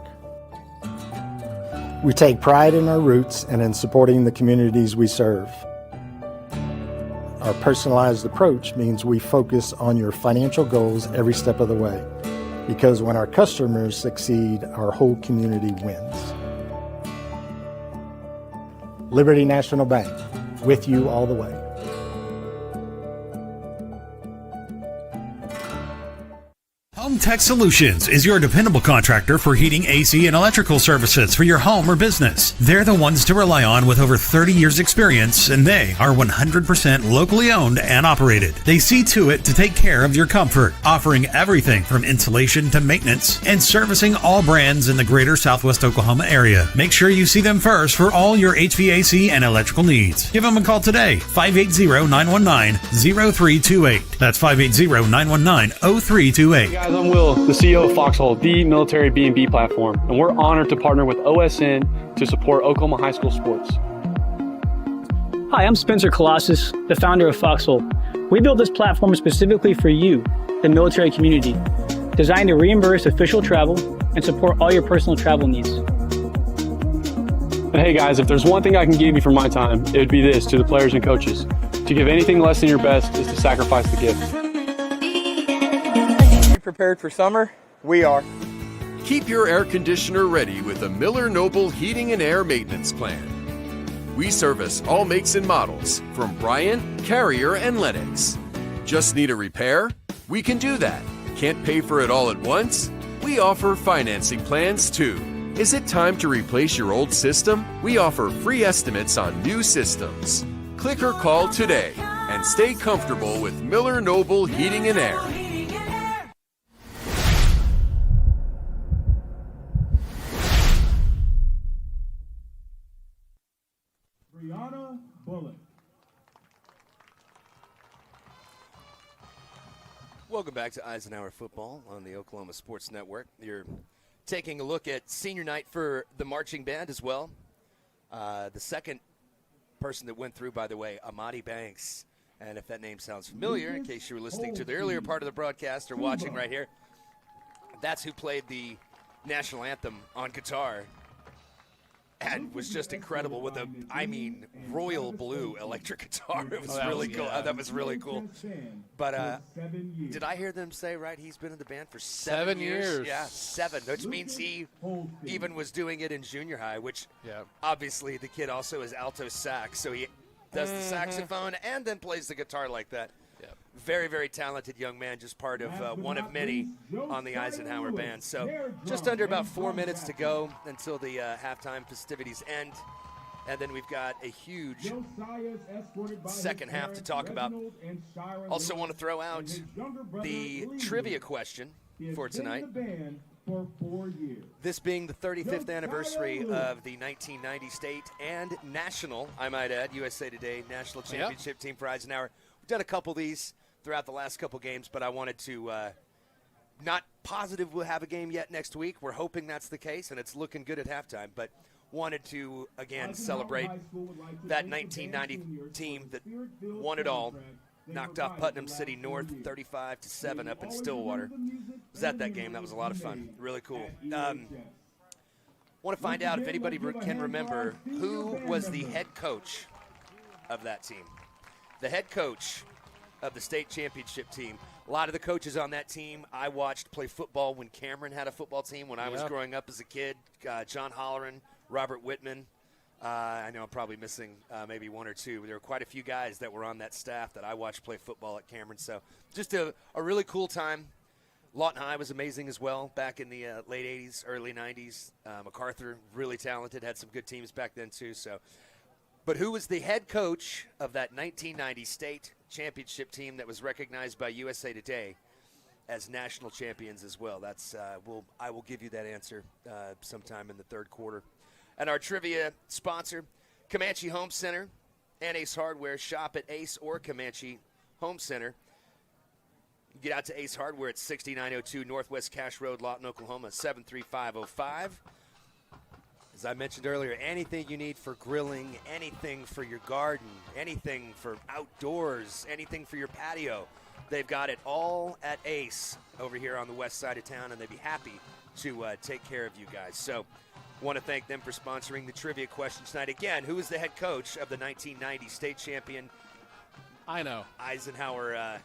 We take pride in our roots and in supporting the communities we serve. Our personalized approach means we focus on your financial goals every step of the way, because when our customers succeed, our whole community wins. Liberty National Bank, with you all the way. Home Tech Solutions is your dependable contractor for heating, AC, and electrical services for your home or business. They're the ones to rely on with over 30 years experience, and they are 100% locally owned and operated. They see to it to take care of your comfort, offering everything from insulation to maintenance and servicing all brands in the greater Southwest Oklahoma area. Make sure you see them first for all your HVAC and electrical needs. Give them a call today, 580-919-0328. That's 580-919-0328. Guys, I'm Will, the CEO of Foxhole, the military B&B platform, and we're honored to partner with OSN to support Oklahoma high school sports. Hi, I'm Spencer Colossus, the founder of Foxhole. We built this platform specifically for you, the military community, designed to reimburse official travel and support all your personal travel needs. And hey guys, if there's one thing I can give you for my time, it would be this to the players and coaches. To give anything less than your best is to sacrifice the gift. Prepared for summer? We are. Keep your air conditioner ready with a Miller Noble Heating and Air Maintenance Plan. We service all makes and models from Bryant, Carrier, and Lennox. Just need a repair? We can do that. Can't pay for it all at once? We offer financing plans too. Is it time to replace your old system? We offer free estimates on new systems. Click or call today and stay comfortable with Miller Noble Heating and Air. Welcome back to Eisenhower Football on the Oklahoma Sports Network. You're taking a look at senior night for the marching band as well. The second person that went through, by the way, Amadi Banks. And if that name sounds familiar, in case you were listening to the earlier part of the broadcast or watching right here, that's who played the national anthem on guitar and was just incredible with a, royal blue electric guitar. It was really cool. That was really cool. But did I hear them say, right, he's been in the band for 7 years? Yeah, 7, which means he even was doing it in junior high, which obviously the kid also is alto sax, so he does the saxophone and then plays the guitar like that. Very, very talented young man, just part of one of many on the Eisenhower band. So just under about 4 minutes to go until the halftime festivities end. And then we've got a huge second half to talk about. Also want to throw out the trivia question for tonight. This being the 35th anniversary of the 1990 state and national, I might add, USA Today national championship team for Eisenhower. We've done a couple of these throughout the last couple games, but I wanted to not positive we'll have a game yet next week. We're hoping that's the case, and it's looking good at halftime, but wanted to, again, celebrate that 1990 team that won it all, knocked off Putnam City North 35-7 up in Stillwater. Was at that game. That was a lot of fun. Really cool. Want to find out if anybody can remember who was the head coach of that team. The head coach of the state championship team. A lot of the coaches on that team I watched play football when Cameron had a football team when I was growing up as a kid. John Holleran, Robert Whitman. I know I'm probably missing maybe one or two. There were quite a few guys that were on that staff that I watched play football at Cameron. So just a really cool time. Lawton High was amazing as well back in the late 80s, early 90s. MacArthur, really talented, had some good teams back then too. But who was the head coach of that 1990 state championship team that was recognized by USA Today as national champions as well? That's I will give you that answer sometime in the third quarter. And our trivia sponsor, Comanche Home Center and Ace Hardware. Shop at Ace or Comanche Home Center. Get out to Ace Hardware at 6902 Northwest Cache Road, Lawton, Oklahoma, 73505. As I mentioned earlier, anything you need for grilling, anything for your garden, anything for outdoors, anything for your patio, they've got it all at Ace over here on the west side of town, and they'd be happy to take care of you guys. So want to thank them for sponsoring the trivia question tonight. Again, who is the head coach of the 1990 state champion? I know. Eisenhower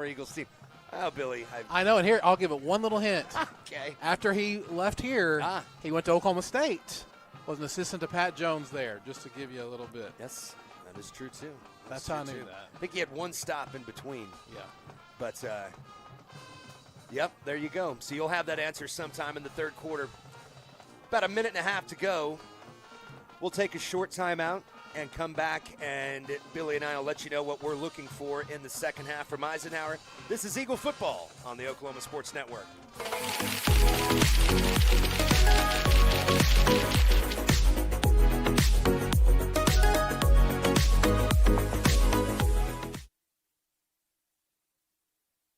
Eagles team. Oh, Billy. I know, and here, I'll give it one little hint. Okay. After he left here, he went to Oklahoma State. Was an assistant to Pat Jones there, just to give you a little bit. Yes, that is true, too. That's how I knew that. I think he had one stop in between. Yeah. But, yep, there you go. So you'll have that answer sometime in the third quarter. About a minute and a half to go. We'll take a short timeout and come back, and Billy and I will let you know what we're looking for in the second half from Eisenhower. This is Eagle Football on the Oklahoma Sports Network.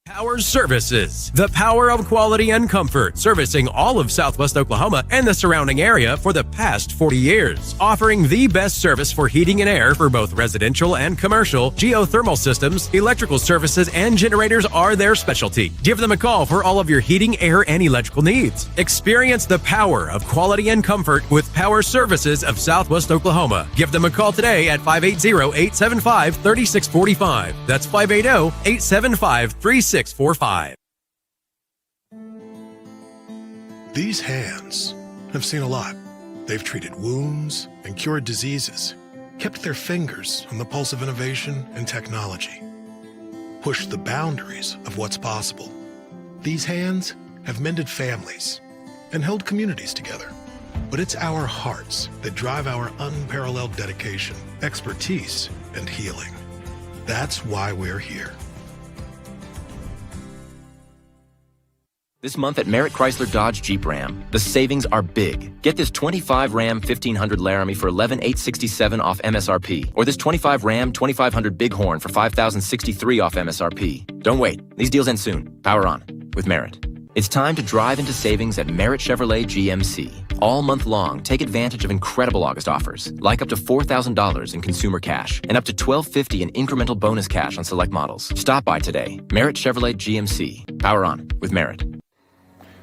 Power Services, the power of quality and comfort, servicing all of Southwest Oklahoma and the surrounding area for the past 40 years. Offering the best service for heating and air for both residential and commercial, geothermal systems, electrical services, and generators are their specialty. Give them a call for all of your heating, air, and electrical needs. Experience the power of quality and comfort with Power Services of Southwest Oklahoma. Give them a call today at 580-875-3645. That's 580-875-3645. These hands have seen a lot. They've treated wounds and cured diseases, kept their fingers on the pulse of innovation and technology, pushed the boundaries of what's possible. These hands have mended families and held communities together. But it's our hearts that drive our unparalleled dedication, expertise, and healing. That's why we're here. This month at Merritt Chrysler Dodge Jeep Ram, the savings are big. Get this 25 Ram 1500 Laramie for $11,867 off MSRP, or this 25 Ram 2500 Bighorn for $5,063 off MSRP. Don't wait. These deals end soon. Power on with Merritt. It's time to drive into savings at Merritt Chevrolet GMC. All month long, take advantage of incredible August offers, like up to $4,000 in consumer cash and up to $1,250 in incremental bonus cash on select models. Stop by today. Merritt Chevrolet GMC. Power on with Merritt.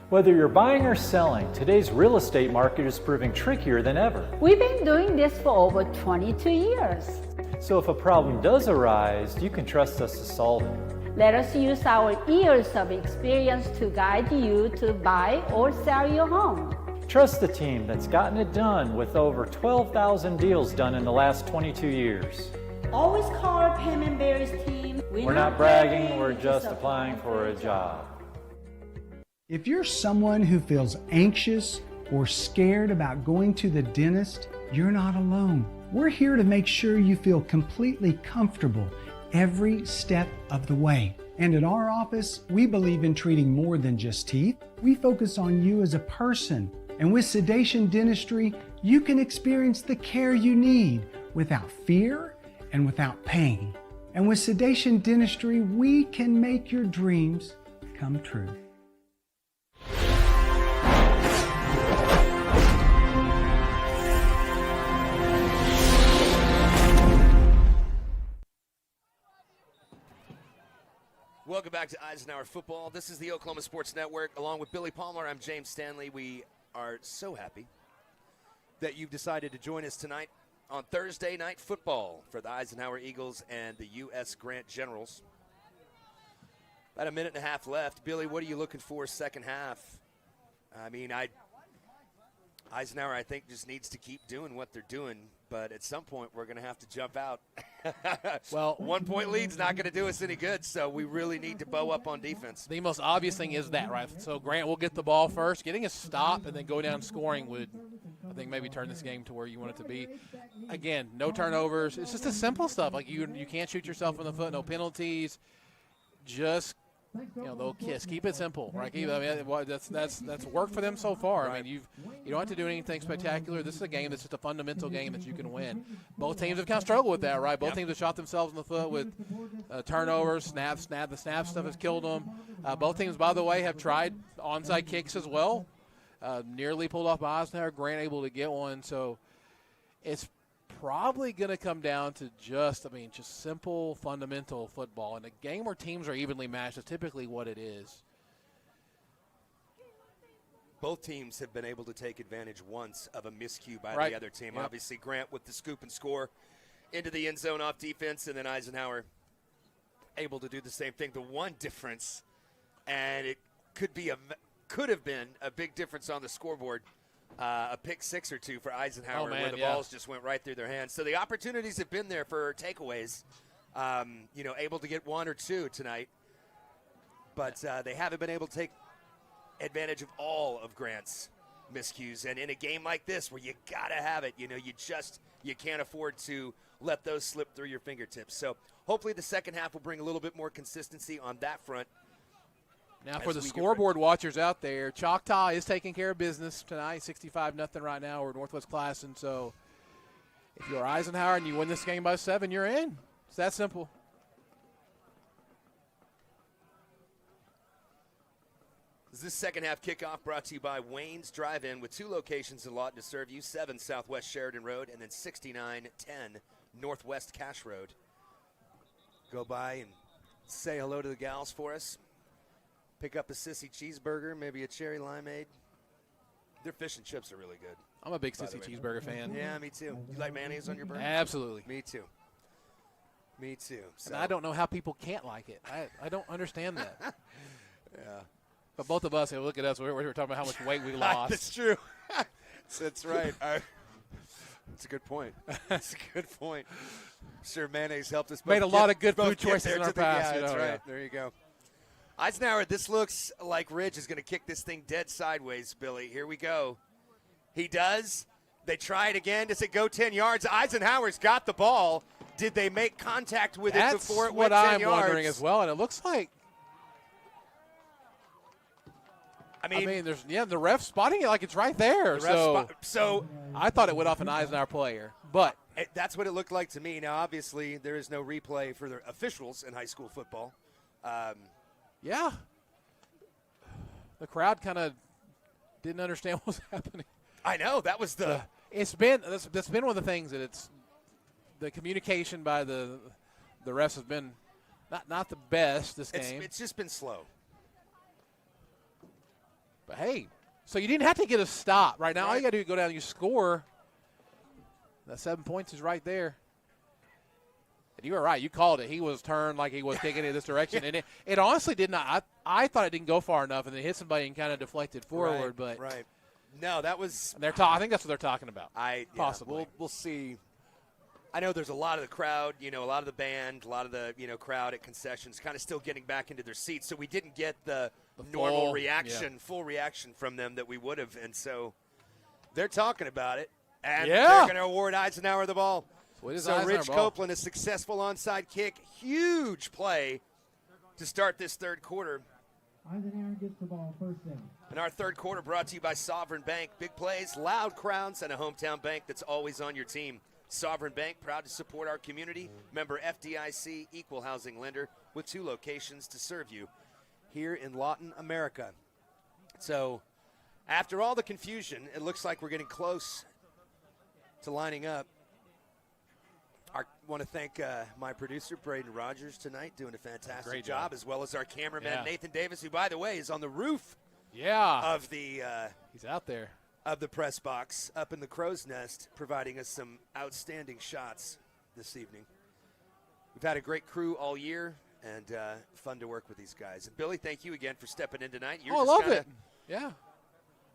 Whether you're buying or selling, today's real estate market is proving trickier than ever. We've been doing this for over 22 years. So if a problem does arise, you can trust us to solve it. Let us use our years of experience to guide you to buy or sell your home. Trust the team that's gotten it done with over 12,000 deals done in the last 22 years. Always call our Payment Berries team. We're not bragging, we're just applying for a job. If you're someone who feels anxious or scared about going to the dentist, you're not alone. We're here to make sure you feel completely comfortable every step of the way. And at our office, we believe in treating more than just teeth. We focus on you as a person. And with Sedation Dentistry, you can experience the care you need without fear and without pain. And with Sedation Dentistry, we can make your dreams come true. Welcome back to Eisenhower Football. This is the Oklahoma Sports Network. Along with Billy Palmer, I'm James Stanley. We are so happy that you've decided to join us tonight on Thursday night football for the Eisenhower Eagles and the U.S. Grant Generals. About a minute and a half left. Billy, what are you looking for second half? I mean, Eisenhower, I think, just needs to keep doing what they're doing, but at some point we're going to have to jump out. Well, 1 point lead's not going to do us any good, so we really need to bow up on defense. The most obvious thing is that, right? So Grant will get the ball first. Getting a stop and then go down scoring would, I think, maybe turn this game to where you want it to be. Again, no turnovers. It's just the simple stuff. Like you can't shoot yourself in the foot, no penalties. Just the little kiss. Keep it simple, right? That's worked for them so far. I mean, you don't have to do anything spectacular. This is a game that's just a fundamental game that you can win. Both teams have kind of struggled with that, right? Both teams have shot themselves in the foot with turnovers, the snap stuff has killed them. Both teams, by the way, have tried onside kicks as well. Nearly pulled off by Eisenhower. Grant able to get one, so it's probably going to come down to just simple, fundamental football. And a game where teams are evenly matched is typically what it is. Both teams have been able to take advantage once of a miscue by Right. the other team. Yep. Obviously, Grant with the scoop and score into the end zone off defense, and then Eisenhower able to do the same thing. The one difference, and it could have been a big difference on the scoreboard, a pick six or two for Eisenhower where the balls just went right through their hands. So the opportunities have been there for takeaways, able to get one or two tonight. But they haven't been able to take advantage of all of Grant's miscues. And in a game like this where you got to have it, you can't afford to let those slip through your fingertips. So hopefully the second half will bring a little bit more consistency on that front. Now, for the scoreboard watchers out there, Choctaw is taking care of business tonight, 65-0 right now over Northwest Classen. So if you're Eisenhower and you win this game by 7, you're in. It's that simple. This second half kickoff brought to you by Wayne's Drive-In with 2 locations in Lawton to serve you, 7 Southwest Sheridan Road and then 6910 Northwest Cash Road. Go by and say hello to the gals for us. Pick up a sissy cheeseburger, maybe a cherry limeade. Their fish and chips are really good. I'm a big sissy cheeseburger fan. Yeah, me too. You like mayonnaise on your burger? Absolutely. Me too. So. And I don't know how people can't like it. I don't understand that. Yeah. But both of us, look at us. We're talking about how much weight we lost. That's true. That's right. That's a good point. That's a good point. Sure, mayonnaise helped us. Made a lot of good food choices in our past. Yeah, that's right. There you go. Eisenhower, this looks like Ridge is going to kick this thing dead sideways, Billy. Here we go. He does. They try it again. Does it go 10 yards? Eisenhower's got the ball. Did they make contact with it before it went 10 yards? That's what I'm wondering as well, and it looks like there's the ref spotting it like it's right there. So I thought it went off an Eisenhower player, but that's what it looked like to me. Now, obviously, there is no replay for the officials in high school football. Yeah, the crowd kind of didn't understand what was happening. I know that was that's been one of the things that it's the communication by the refs has been not the best this game. It's just been slow. But hey, so you didn't have to get a stop right now. All you got to do is go down and you score. That 7 points is right there. And you were right. You called it. He was turned like he was kicking it this direction. And it honestly did not. I thought it didn't go far enough, and then hit somebody and kind of deflected forward. Right. No, that was. I think that's what they're talking about. Possibly. We'll see. I know there's a lot of the crowd, a lot of the band, a lot of the, crowd at concessions kind of still getting back into their seats. So we didn't get the normal reaction, full reaction from them that we would have. And so they're talking about it. And they're going to award Eisenhower the ball. So Rich Copeland, a successful onside kick. Huge play to start this third quarter. Eisenhower gets the ball, first down. And our third quarter brought to you by Sovereign Bank. Big plays, loud crowds, and a hometown bank that's always on your team. Sovereign Bank, proud to support our community. Member FDIC, equal housing lender, with 2 locations to serve you here in Lawton, America. So after all the confusion, it looks like we're getting close to lining up. I want to thank my producer, Braden Rogers, tonight, doing a fantastic job, as well as our cameraman, Nathan Davis, who, by the way, is on the roof of the he's out there. of the press box up in the crow's nest, providing us some outstanding shots this evening. We've had a great crew all year, and fun to work with these guys. And Billy, thank you again for stepping in tonight. I love it. Yeah.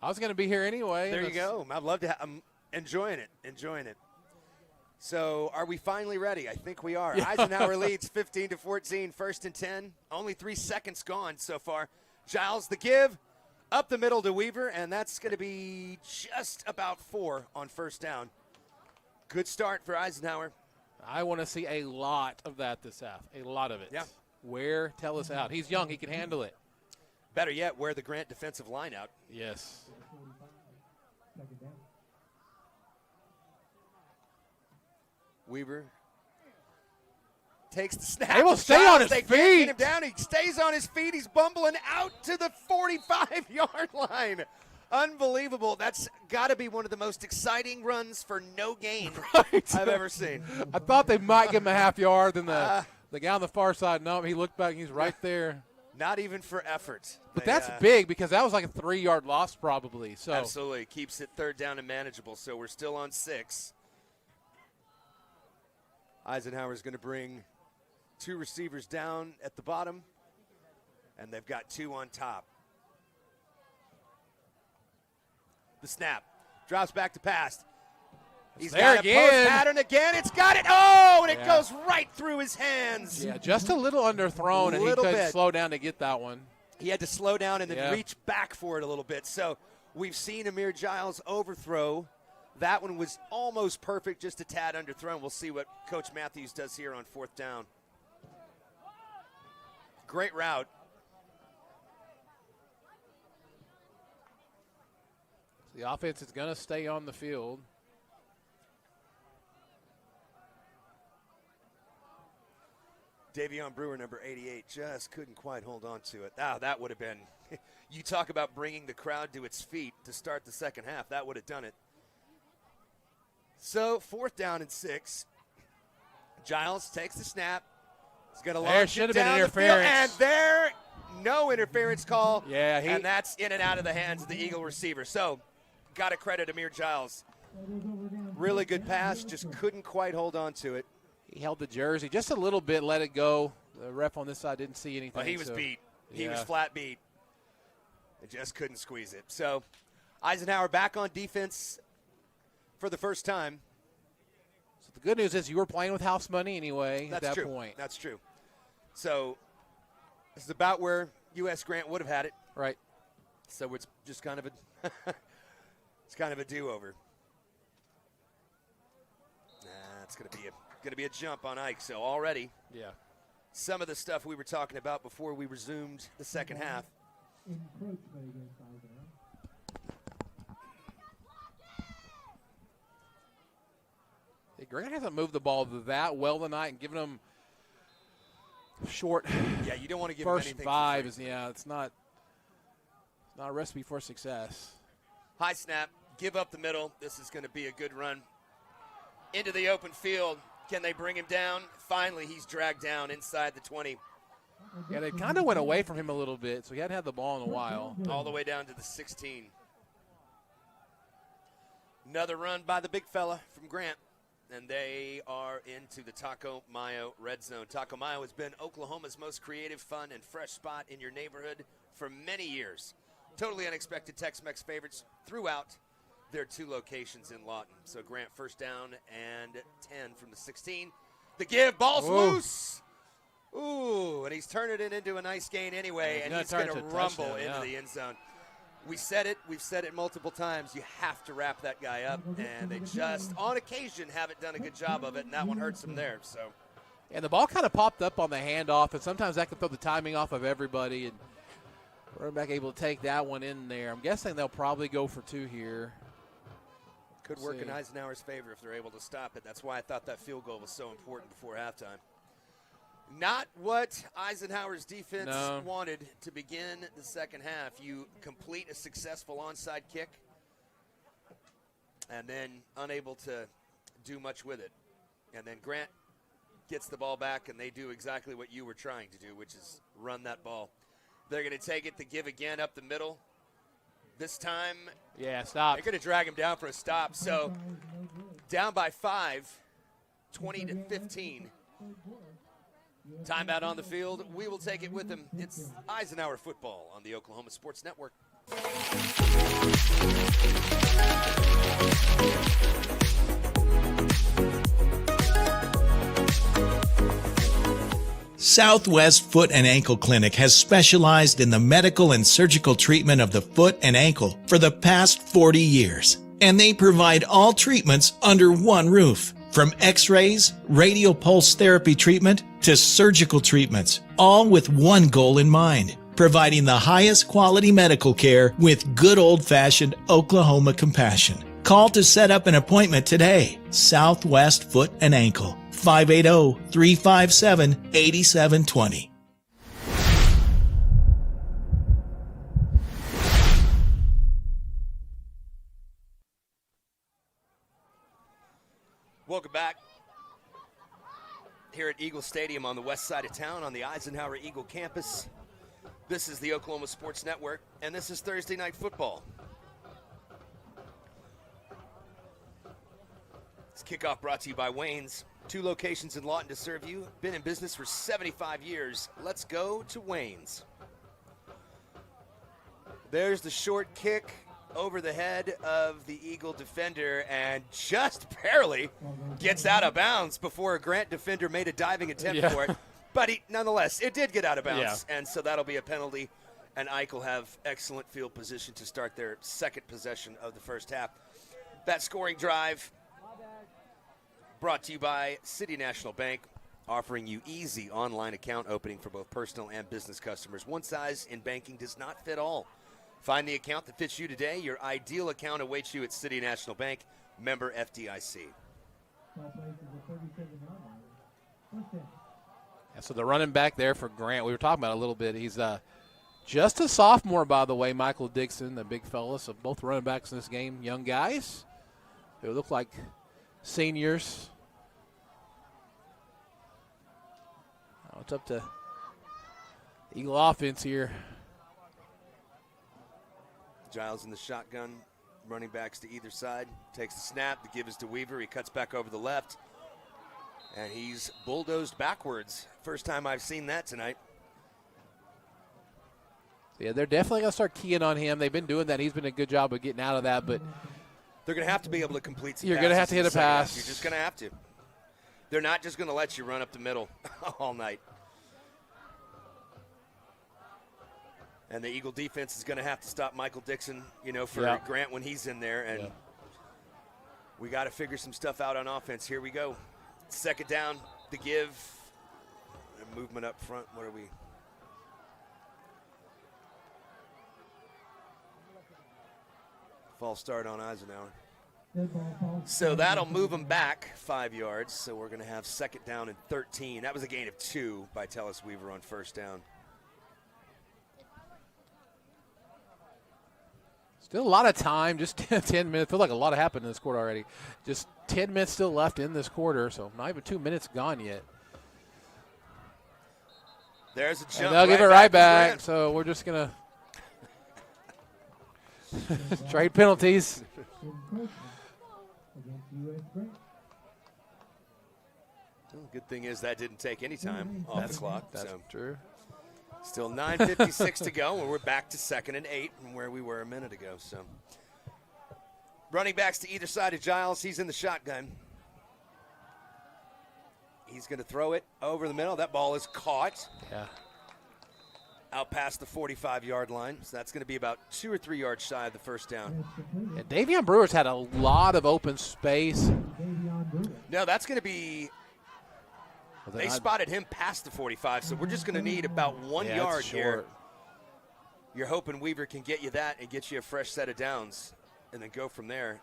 I was going to be here anyway. There you go. I'd love to. I'm enjoying it. So are we finally ready? I think we are. Yeah. Eisenhower leads 15-14, first and 10. Only 3 seconds gone so far. Giles, the give, up the middle to Weaver, and that's going to be just about 4 on first down. Good start for Eisenhower. I want to see a lot of that this half, a lot of it. Yeah. Tell us out. He's young. He can handle it. Better yet, wear the Grant defensive line out. Yes. Weaver takes the snap. He will stay on his feet. Get him down. He stays on his feet. He's bumbling out to the 45-yard line. Unbelievable. That's got to be one of the most exciting runs for no gain I've ever seen. I thought they might give him a half yard. Then the guy on the far side, no, he looked back and he's right there. Not even for effort. But that's big because that was like a 3-yard loss probably. So absolutely. Keeps it third down and manageable. So we're still on 6. Eisenhower's going to bring 2 receivers down at the bottom, and they've got 2 on top. The snap. Drops back to pass. He's there got again. A post pattern again. It's got it. Oh, and it goes right through his hands. Yeah, just a little underthrown, and he couldn't slow down to get that one. He had to slow down and then reach back for it a little bit. So we've seen Amir Giles overthrow. That one was almost perfect, just a tad underthrown. We'll see what Coach Matthews does here on 4th down. Great route. The offense is going to stay on the field. Davion Brewer, number 88, just couldn't quite hold on to it. That would have been, you talk about bringing the crowd to its feet to start the second half. That would have done it. So 4th down and 6. Giles takes the snap. He's going to launch it down the field, and there, no interference call. Yeah, and that's in and out of the hands of the Eagle receiver. So, got to credit Amir Giles. Really good pass, just couldn't quite hold on to it. He held the jersey just a little bit, let it go. The ref on this side didn't see anything. Well, he was beat. He was flat beat. It just couldn't squeeze it. So, Eisenhower back on defense for the first time. So the good news is you were playing with house money anyway at that point. That's true. So this is about where U.S. Grant would have had it. Right. So it's just kind of a it's kind of a do-over. It's going to be a jump on Ike. So already, some of the stuff we were talking about before we resumed the second half. Grant hasn't moved the ball that well tonight and given him short. Yeah, you don't want to give first him anything 5. It's not a recipe for success. High snap, give up the middle. This is going to be a good run into the open field. Can they bring him down? Finally, he's dragged down inside the 20. Yeah, they kind of went away from him a little bit, so he hadn't had the ball in a while. All the way down to the 16. Another run by the big fella from Grant. And they are into the Taco Mayo red zone. Taco Mayo has been Oklahoma's most creative, fun, and fresh spot in your neighborhood for many years. Totally unexpected Tex-Mex favorites throughout their 2 locations in Lawton. So Grant first down and 10 from the 16. The give, ball's loose. Ooh, and he's turning it into a nice gain anyway, and he's going to rumble into the end zone. We've said it multiple times. You have to wrap that guy up, and they just, on occasion, haven't done a good job of it, and that one hurts them there. So, and the ball kind of popped up on the handoff, and sometimes that can throw the timing off of everybody, and running back able to take that one in there. I'm guessing they'll probably go for 2 here. Could work in Eisenhower's favor if they're able to stop it. That's why I thought that field goal was so important before halftime. Not what Eisenhower's defense wanted to begin the second half. You complete a successful onside kick and then unable to do much with it. And then Grant gets the ball back, and they do exactly what you were trying to do, which is run that ball. They're going to take it to give again up the middle. This time, yeah, stop. they're going to drag him down for a stop. So down by 5, 20-15. Timeout on the field. We will take it with them. It's Eisenhower football on the Oklahoma Sports Network. Southwest Foot and Ankle Clinic has specialized in the medical and surgical treatment of the foot and ankle for the past 40 years. And they provide all treatments under one roof. From x-rays, radial pulse therapy treatment, to surgical treatments, all with one goal in mind, providing the highest quality medical care with good old-fashioned Oklahoma compassion. Call to set up an appointment today. Southwest Foot and Ankle, 580-357-8720. Welcome back here at Eagle Stadium on the west side of town on the Eisenhower Eagle campus. This is the Oklahoma Sports Network, and this is Thursday Night Football. This kickoff brought to you by Wayne's. 2 locations in Lawton to serve you. Been in business for 75 years. Let's go to Wayne's. There's the short kick over the head of the Eagle defender and just barely gets out of bounds before a Grant defender made a diving attempt for it. But nonetheless, it did get out of bounds, and so that'll be a penalty. And Ike will have excellent field position to start their second possession of the first half. That scoring drive brought to you by City National Bank, offering you easy online account opening for both personal and business customers. One size in banking does not fit all. Find the account that fits you today. Your ideal account awaits you at City National Bank, member FDIC. So the running back there for Grant, we were talking about a little bit. He's just a sophomore, by the way, Michael Dixon, the big fella. So both running backs in this game, young guys who look like seniors. Oh, it's up to Eagle offense here. Giles in the shotgun, running backs to either side. Takes the snap, the give is to Weaver. He cuts back over the left, and he's bulldozed backwards. First time I've seen that tonight. Yeah, they're definitely going to start keying on him. They've been doing that. He's been a good job of getting out of that, but they're going to have to be able to complete some You're going to have to hit a pass. You're just going to have to. They're not just going to let you run up the middle all night. And the Eagle defense is going to have to stop Michael Dixon, for Grant when he's in there. And we got to figure some stuff out on offense. Here we go. Second down, the give. Movement up front. What are we? False start on Eisenhower. So that'll move them back 5 yards. So we're going to have second down and 13. That was a gain of 2 by Tellis Weaver on first down. Still a lot of time, just 10 minutes. Feels like a lot happened in this quarter already. Just 10 minutes still left in this quarter, so not even 2 minutes gone yet. There's a jump. And they'll give it right back, so we're just going to trade penalties. Well, good thing is that didn't take any time off the clock. That's true. Still 9:56 to go, and we're back to 2nd and 8 from where we were a minute ago. So, running backs to either side of Giles. He's in the shotgun. He's going to throw it over the middle. That ball is caught. Yeah. Out past the 45-yard line. So that's going to be about 2 or 3 yards shy of the first down. Yeah, Davion Brewer's had a lot of open space. No, that's going to be. They spotted him past the 45, so we're just going to need about 1 yard here. You're hoping Weaver can get you that and get you a fresh set of downs and then go from there.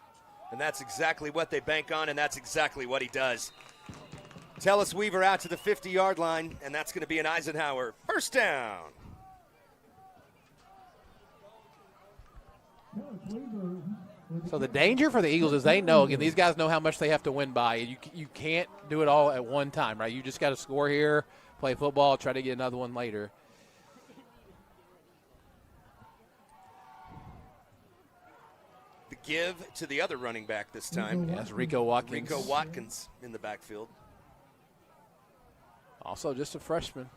And that's exactly what they bank on, and that's exactly what he does. Tellis Weaver out to the 50-yard line, and that's going to be an Eisenhower first down. So the danger for the Eagles is they know, again, these guys know how much they have to win by. You can't do it all at one time, right? You just got to score here, play football, try to get another one later. give to the other running back this time. That's Rico Watkins. Rico Watkins in the backfield. Also just a freshman.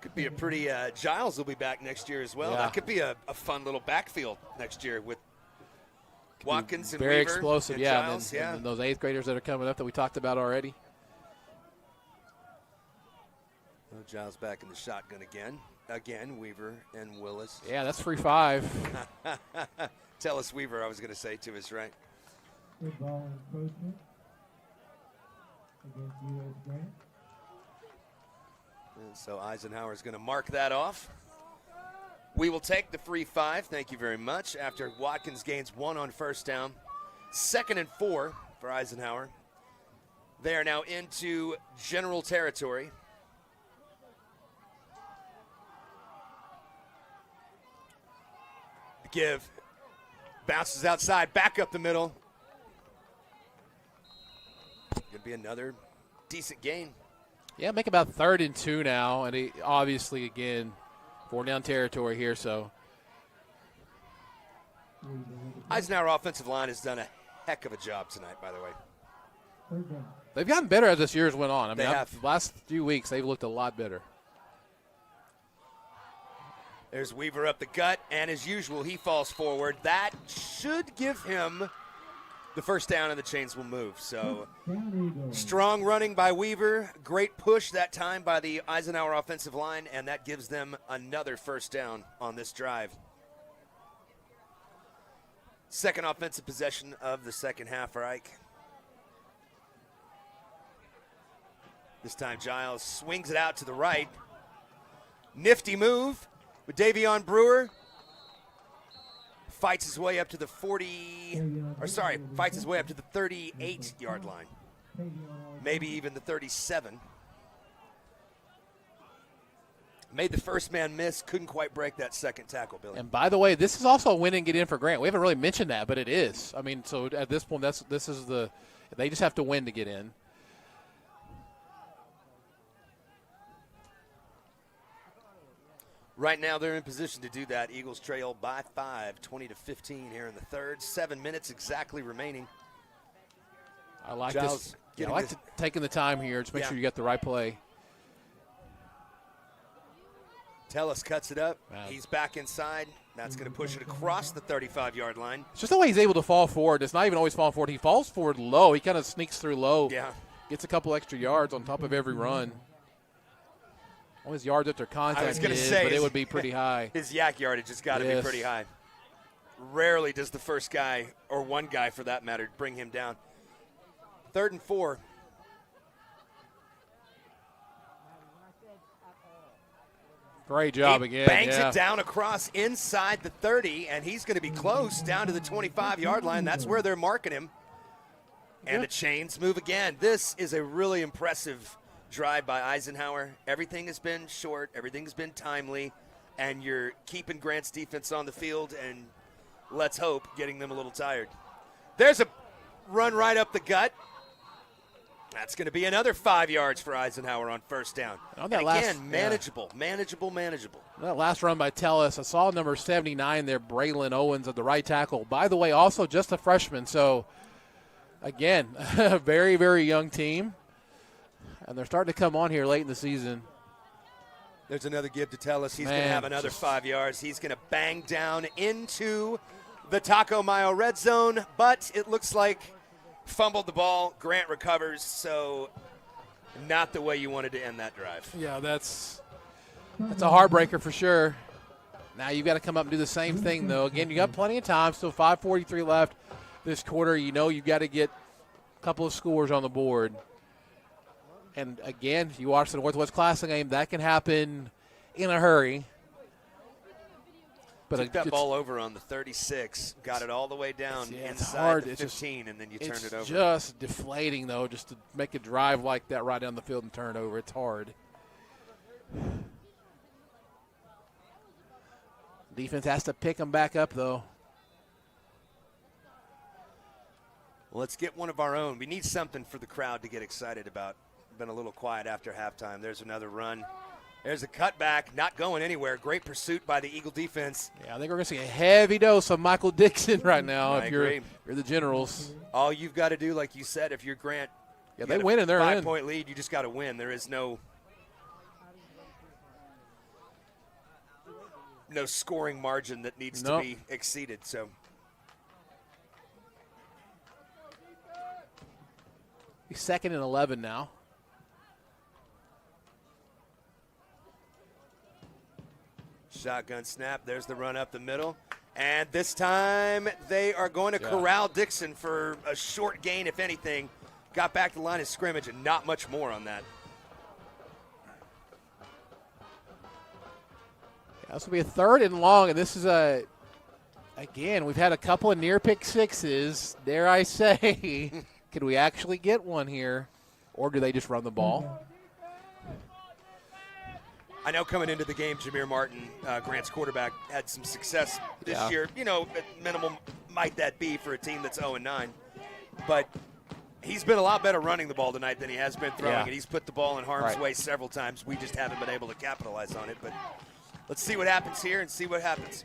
Could be a pretty, Giles will be back next year as well. Yeah. That could be a fun little backfield next year with Watkins and very Weaver explosive, and yeah. Giles, And then those 8th graders that are coming up that we talked about already. Oh, Giles back in the shotgun again. Again, Weaver and Willis. Yeah, that's free 5. Tell us, Weaver, I was going to say to his right. Good ball encroachment against U.S. Grant. And so Eisenhower is going to mark that off. We will take the free 5. Thank you very much. After Watkins gains 1 on first down. 2nd and 4 for Eisenhower. They are now into general territory. Give. Bounces outside, back up the middle. Going to be another decent gain. Yeah, make about 3rd and 2 now. And he, obviously, again, 4 down territory here, so. Eisenhower offensive line has done a heck of a job tonight, by the way. They've gotten better as this year's went on. I mean, They have. last few weeks, they've looked a lot better. There's Weaver up the gut, and as usual, he falls forward. That should give him the first down, and the chains will move. So strong running by Weaver. Great push that time by the Eisenhower offensive line, and that gives them another first down on this drive. Second offensive possession of the second half for Ike. This time Giles swings it out to the right. Nifty move with Davion Brewer. Fights his way up to the 38-yard line. Maybe even the 37. Made the first man miss, couldn't quite break that second tackle, Billy. And by the way, this is also a win and get in for Grant. We haven't really mentioned that, but it is. I mean, so at this point, they just have to win to get in. Right now, they're in position to do that. Eagles trail by 5, 20-15 here in the third. 7 minutes exactly remaining. I like Giles this. Yeah, I like taking the time here. Just make sure you get the right play. Tellus cuts it up. He's back inside. That's going to push it across the 35-yard line. It's just the way he's able to fall forward. It's not even always falling forward. He falls forward low. He kind of sneaks through low. Yeah. Gets a couple extra yards on top of every run. All his yards after contact I was going to say, but it would be pretty high. His yak yardage has got to be pretty high. Rarely does the first guy, or one guy for that matter, bring him down. 3rd and 4. Great job again. Bangs it down across inside the 30, and he's going to be close down to the 25-yard line. That's where they're marking him. And the chains move again. This is a really impressive drive by Eisenhower. Everything has been short. Everything's been timely. And you're keeping Grant's defense on the field and, let's hope, getting them a little tired. There's a run right up the gut. That's going to be another 5 yards for Eisenhower on first down. On that manageable. That last run by Tellus, I saw number 79 there, Braylon Owens at the right tackle. By the way, also just a freshman. So, again, a very, very young team. And they're starting to come on here late in the season. There's another give to Tellus. He's going to have another 5 yards. He's going to bang down into the Taco Mayo red zone, but it looks like fumbled the ball. Grant recovers, so not the way you wanted to end that drive. Yeah, that's a heartbreaker for sure. Now you've got to come up and do the same thing, though. Again, you got plenty of time. Still 5:43 left this quarter. You know you've got to get a couple of scores on the board. And, again, you watch the Northwest Classic game, that can happen in a hurry. But took that ball over on the 36, got it all the way down inside the 15, and then you turned it over. It's just deflating, though, just to make a drive like that right down the field and turn it over. It's hard. Defense has to pick them back up, though. Well, let's get one of our own. We need something for the crowd to get excited about. Been a little quiet after halftime. There's another run There's a cutback, not going anywhere. Great pursuit by the Eagle defense. Yeah, I think we're going to see a heavy dose of Michael Dixon right now I if you're agree. the Generals. All you've got to do, like you said, if you're Grant, yeah, they win and they're in. 5-point lead, you just got to win. There is no scoring margin that needs to be exceeded. So he's 2nd and 11 now. Shotgun snap. There's the run up the middle. And this time they are going to corral Dixon for a short gain, if anything. Got back to the line of scrimmage and not much more on that. Yeah, this will be a 3rd and long, and this is again, we've had a couple of near pick sixes. Dare I say, can we actually get one here, or do they just run the ball? I know coming into the game, Jameer Martin, Grant's quarterback, had some success this year. At minimum might that be for a team that's 0-9. But he's been a lot better running the ball tonight than he has been throwing it. He's put the ball in harm's way several times. We just haven't been able to capitalize on it. But let's see what happens here and see what happens.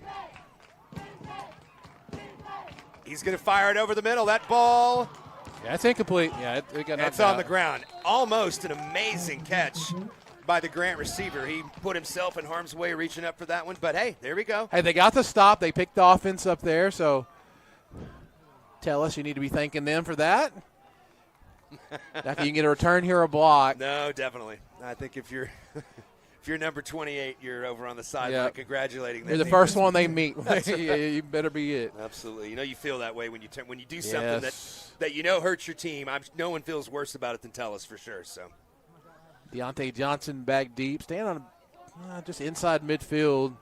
He's going to fire it over the middle. That ball. Yeah, it's incomplete. Yeah, it got knocked it's on out. the ground. Almost an amazing catch by the Grant receiver. He put himself in harm's way reaching up for that one, but hey, there we go. Hey, they got the stop. They picked the offense up there, so tell us you need to be thanking them for that. Now, you can get a return here or a block. No, definitely. I think if you're if you're number 28, you're over on the sideline congratulating them. You're the first one they meet. You better be it. Absolutely. You feel that way when you do something that hurts your team. No one feels worse about it than Tellus for sure. So. Deontay Johnson back deep, staying on just inside midfield.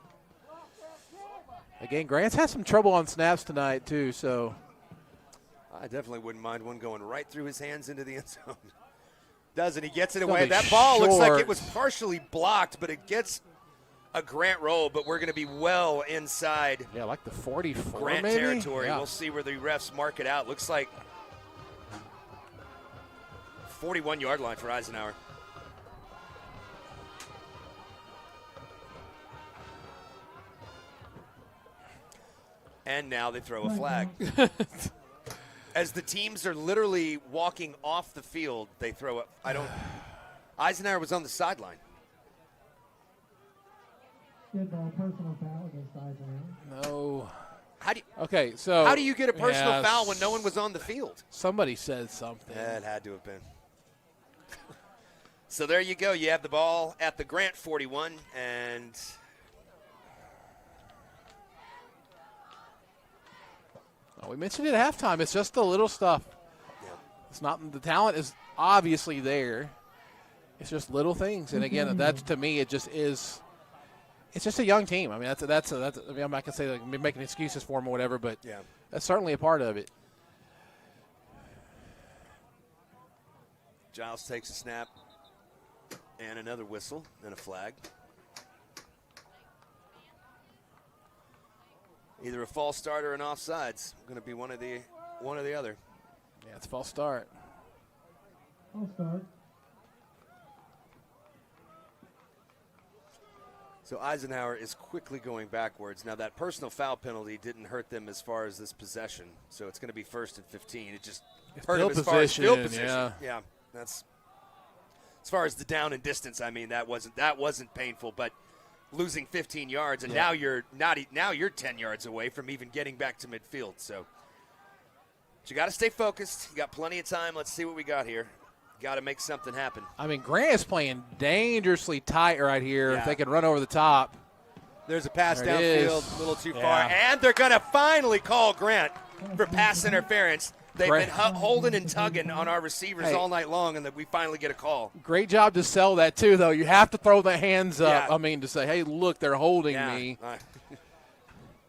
Again, Grant's had some trouble on snaps tonight too, so. I definitely wouldn't mind one going right through his hands into the end zone. Doesn't he? Gets it away. That ball looks like it was partially blocked, but it gets a Grant roll, but we're going to be well inside. Yeah, like the 44 Grant maybe? territory. Yeah. We'll see where the refs mark it out. Looks like 41-yard line for Eisenhower. And now they throw a flag. As the teams are literally walking off the field, they throw it. Eisenhower was on the sideline. Personal foul against Eisenhower. No. How do you get a personal foul when no one was on the field? Somebody said something. Yeah, it had to have been. So there you go. You have the ball at the Grant 41, and we mentioned it at halftime. It's just the little stuff. Yeah. It's not the talent is obviously there. It's just little things, and again, that's to me, it just is. It's just a young team. I mean, that's. I mean, I'm not gonna say like making excuses for them or whatever, but that's certainly a part of it. Giles takes a snap, and another whistle and a flag. Either a false start or an offsides. Going to be one or the other. Yeah, it's a false start. False start. So Eisenhower is quickly going backwards. Now that personal foul penalty didn't hurt them as far as this possession. So it's going to be 1st and 15. It just hurt them as far as field position. Yeah, that's as far as the down and distance. I mean, that wasn't painful, but losing 15 yards, and now you're 10 yards away from even getting back to midfield. So but you got to stay focused. You got plenty of time. Let's see what we got here. Got to make something happen. I mean, Grant is playing dangerously tight right here. If they can run over the top. There's a pass downfield, a little too far, and they're going to finally call Grant for pass interference. They've been holding and tugging on our receivers all night long, and we finally get a call. Great job to sell that, too, though. You have to throw the hands up, I mean, to say, hey, look, they're holding me.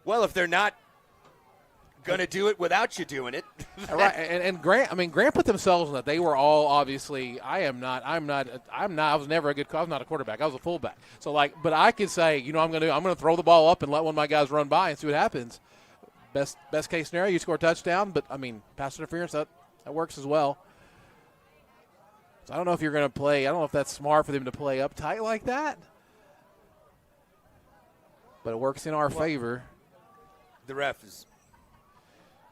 Well, if they're not going to do it without you doing it. Right, and Grant, I mean, Grant put themselves in that. They were all obviously, I was never a good, I was not a quarterback. I was a fullback. So, but I could say, I'm going to throw the ball up and let one of my guys run by and see what happens. Best case scenario, you score a touchdown, but, I mean, pass interference, that works as well. So I don't know if you're going to play. I don't know if that's smart for them to play up tight like that. but it works in our favor. The ref has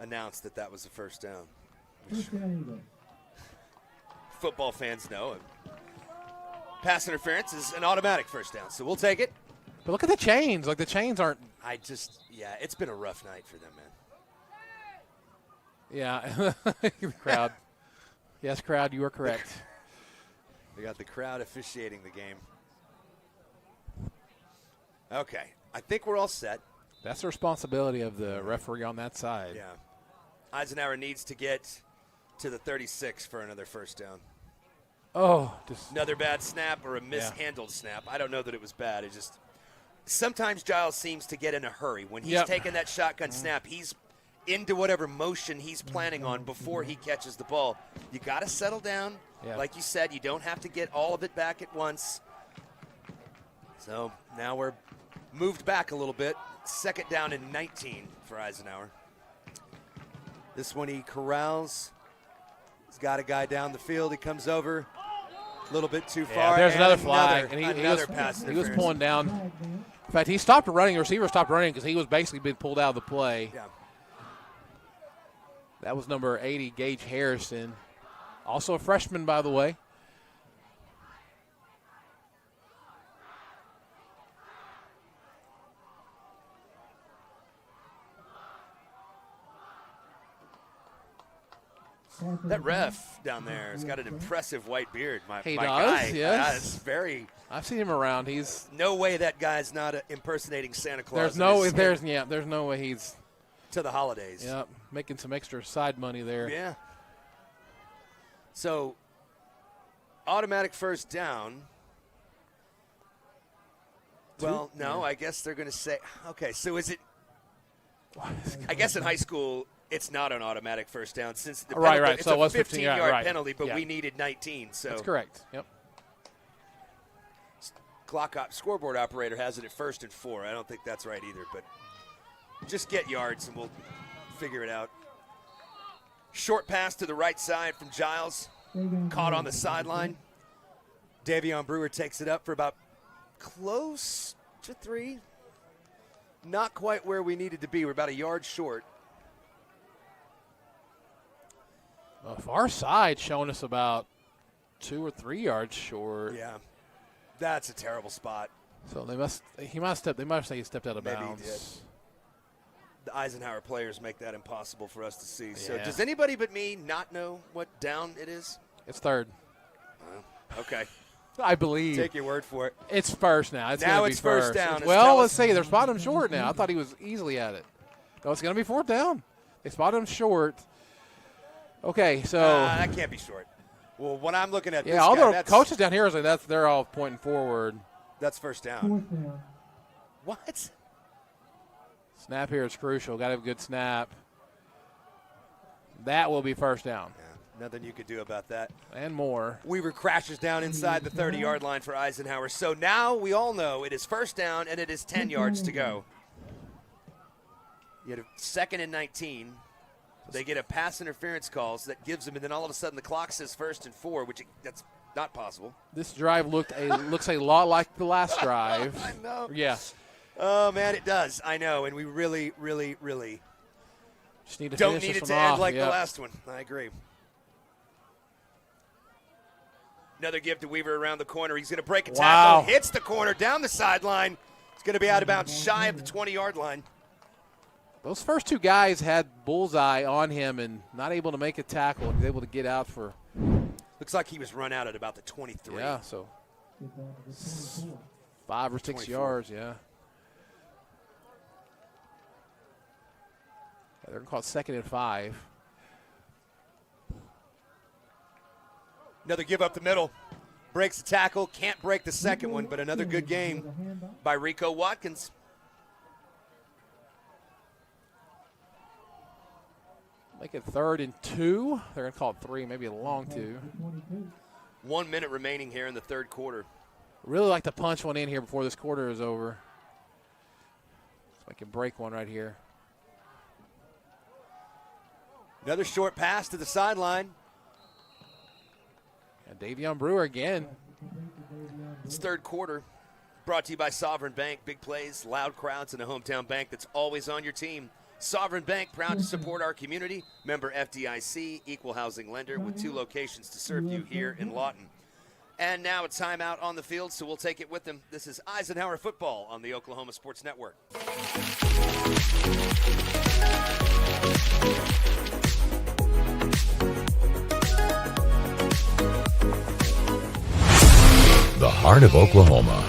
announced that was a first down. Which football fans know. Pass interference is an automatic first down, so we'll take it. But look at the chains. Like, the chains aren't. It's been a rough night for them, man. Yeah. The crowd. Yes, crowd, you are correct. We got the crowd officiating the game. Okay. I think we're all set. That's the responsibility of the referee on that side. Yeah. Eisenhower needs to get to the 36 for another first down. Oh. Another bad snap or a mishandled snap. I don't know that it was bad. It just sometimes Giles seems to get in a hurry. When he's taking that shotgun snap, he's into whatever motion he's planning on before he catches the ball. You got to settle down. Yeah. Like you said, you don't have to get all of it back at once. So now we're moved back a little bit. 2nd down and 19 for Eisenhower. This one he corrals. He's got a guy down the field. He comes over a little bit too far. There's another flag. Another pass. He was pulling down. In fact, he stopped running. The receiver stopped running because he was basically being pulled out of the play. Yeah. That was number 80, Gage Harrison. Also a freshman, by the way. That ref down there has got an impressive white beard. He my does, guy. yes. It's very. I've seen him around. He's no way that guy's not impersonating Santa Claus. There's no way he's to the holidays. Yep, making some extra side money there. Yeah. So, automatic first down. Well, no, I guess they're going to say. Okay, so is it? I guess in high school, it's not an automatic first down since the penalty, right. It's So a it was 15-yard penalty, but we needed 19. So that's correct. Yep. Scoreboard operator has it at 1st and 4. I don't think that's right either, but just get yards and we'll figure it out. Short pass to the right side from Giles, caught on the sideline. Davion Brewer takes it up for about close to 3. Not quite where we needed to be. We're about a yard short. Far side showing us about 2 or 3 yards short. Yeah, that's a terrible spot. So they must say he stepped out of Maybe bounds. He did. The Eisenhower players make that impossible for us to see. Yeah. So does anybody but me not know what down it is? It's 3rd. Okay. I believe. Take your word for it. It's first now. Now it's first down. Well, let's see. They're spotting him short now. I thought he was easily at it. No, it's going to be 4th down. They spotted him short. Okay, so. That can't be short. Well, when I'm looking at this all guy, the coaches down here, they're all pointing forward. That's first down. What? Snap here is crucial. Got to have a good snap. That will be first down. Yeah, nothing you could do about that. And more. Weaver crashes down inside the 30-yard line for Eisenhower. So now we all know it is first down and it is 10 yards to go. You had a 2nd and 19. They get a pass interference calls that gives them, and then all of a sudden the clock says 1st and 4, that's not possible. This drive looks a lot like the last drive. I know. Yeah. Oh, man, it does. I know, and we really, really, really just need to don't need it to end like the last one. I agree. Another give to Weaver around the corner. He's going to break a tackle. Hits the corner, down the sideline. He's going to be out of bounds shy of the 20-yard line. Those first 2 guys had bullseye on him and not able to make a tackle. He was able to get out for. Looks like he was run out at about the 23. Yeah, so 5 or 6 24. yards, yeah. They're going to call it 2nd and 5. Another give up the middle. Breaks the tackle. Can't break the second one, but another good game by Rico Watkins. Make it 3rd and 2. They're going to call it 3, maybe a long 2. 1 minute remaining here in the 3rd quarter. Really like to punch one in here before this quarter is over. So I can break one right here. Another short pass to the sideline. And Davion Brewer again. It's 3rd quarter. Brought to you by Sovereign Bank. Big plays, loud crowds, and a hometown bank that's always on your team. Sovereign Bank, proud to support our community. Member FDIC, equal housing lender with 2 locations to serve you here in Lawton. And now it's time out on the field, so we'll take it with them. This is Eisenhower football on the Oklahoma Sports Network. The heart of Oklahoma,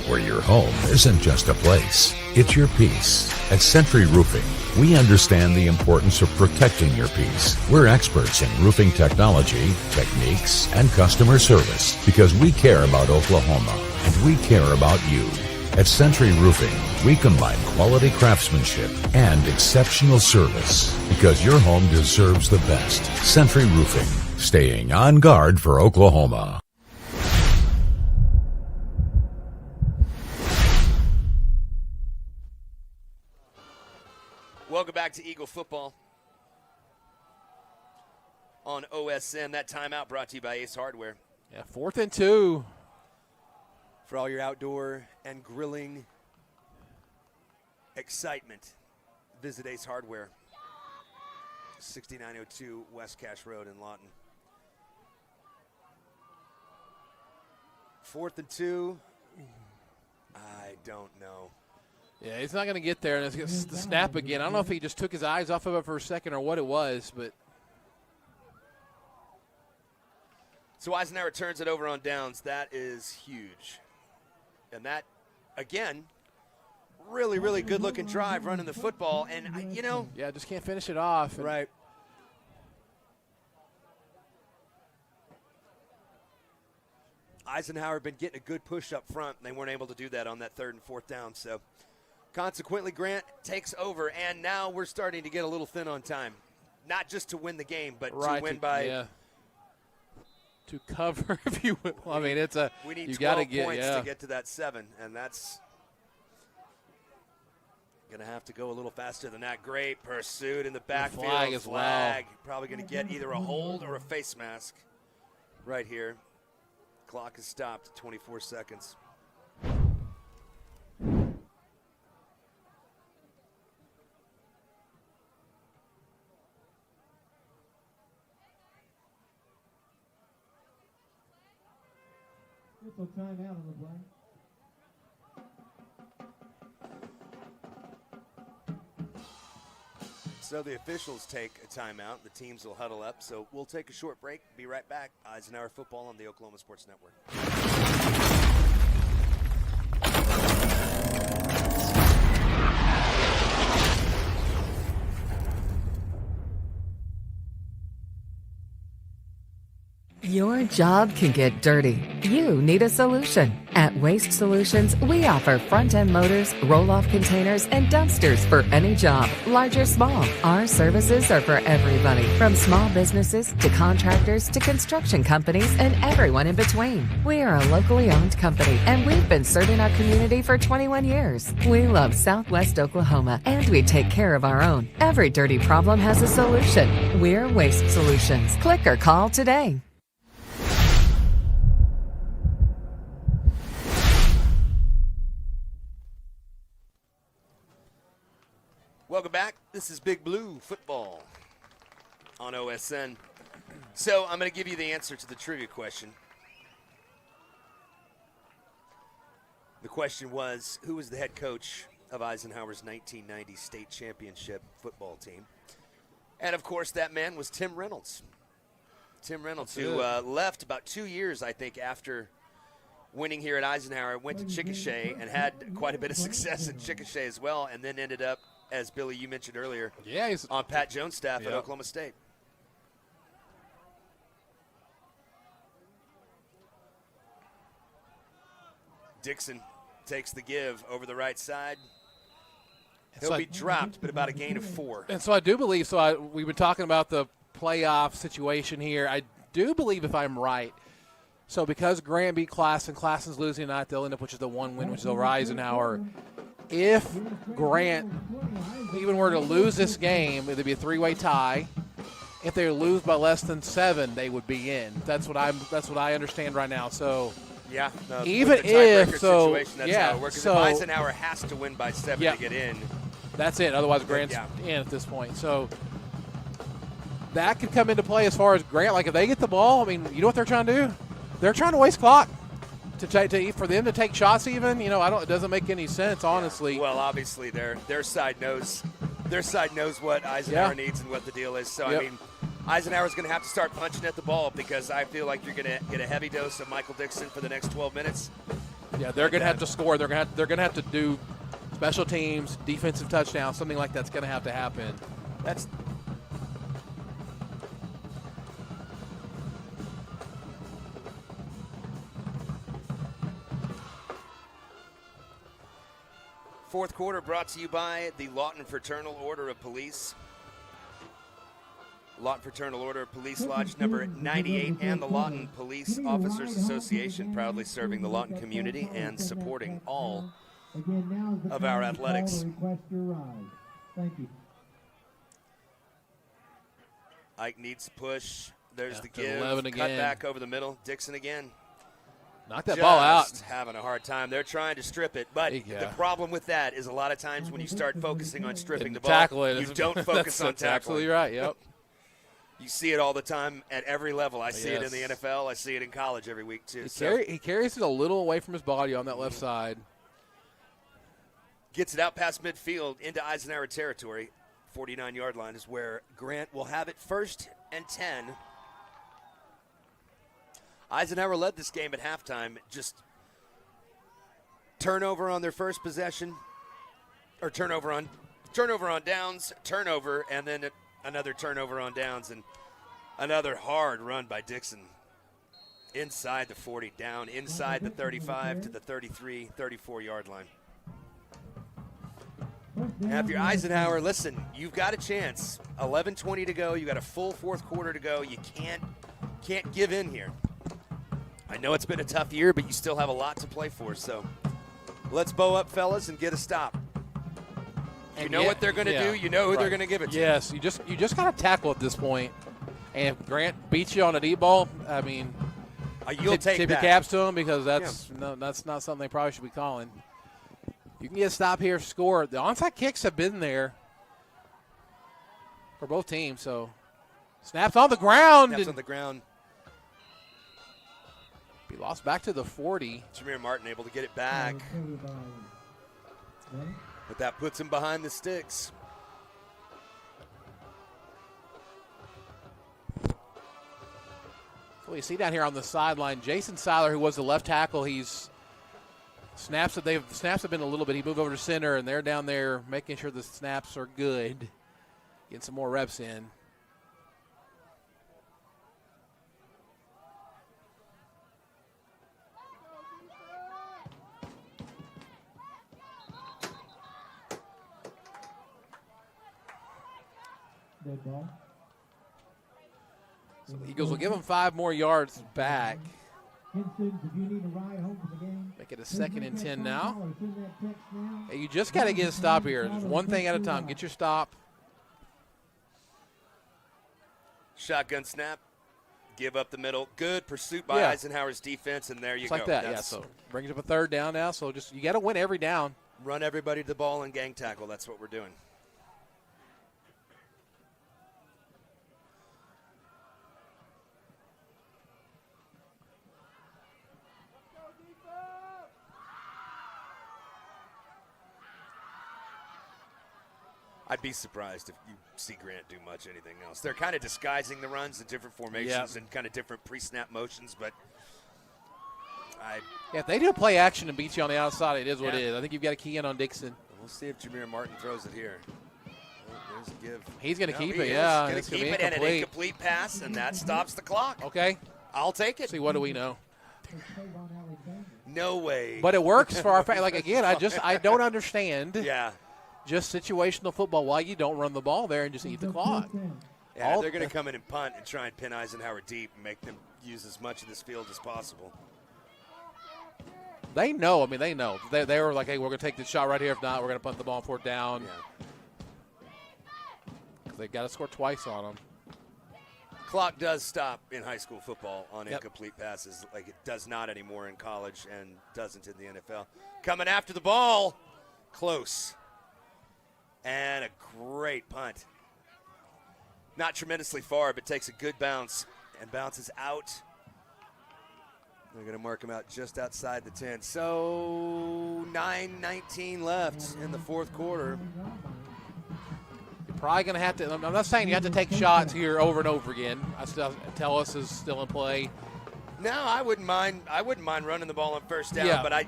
where your home isn't just a place, it's your peace. At Century Roofing, we understand the importance of protecting your peace. We're experts in roofing technology, techniques, and customer service because we care about Oklahoma and we care about you. At Century Roofing, we combine quality craftsmanship and exceptional service because your home deserves the best. Century Roofing, staying on guard for Oklahoma. Welcome back to Eagle Football on OSN. That timeout brought to you by Ace Hardware. Yeah, 4th and 2. For all your outdoor and grilling excitement, visit Ace Hardware, 6902 West Cache Road in Lawton. 4th and 2. I don't know. Yeah, he's not going to get there, and it's the snap again. I don't know if he just took his eyes off of it for a second or what it was, but. So Eisenhower turns it over on downs. That is huge. And that, again, really, really good-looking drive running the football. And, Yeah, just can't finish it off. Right. Eisenhower been getting a good push up front, and they weren't able to do that on that 3rd and 4th down. So, consequently, Grant takes over, and now we're starting to get a little thin on time. Not just to win the game, but to win by – to cover, if you will. I mean, it's a we need you 12 gotta get, points to get to that 7, and that's going to have to go a little faster than that. Great pursuit in the backfield. Flag as well. Probably going to get either a hold or a face mask right here. Clock is stopped at 24 seconds. It's a timeout on the play. So the officials take a timeout. The teams will huddle up. So we'll take a short break. Be right back. Eisenhower football on the Oklahoma Sports Network. Your job can get dirty. You need a solution. At Waste Solutions, we offer front-end loaders, roll-off containers, and dumpsters for any job, large or small. Our services are for everybody, from small businesses to contractors to construction companies and everyone in between. We are a locally owned company, and we've been serving our community for 21 years. We love Southwest Oklahoma, and we take care of our own. Every dirty problem has a solution. We're Waste Solutions. Click or call today. Welcome back. This is Big Blue Football on OSN. So I'm going to give you the answer to the trivia question. The question was, who was the head coach of Eisenhower's 1990 state championship football team? And, of course, that man was Tim Reynolds. Tim Reynolds, who left about 2 years, I think, after winning here at Eisenhower, went to Chickasha and had quite a bit of success in Chickasha as well, and then ended up, as Billy, you mentioned earlier, he's on Pat Jones' staff at Oklahoma State. Dixon takes the give over the right side. He'll be dropped, but about a gain of 4. And so I do believe, we've been talking about the playoff situation here. I do believe, if I'm right, so because Grant beat Classen, Classen's losing tonight, they'll end up with just the one win, which is over Eisenhower. If Grant even were to lose this game, it would be a 3-way tie. If they lose by less than 7, they would be in. That's what I understand right now. So Yeah, no, even with the tiebreaker if so, situation, that's yeah. how it works. 'Cause So if Eisenhower has to win by 7 to get in, that's it. Otherwise, Grant's yeah. in at this point. So that could come into play as far as Grant. Like if they get the ball, I mean, you know what they're trying to do? They're trying to waste clock for them to take shots. Even it doesn't make any sense, honestly. Yeah. Well, obviously their side knows what Eisenhower needs and what the deal is. So I mean, Eisenhower's going to have to start punching at the ball because I feel like you're going to get a heavy dose of Michael Dixon for the next 12 minutes. Yeah, they're going to have to score. They're going to have to do special teams, defensive touchdowns, something like that's going to have to happen. That's fourth quarter brought to you by the Lawton Fraternal Order of Police. Lawton Fraternal Order of Police Lodge number 98 and the Lawton Police Officers Association, proudly serving the Lawton community and supporting all of our athletics. Thank you. Ike needs to push. There's the After give. 11 Cut again. back over the middle. Dixon again. Knock that ball out. Just having a hard time. They're trying to strip it, but Yeah. the problem with that is a lot of times when you start focusing on stripping the ball, Tackle it. you don't focus on That's tackling. absolutely right. Yep. You see it all the time at every level. I see it in the Yes. NFL. I see it in college every week too. He carries it a little away from his body on that left side. Gets it out past midfield into Eisenhower territory. 49-yard line is where Grant will have it 1st and 10. Eisenhower led this game at halftime. Just turnover on their first possession, or turnover on downs, turnover, and then another turnover on downs, and another hard run by Dixon. Inside the 40, down inside the 35 to the 33, 34-yard line. Now, if you're Eisenhower, listen, you've got a chance. 11:20 to go. You got a full fourth quarter to go. You can't give in here. I know it's been a tough year, but you still have a lot to play for. So let's bow up, fellas, and get a stop. You know what they're going to do. You know who they're going to give it to. Yes, you just got to tackle at this point. And if Grant beats you on a deep ball, I mean, you'll take tip your that. caps to him because that's not something they probably should be calling. You can get a stop here, score. The onside kicks have been there for both teams. So snaps on the ground. Snaps on the ground. Be lost back to the 40. Jameer Martin able to get it back. But that puts him behind the sticks. So you see down here on the sideline, Jason Seiler, who was the left tackle, snaps have been a little bit. He moved over to center, and they're down there making sure the snaps are good, getting some more reps in. So the Eagles will give them 5 more yards back. Make it a 2nd and 10 now. Hey, you just got to get a stop here. Just one thing at a time. Get your stop. Shotgun snap. Give up the middle. Good pursuit by Eisenhower's defense, and there you go. Like that, so brings up a 3rd down now. So you got to win every down. Run everybody to the ball and gang tackle. That's what we're doing. I'd be surprised if you see Grant do much anything else. They're kind of disguising the runs in different formations and kind of different pre-snap motions, but if they do play action and beat you on the outside, it is what it is. I think you've got to key in on Dixon. We'll see if Jameer Martin throws it here. Oh, there's a give. He's going to keep it, He's going to keep it, and an incomplete pass, and that stops the clock. Okay. I'll take it. See, what do we know? No way. But it works for our – like, again, I don't understand. Yeah. Just situational football, why you don't run the ball there and just eat the clock. Yeah, they're going to come in and punt and try and pin Eisenhower deep and make them use as much of this field as possible. They know. I mean, they know. They were like, hey, we're going to take this shot right here. If not, we're going to punt the ball on 4th down. Yeah. They got to score twice on them. clock does stop in high school football on incomplete passes, like it does not anymore in college and doesn't in the NFL. Coming after the ball, close. And a great punt. Not tremendously far, but takes a good bounce and bounces out. They're going to mark him out just outside the 10. So 9:19 left in the fourth quarter. Probably going to have to. I'm not saying you have to take shots here over and over again. Tellus is still in play. No, I wouldn't mind. I wouldn't mind running the ball on first down, but I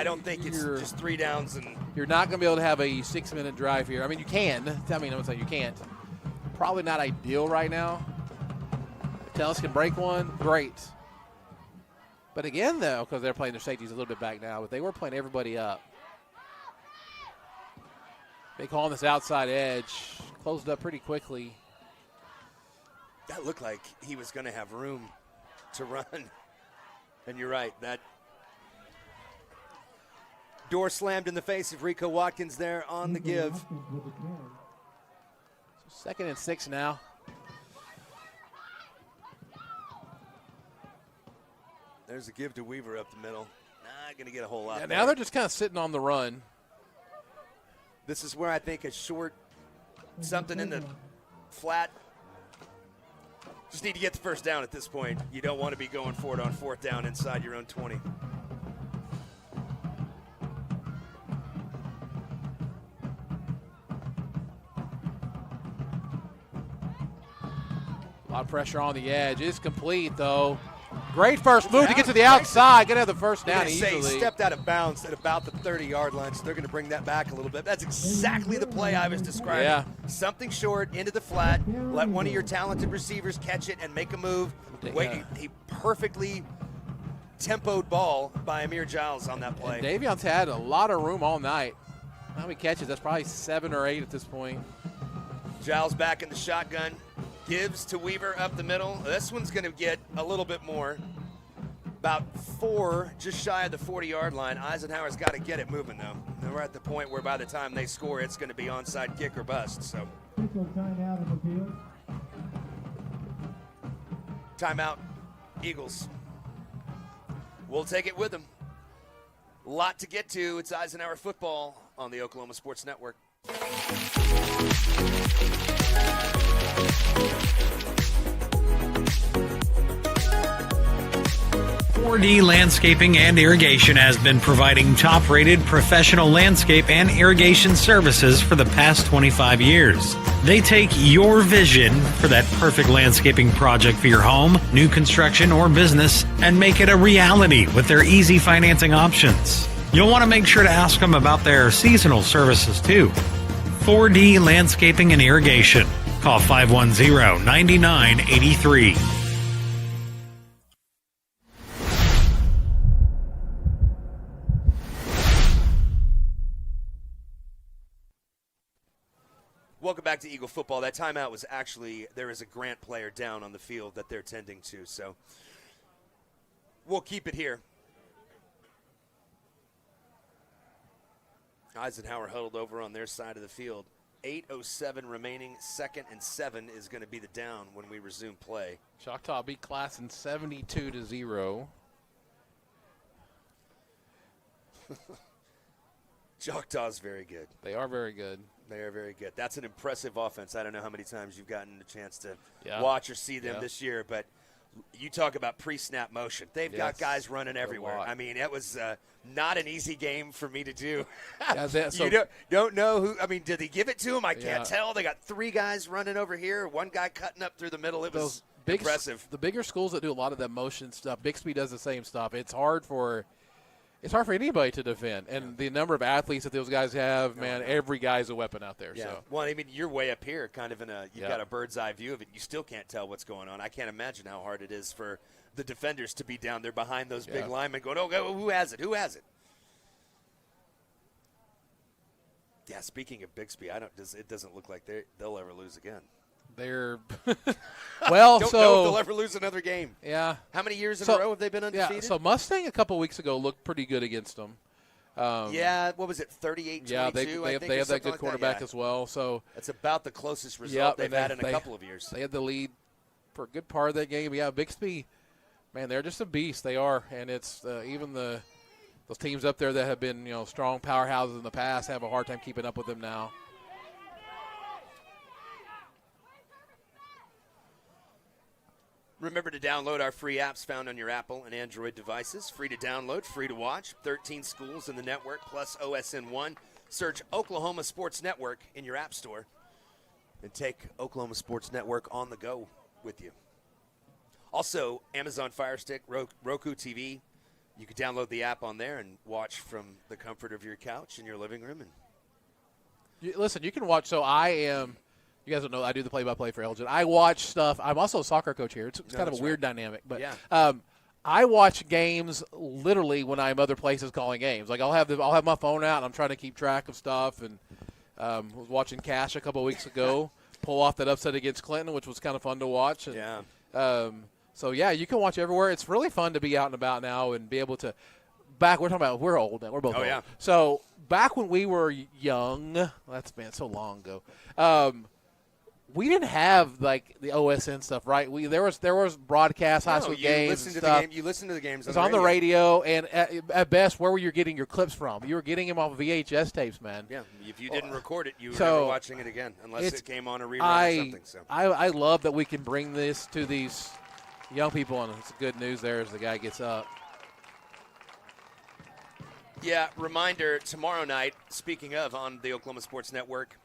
don't think it's just 3 downs and. You're not going to be able to have a 6-minute drive here. I mean, you can. I mean, I'm saying you can't. Probably not ideal right now. If Tellus can break one, great. But again, though, because they're playing their safeties a little bit back now, but they were playing everybody up. They call on this outside edge. Closed up pretty quickly. That looked like he was going to have room to run. And you're right. That door slammed in the face of Rico Watkins there on the give. So 2nd and 6 now. There's a give to Weaver up the middle. Not going to get a whole lot. Yeah, now they're just kind of sitting on the run. This is where I think a short something in the flat. Just need to get the first down at this point. You don't want to be going for it on 4th down inside your own 20. A lot of pressure on the edge. It's complete, though. Great first move to get to the outside. Going to have the first down easily. He stepped out of bounds at about the 30-yard line, so they're going to bring that back a little bit. That's exactly the play I was describing. Yeah. Something short, into the flat, let one of your talented receivers catch it and make a move. Wait, a perfectly tempoed ball by Amir Giles on that play. And Davion's had a lot of room all night. How many catches? That's probably 7 or 8 at this point. Giles back in the shotgun. Gives to Weaver up the middle. This one's going to get a little bit more. About 4, just shy of the 40-yard line. Eisenhower's got to get it moving, though. And we're at the point where by the time they score, it's going to be onside kick or bust. So timeout, Eagles. We'll take it with them. A lot to get to. It's Eisenhower football on the Oklahoma Sports Network. 4D Landscaping and Irrigation has been providing top-rated professional landscape and irrigation services for the past 25 years. They take your vision for that perfect landscaping project for your home, new construction, or business and make it a reality with their easy financing options. You'll want to make sure to ask them about their seasonal services too. 4D Landscaping and Irrigation. Call 510-9983. Welcome back to Eagle football. That timeout was actually, there is a Grant player down on the field that they're tending to, so we'll keep it here. Eisenhower huddled over on their side of the field. 8:07 remaining. 2nd and 7 is going to be the down when we resume play. Choctaw beat Classen 72-0. Choctaw's very good. They are very good. They are very good. That's an impressive offense. I don't know how many times you've gotten a chance to watch or see them this year, but you talk about pre-snap motion. They've got guys running everywhere. I mean, it was not an easy game for me to do. You don't know who. I mean, did they give it to him? I can't tell. They got 3 guys running over here, 1 guy cutting up through the middle. It was impressive. The bigger schools that do a lot of that motion stuff, Bixby does the same stuff. It's hard for anybody to defend. And the number of athletes that those guys have, every guy's a weapon out there. Yeah. So. Well, I mean, you're way up here, kind of you've got a bird's eye view of it. You still can't tell what's going on. I can't imagine how hard it is for the defenders to be down there behind those big linemen going, oh, who has it? Who has it? Yeah, speaking of Bixby, it doesn't look like they'll ever lose again. They're don't know if they'll ever lose another game. Yeah. How many years in a row have they been undefeated? Yeah, so Mustang a couple weeks ago looked pretty good against them. What was it, 38-22? Yeah, they have that good quarterback as well. So that's about the closest result they've had in a couple of years. They had the lead for a good part of that game. Yeah, Bixby, man, they're just a beast. They are, and it's even those teams up there that have been strong powerhouses in the past have a hard time keeping up with them now. Remember to download our free apps found on your Apple and Android devices. Free to download, free to watch. 13 schools in the network plus OSN 1. Search Oklahoma Sports Network in your app store and take Oklahoma Sports Network on the go with you. Also, Amazon Fire Stick, Roku TV. You can download the app on there and watch from the comfort of your couch in your living room. And listen, you can watch. So you guys don't know, I do the play-by-play for Elgin. I watch stuff. I'm also a soccer coach here. It's kind of a weird dynamic. But I watch games literally when I'm other places calling games. Like I'll have my phone out and I'm trying to keep track of stuff. And was watching Cash a couple of weeks ago pull off that upset against Clinton, which was kind of fun to watch. And, so, you can watch everywhere. It's really fun to be out and about now and be able to – we're talking about – we're old now. We're both old. Yeah. So back when we were young – that's, man, so long ago we didn't have like the OSN stuff, right? There was broadcast high school games. You listened to the games. It was on the radio, and at best, where were you getting your clips from? You were getting them off of VHS tapes, man. Yeah, if you didn't record it, you were never watching it again, unless it came on a rerun or something. So I love that we can bring this to these young people, and it's good news there as the guy gets up. Yeah, reminder, tomorrow night, speaking of, on the Oklahoma Sports Network,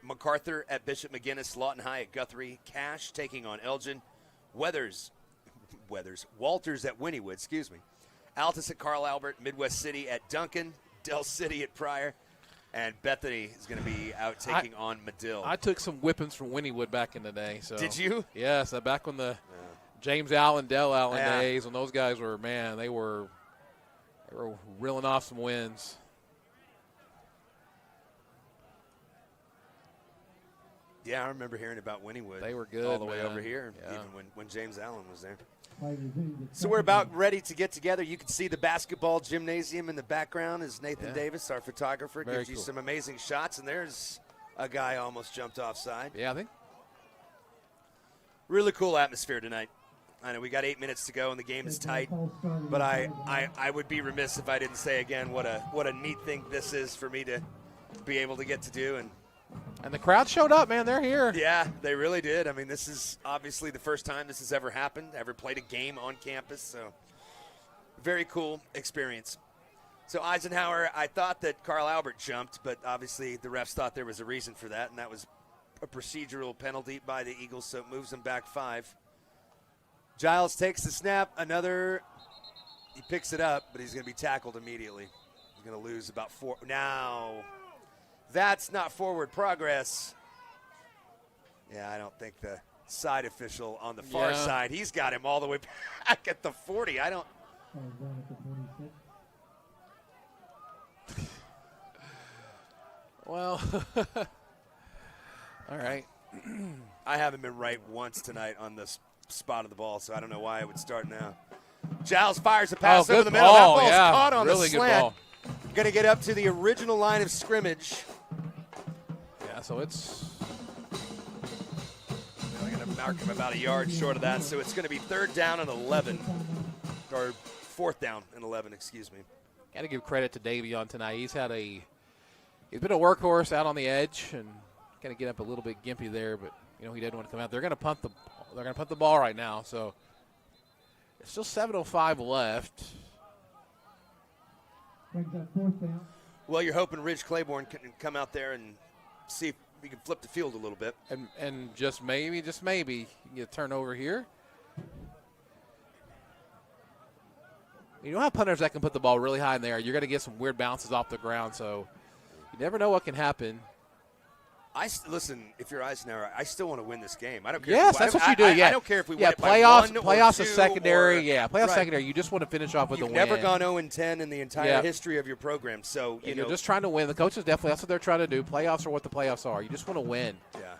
MacArthur at Bishop McGinnis, Lawton High at Guthrie, Cash taking on Elgin, Walters at Wynnewood, Altus at Carl Albert, Midwest City at Duncan, Del City at Pryor, and Bethany is going to be out taking on Medill. I took some whippings from Wynnewood back in the day. So did you? Yes, back when the James Allen, Del Allen days, when those guys were, man, they were reeling off some wins. Yeah, I remember hearing about Wynnewood. They were good all the way man. over here, even when James Allen was there. So we're about ready to get together. You can see the basketball gymnasium in the background as Nathan Davis, our photographer, gives you some amazing shots. And there's a guy almost jumped offside. Yeah, I think. Really cool atmosphere tonight. I know we got 8 minutes to go and the game is tight, but I would be remiss if I didn't say again what a neat thing this is for me to be able to get to do. And the crowd showed up, man. They're here. Yeah, they really did. I mean, this is obviously the first time this has ever happened, ever played a game on campus. So very cool experience. So Eisenhower, I thought that Carl Albert jumped, but obviously the refs thought there was a reason for that, and that was a procedural penalty by the Eagles, so it moves them back 5. Giles takes the snap. He picks it up, but he's going to be tackled immediately. He's going to lose about 4. Now, that's not forward progress. Yeah, I don't think the side official on the far side, he's got him all the way back at the 40. I don't. Well, all right. I haven't been right once tonight on this spot of the ball, so I don't know why I would start now. Giles fires a pass over the middle. That ball's caught on the slant. Going to get up to the original line of scrimmage. Yeah, so it's. I'm going to mark him about a yard short of that, so it's going to be 3rd down and 11. Or 4th down and 11, excuse me. Got to give credit to Davion tonight. He's been a workhorse out on the edge and going to get up a little bit gimpy there, but he didn't want to come out. They're going to punt the ball right now, so it's still 7:05 left. Well, you're hoping Ridge Claiborne can come out there and see if we can flip the field a little bit. And just maybe, you can get a turnover here. You don't have punters that can put the ball really high in there. You're going to get some weird bounces off the ground, so you never know what can happen. Listen, if you're Eisenhower, I still want to win this game. I don't care. Yes, that's what you do. I don't care if we win it by 1 or 2. Playoffs are secondary. Playoffs secondary. You just want to finish off with a win. You've never gone 0-10 in the entire history of your program. So you're just trying to win. The coaches definitely, that's what they're trying to do. Playoffs are what the playoffs are. You just want to win. Yeah.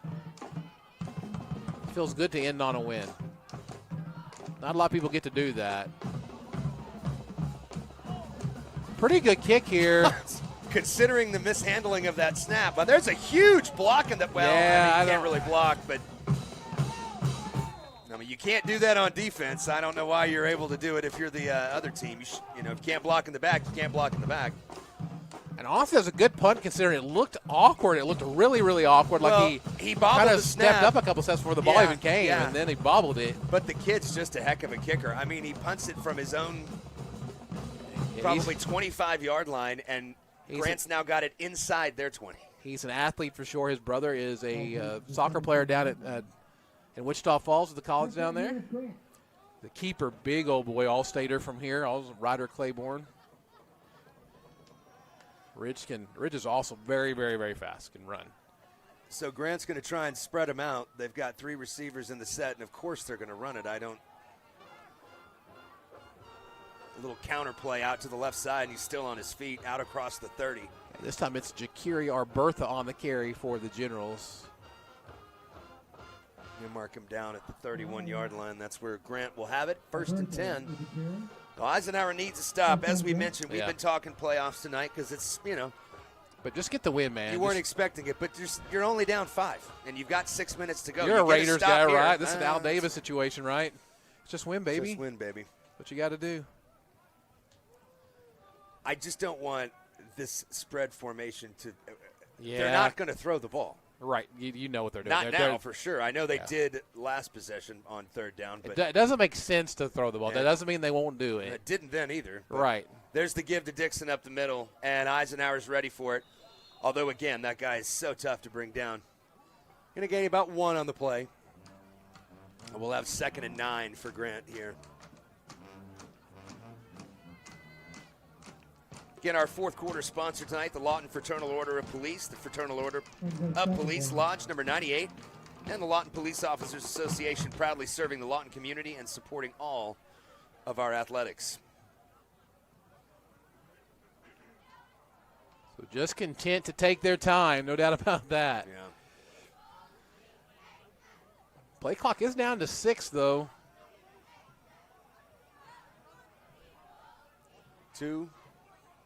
It feels good to end on a win. Not a lot of people get to do that. Pretty good kick here. Considering the mishandling of that snap. But there's a huge block in that. Well, you can't really block, but you can't do that on defense. I don't know why you're able to do it if you're the other team. If you can't block in the back, you can't block in the back. And honestly, it was a good punt considering it looked awkward. It looked really, really awkward. Well, he bobbled kind the of snap. stepped up a couple steps before the ball even came, and then he bobbled it. But the kid's just a heck of a kicker. I mean, he punts it from his own probably 25-yard line, and Grant's now got it inside their 20. He's an athlete for sure. His brother is a soccer player down in Wichita Falls at the college down there. The keeper, big old boy, all-stater from here, Ryder Claiborne. Ridge is also very, very, very fast, can run. So Grant's going to try and spread them out. They've got 3 receivers in the set, and of course they're going to run it. A little counter play out to the left side, and he's still on his feet, out across the 30. And this time it's Jakiri Arbertha on the carry for the Generals. You mark him down at the 31-yard line. That's where Grant will have it. 1st and 10. Well, Eisenhower needs a stop. As we mentioned, we've been talking playoffs tonight because it's, But just get the win, man. You weren't expecting it, but you're only down 5, and you've got 6 minutes to go. You're a Raiders guy, here. right? This is an Al Davis situation, right? Just win, baby. Just win, baby. What you got to do. I just don't want this spread formation to They're not going to throw the ball. Right. You know what they're doing. Not now, for sure. I know they did last possession on 3rd down. But it doesn't make sense to throw the ball. That doesn't mean they won't do it. It didn't then either. Right. There's the give to Dixon up the middle, and Eisenhower's ready for it. Although, again, that guy is so tough to bring down. Going to gain about 1 on the play. And we'll have 2nd and 9 for Grant here. Again, our 4th quarter sponsor tonight, the Lawton Fraternal Order of Police, the Fraternal Order of Police, Lodge number 98, and the Lawton Police Officers Association, proudly serving the Lawton community and supporting all of our athletics. So just content to take their time, no doubt about that. Yeah. Play clock is down to 6, though. 2,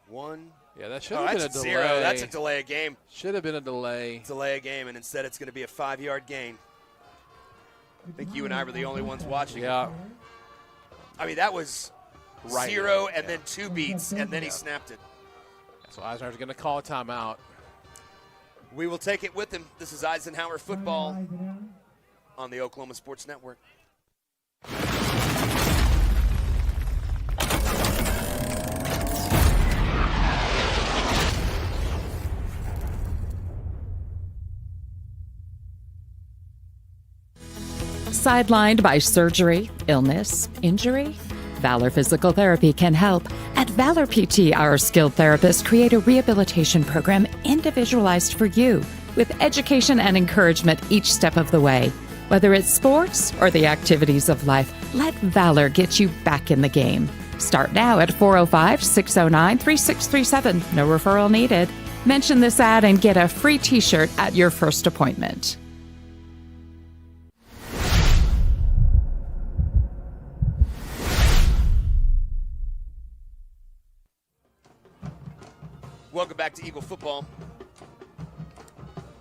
1. Yeah, that should have been a delay. 0. That's a delay of game. Should have been a delay. Delay of game, and instead it's going to be a 5-yard gain. I think you and I were the only ones watching. Yeah. I mean, that was 0 and then 2 beats, and then he snapped it. So Eisenhower's going to call a timeout. We will take it with him. This is Eisenhower football on the Oklahoma Sports Network. Sidelined by surgery, illness, injury? Valor Physical Therapy can help. At Valor PT, our skilled therapists create a rehabilitation program individualized for you, with education and encouragement each step of the way. Whether it's sports or the activities of life, let Valor get you back in the game. Start now at 405-609-3637. No referral needed. Mention this ad and get a free t-shirt at your first appointment. Welcome back to Eagle football.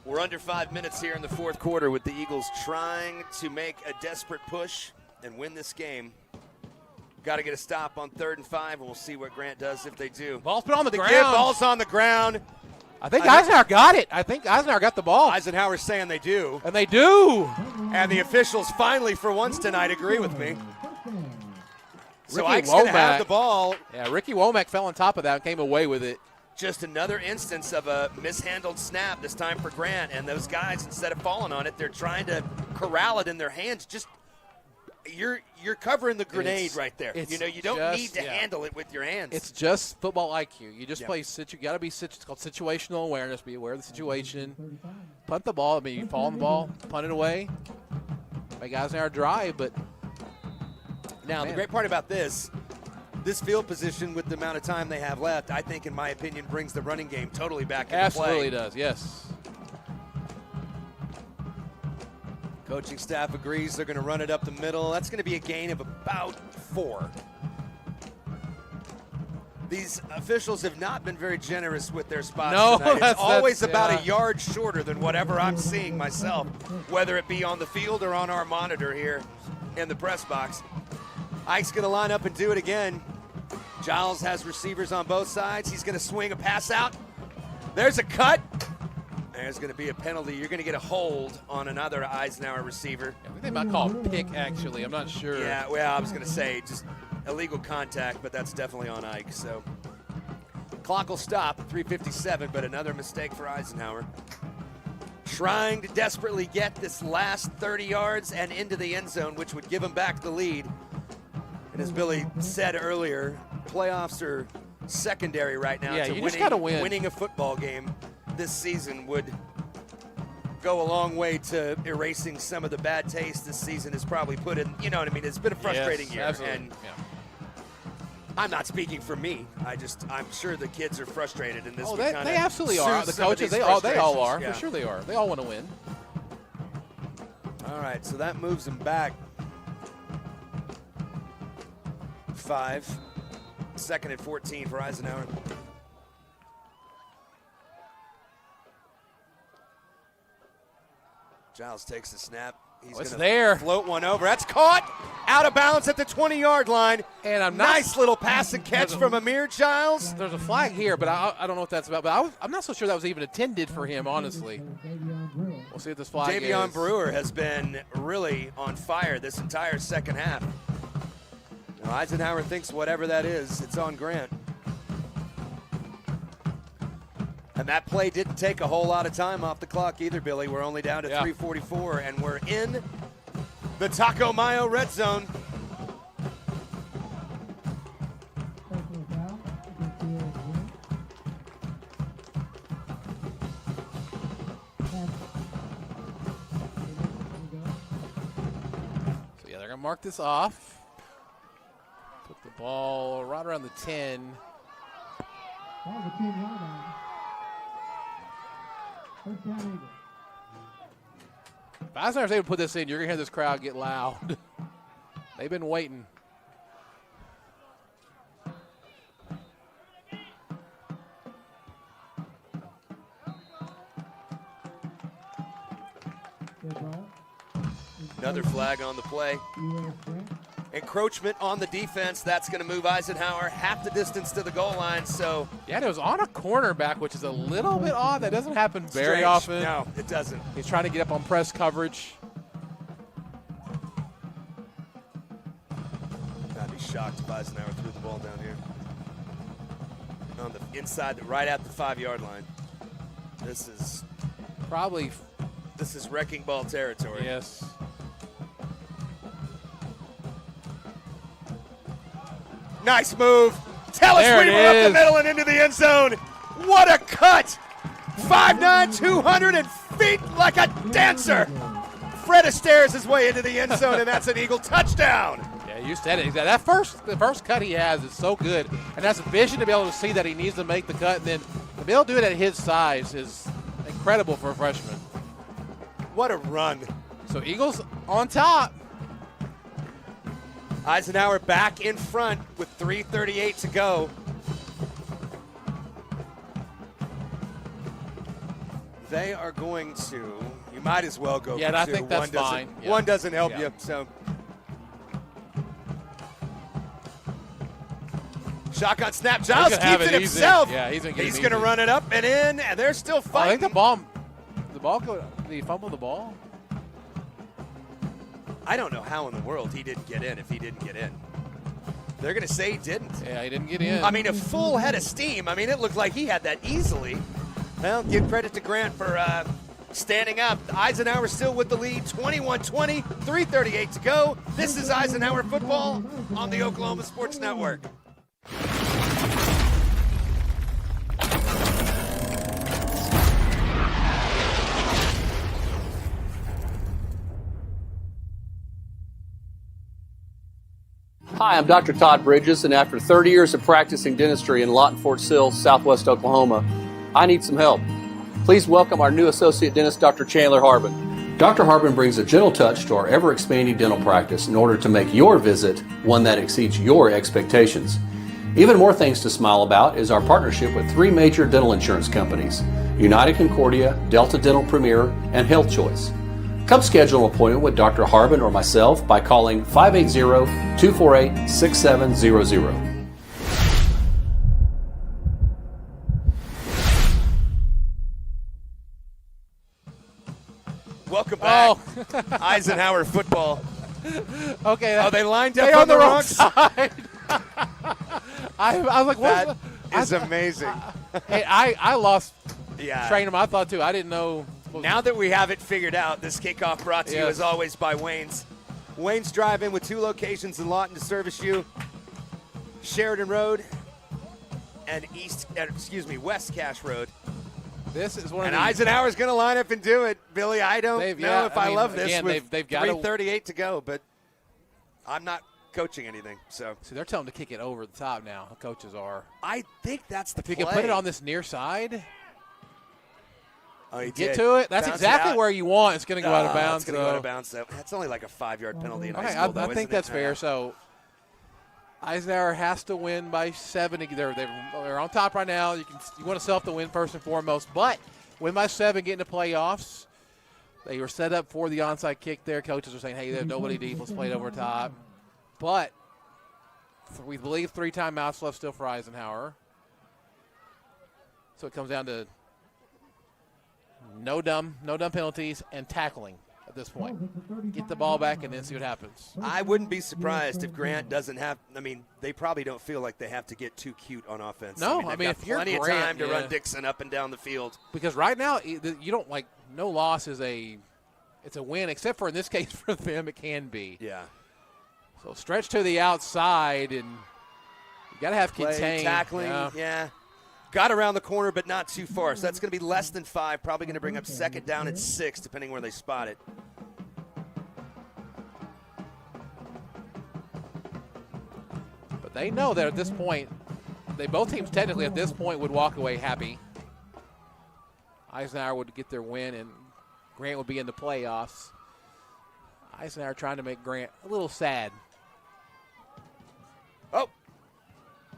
We're under 5 minutes here in the 4th quarter with the Eagles trying to make a desperate push and win this game. Got to get a stop on 3rd and 5, and we'll see what Grant does if they do. Ball's been on the ground. Ball's on the ground. I think Eisenhower got it. I think Eisenhower got the ball. Eisenhower's saying they do. And they do. And the officials finally, for once tonight, agree with me. So Ricky Ike's going to have the ball. Yeah, Ricky Womack fell on top of that and came away with it. Just another instance of a mishandled snap, this time for Grant. And those guys, instead of falling on it, they're trying to corral it in their hands. Just you're covering the grenade right there. You know, you don't need to handle it with your hands. It's just football IQ. You just play you got to be it's called situational awareness. Be aware of the situation. Punt the ball. I mean, you fall on the ball, punt it away. Make guys in our drive, but now the great part about this field position with the amount of time they have left, I think, in my opinion, brings the running game totally back into play. Absolutely does, yes. Coaching staff agrees they're going to run it up the middle. That's going to be a gain of about 4. These officials have not been very generous with their spots tonight. It's always about a yard shorter than whatever I'm seeing myself, whether it be on the field or on our monitor here. in the press box. Ike's going to line up and do it again. Giles has receivers on both sides. He's going to swing a pass out. There's a cut. There's going to be a penalty. You're going to get a hold on another Eisenhower receiver. I think they might call it pick, actually. I'm not sure. Yeah, well, I was going to say just illegal contact, but that's definitely on Ike. So clock will stop at 3:57, but another mistake for Eisenhower. Trying to desperately get this last 30 yards and into the end zone, which would give him back the lead. And as Billy said earlier, playoffs are secondary right now Yeah, to you just gotta win. Winning a football game this season would go a long way to erasing some of the bad taste this season has probably put in. You know what I mean? It's been a frustrating year. Absolutely. And I'm not speaking for me. I'm sure the kids are frustrated in this. Oh, they absolutely are. The coaches, they all are. Yeah. For sure they are. They all want to win. All right, so that moves them back 5. 2nd and 14 for Eisenhower. Giles takes the snap. He's It's gonna there. float one over. That's caught out of bounds at the 20-yard line. And I'm not nice little pass and catch from Amir Giles. There's a flag here, but I don't know what that's about. But I'm not so sure that was even intended for him, honestly. We'll see what this flag is. Davion Brewer has been really on fire this entire second half. Now, Eisenhower thinks whatever that is, it's on Grant. And that play didn't take a whole lot of time off the clock either, Billy. We're only down to 3:44, and we're in the Taco Mayo red zone. So, yeah, they're going to mark this off. Put the ball right around the 10. If Eisenhower's able to put this in, you're going to hear this crowd get loud. They've been waiting. Another flag on the play. Encroachment on the defense. That's going to move Eisenhower half the distance to the goal line. So yeah, it was on a cornerback, which is a little bit odd. That doesn't happen very strange. often. No, it doesn't. He's trying to get up on press coverage. I'd be shocked if Eisenhower threw the ball down here. On the inside, right at the 5-yard line. This is probably. This is wrecking ball territory. Yes. Nice move. Tellis Weaver up the middle and into the end zone. What a cut. 5'9", 200 and feet like a dancer. Fred Astaire's his way into the end zone, and that's an Eagle touchdown. Yeah, you said it. The first cut he has is so good, and that's a vision to be able to see that he needs to make the cut, and then to be able to do it at his size is incredible for a freshman. What a run. So Eagles on top. Eisenhower back in front with 3:38 to go. They are going to, you might as well go for two. I think that's fine. One doesn't help you, so. Shotgun snap. Giles keeps it himself. He's going to run it up and in, and they're still fighting. I think the ball did he fumble the ball? I don't know how in the world he didn't get in if he didn't get in. They're going to say he didn't. Yeah, he didn't get in. I mean, a full head of steam. I mean, it looked like he had that easily. Well, give credit to Grant for standing up. Eisenhower still with the lead, 21-20, 3:38 to go. This is Eisenhower football on the Oklahoma Sports Network. Hi, I'm Dr. Todd Bridges, and after 30 years of practicing dentistry in Lawton, Fort Sill, Southwest Oklahoma, I need some help. Please welcome our new associate dentist, Dr. Chandler Harbin. Dr. Harbin brings a gentle touch to our ever-expanding dental practice in order to make your visit one that exceeds your expectations. Even more things to smile about is our partnership with 3 major dental insurance companies, United Concordia, Delta Dental Premier, and Health Choice. Come schedule an appointment with Dr. Harbin or myself by calling 580-248-6700. Welcome back. Eisenhower football. Okay. Oh, they lined up on the wrong side. I was like, what? That is amazing. Hey, I lost train of my thought, too. I didn't know. Now that we have it figured out, this kickoff brought to you, as always, by Wayne's. Wayne's Drive-In with 2 locations in Lawton to service you. Sheridan Road and West Cache Road. This is one of and Eisenhower's going to line up and do it, Billy. I don't know if I love this again, with they've got 3:38 to go, but I'm not coaching anything. So they're telling them to kick it over the top now. The coaches are. I think that's the play. If you can put it on this near side, he get to it. That's exactly where you want. It's going to go out of bounds. It's going to go out of bounds. That's only like a 5-yard penalty in high school. I think that's fair. So Eisenhower has to win by 7. They're on top right now. You want to self to win first and foremost, but win by 7, get into playoffs. They were set up for the onside kick there. Coaches are saying, hey, there's nobody deep. Let's play it over top. But we believe 3 timeouts left still for Eisenhower. So it comes down to no dumb penalties and tackling at this point. Get the ball back and then see what happens. I wouldn't be surprised if Grant doesn't have – they probably don't feel like they have to get too cute on offense. No, if you're plenty of time to run Dixon up and down the field. Because right now, you don't no loss is it's a win, except for in this case for them it can be. Yeah. So stretch to the outside, and you got to have contain. Tackling, yeah. Got around the corner, but not too far. So that's going to be less than 5. Probably going to bring up 2nd down at 6, depending where they spot it. But they know that at this point, both teams technically at this point would walk away happy. Eisenhower would get their win, and Grant would be in the playoffs. Eisenhower trying to make Grant a little sad. Oh,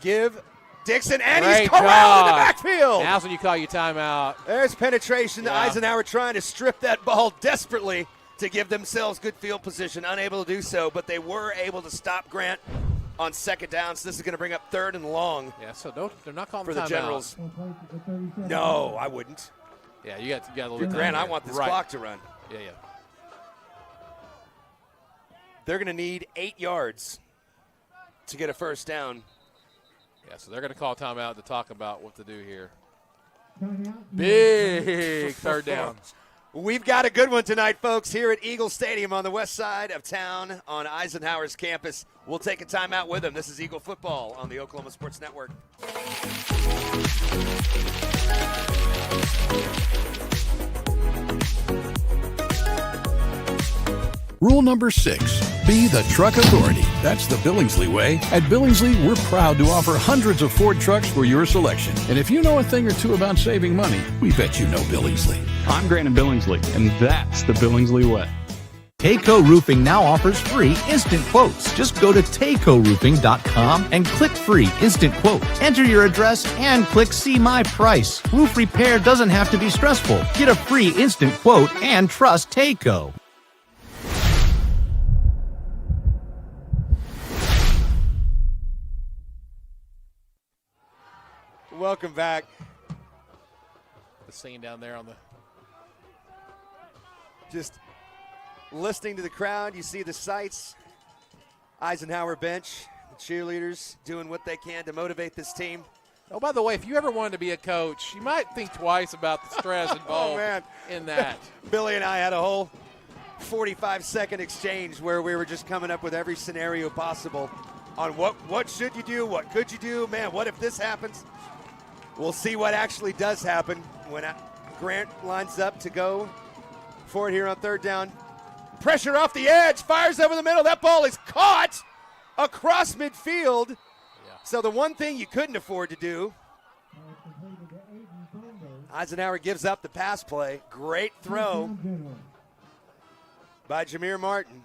give Dixon, and he's corralled in the backfield. Now's when you call your timeout. There's penetration. Eisenhower trying to strip that ball desperately to give themselves good field position. Unable to do so, but they were able to stop Grant on 2nd down. So this is going to bring up 3rd and long. Yeah, so they're not calling for the timeout. Generals. No, I wouldn't. Yeah, you got a little Grant, I want this clock to run. Yeah. They're going to need 8 yards to get a 1st down. Yeah, so they're going to call timeout to talk about what to do here. Big 3rd down. We've got a good one tonight, folks, here at Eagle Stadium on the west side of town on Eisenhower's campus. We'll take a timeout with them. This is Eagle Football on the Oklahoma Sports Network. Rule number 6, be the truck authority. That's the Billingsley way. At Billingsley, we're proud to offer hundreds of Ford trucks for your selection. And if you know a thing or two about saving money, we bet you know Billingsley. I'm Grant Billingsley, and that's the Billingsley way. Tayco Roofing now offers free instant quotes. Just go to TaycoRoofing.com and click free instant quote. Enter your address and click see my price. Roof repair doesn't have to be stressful. Get a free instant quote and trust Tayco. Welcome back. The scene down there on the. Just listening to the crowd, you see the sights. Eisenhower bench, the cheerleaders doing what they can to motivate this team. Oh, by the way, if you ever wanted to be a coach, you might think twice about the stress involved in that. Billy and I had a whole 45-second exchange where we were just coming up with every scenario possible on what should you do, what could you do, man, what if this happens? We'll see what actually does happen when Grant lines up to go for it here on 3rd down. Pressure off the edge, fires over the middle. That ball is caught across midfield. Yeah. So the one thing you couldn't afford to do, Eisenhower gives up the pass play. Great throw by Jameer Martin.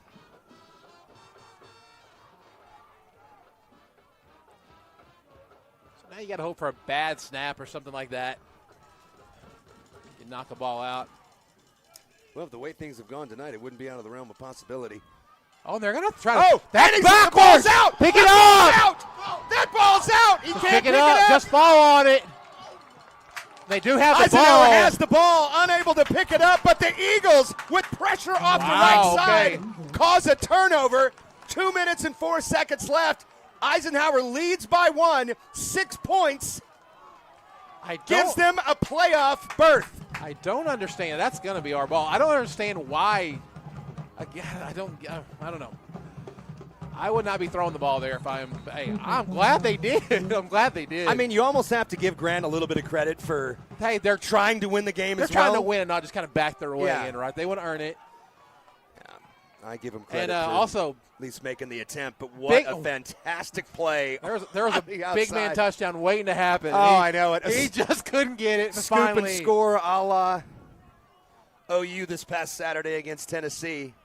Now you got to hope for a bad snap or something like that. You can knock a ball out. Well, the way things have gone tonight, it wouldn't be out of the realm of possibility. Oh, they're going to try to. Oh, that's and backwards. The ball's out. Pick The it ball's up. out. That ball's out. He Just can't pick it up. Just fall on it. They do have the Eisenhower ball. has the ball, unable to pick it up, but the Eagles, with pressure off the right side, cause a turnover. 2 minutes and 4 seconds left. Eisenhower leads by 1, 6 points. Gives them a playoff berth. I don't understand. That's going to be our ball. I don't understand why. Again, I don't know. I would not be throwing the ball there if I'm glad they did. I'm glad they did. I mean, you almost have to give Grant a little bit of credit for they're trying to win the game they're as well. trying to win, not just kind of back their way in, right? They want to earn it. Yeah, I give them credit And for also at least making the attempt, but what a fantastic play. There was a big man touchdown waiting to happen. Oh, I know it. He just couldn't get it. Scoop Finally. and score a la OU this past Saturday against Tennessee.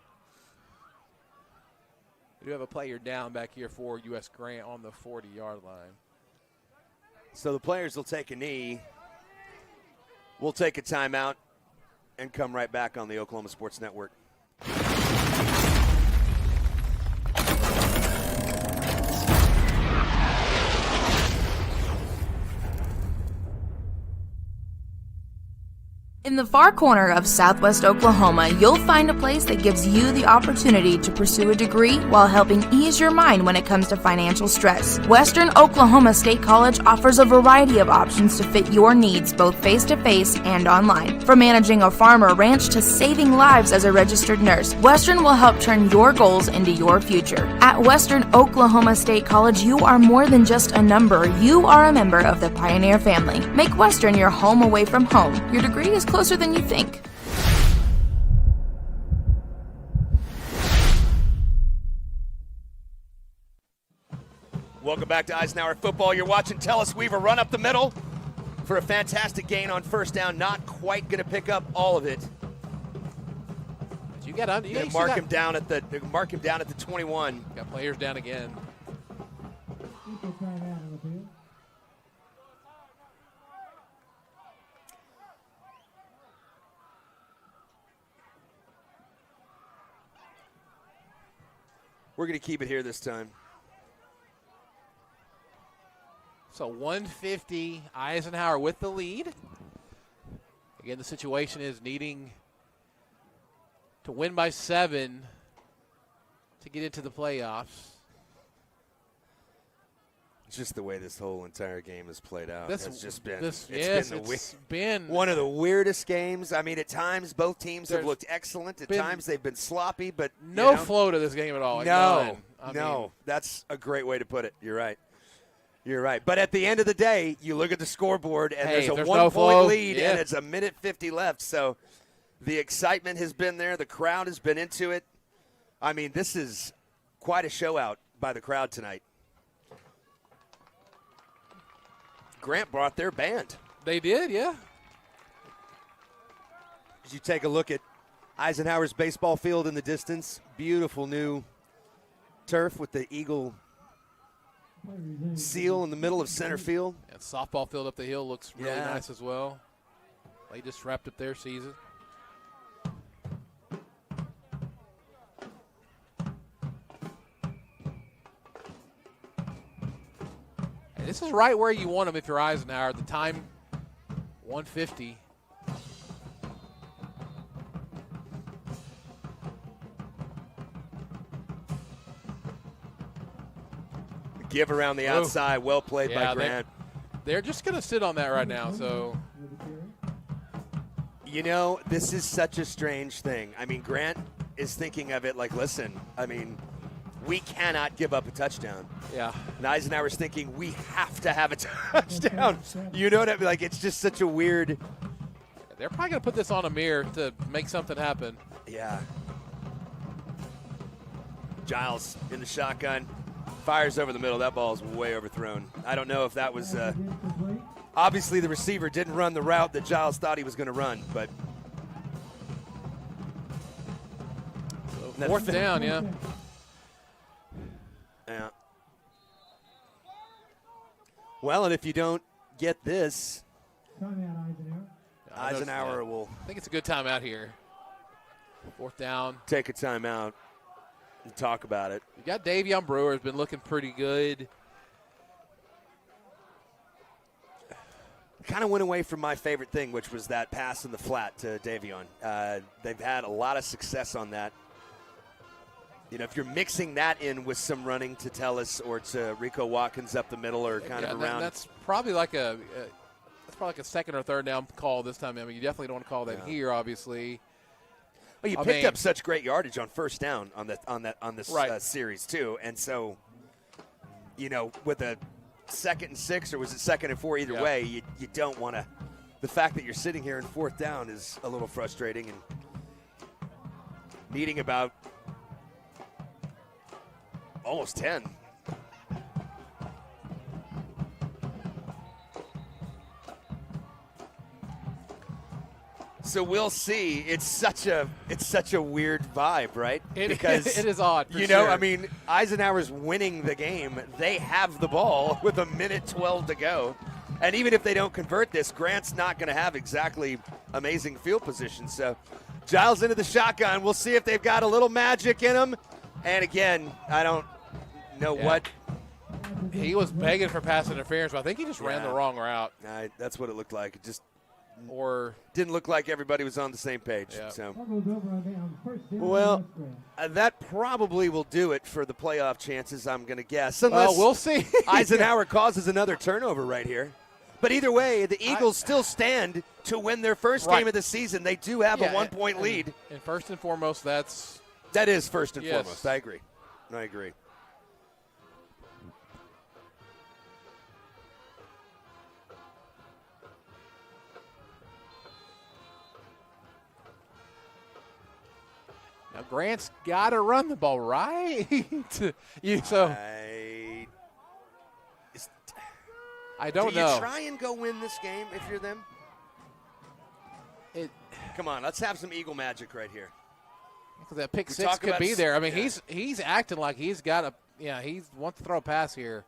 We do have a player down back here for U.S. Grant on the 40-yard line. So the players will take a knee. We'll take a timeout and come right back on the Oklahoma Sports Network. In the far corner of Southwest Oklahoma, you'll find a place that gives you the opportunity to pursue a degree while helping ease your mind when it comes to financial stress. Western Oklahoma State College offers a variety of options to fit your needs, both face-to-face and online. From managing a farm or ranch to saving lives as a registered nurse, Western will help turn your goals into your future. At Western Oklahoma State College, you are more than just a number. You are a member of the Pioneer family. Make Western your home away from home. Your degree is closer than you think. Welcome back to Eisenhower Football. You're watching Tellis Weaver run up the middle for a fantastic gain on first down. Not quite going to pick up all of it. You got mark him down at the 21. Got players down again. We're going to keep it here this time. So 150, Eisenhower with the lead. Again, the situation is needing to win by 7 to get into the playoffs. It's just the way this whole entire game has played out. It's just been, it's been one of the weirdest games. I mean, at times both teams have looked excellent. At times they've been sloppy, but no flow to this game at all. No, that's a great way to put it. You're right. You're right. But at the end of the day, you look at the scoreboard, and there's a 1 point lead, and it's a minute 50 left. So the excitement has been there. The crowd has been into it. I mean, this is quite a show out by the crowd tonight. Grant brought their band. They did, yeah. As you take a look at Eisenhower's baseball field in the distance, beautiful new turf with the Eagle seal in the middle of center field. And softball field up the hill looks really nice as well. They just wrapped up their season. And this is right where you want them if you're Eisenhower. The time, 150. Give around the outside. Well played by Grant. They're just going to sit on that right now. So, you know, this is such a strange thing. I mean, Grant is thinking of it like, listen, I mean, we cannot give up a touchdown. Yeah. And Eisenhower's thinking we have to have a touchdown. You know what I mean? Like, it's just such a weird. They're probably going to put this on a mirror to make something happen. Yeah. Giles in the shotgun. Fires over the middle. That ball is way overthrown. I don't know if that was obviously the receiver didn't run the route that Giles thought he was going to run, but so fourth down, yeah. Yeah. Well, and if you don't get this, Eisenhower will. I think it's a good time out here. 4th down. Take a timeout and talk about it. You got Davion Brewer has been looking pretty good. Kind of went away from my favorite thing, which was that pass in the flat to Davion. They've had a lot of success on that. You know, if you're mixing that in with some running to Tellis or to Rico Watkins up the middle or kind of around. That's probably like a second or third down call this time. I mean, you definitely don't want to call that here, obviously. Well, you picked up such great yardage on first down on this series too, and so, you know, with a 2nd and 6 or was it 2nd and 4? Either way, you don't want to. The fact that you're sitting here in 4th down is a little frustrating, and needing about almost 10. So we'll see. It's such a weird vibe, right? Because it is odd. You know, I mean, Eisenhower's winning the game. They have the ball with 1:12 to go. And even if they don't convert this, Grant's not going to have exactly amazing field position. So Giles into the shotgun. We'll see if they've got a little magic in them. And again, I don't know what. He was begging for pass interference, but I think he just ran the wrong route. That's what it looked like. It just didn't look like everybody was on the same page. Yeah. So, well, that probably will do it for the playoff chances, I'm going to guess. Unless we'll see. Eisenhower causes another turnover right here. But either way, the Eagles still stand to win their first game of the season. They do have a 1-point lead. And first and foremost, that is first and foremost. I agree. Now Grant's got to run the ball, right? I don't know. Do you try and go win this game if you're them? Come on, let's have some Eagle magic right here. Because that pick six could be there. I mean, he's acting like he's got he wants to throw a pass here.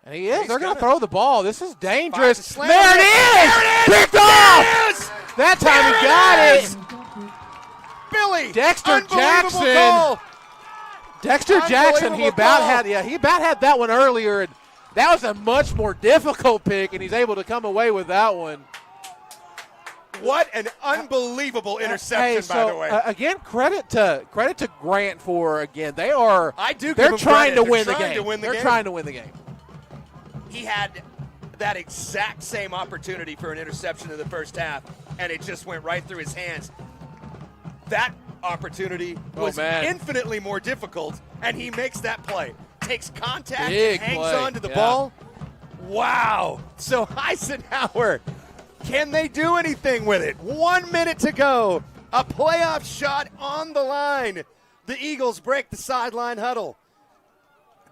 And he is. They're going to throw the ball. This is dangerous. There it is! Picked off! That time he got it. Billy! Dexter Jackson. Dexter Jackson, he about had that one earlier, and that was a much more difficult pick, and he's able to come away with that one. What an unbelievable interception, by the way. Again, credit to Grant for they're trying to win the game. They're trying to win the game. He had that exact same opportunity for an interception in the first half, and it just went right through his hands. That opportunity was infinitely more difficult, and he makes that play. Takes contact and hangs on to the ball. Wow. So Eisenhower, can they do anything with it? 1 minute to go. A playoff shot on the line. The Eagles break the sideline huddle.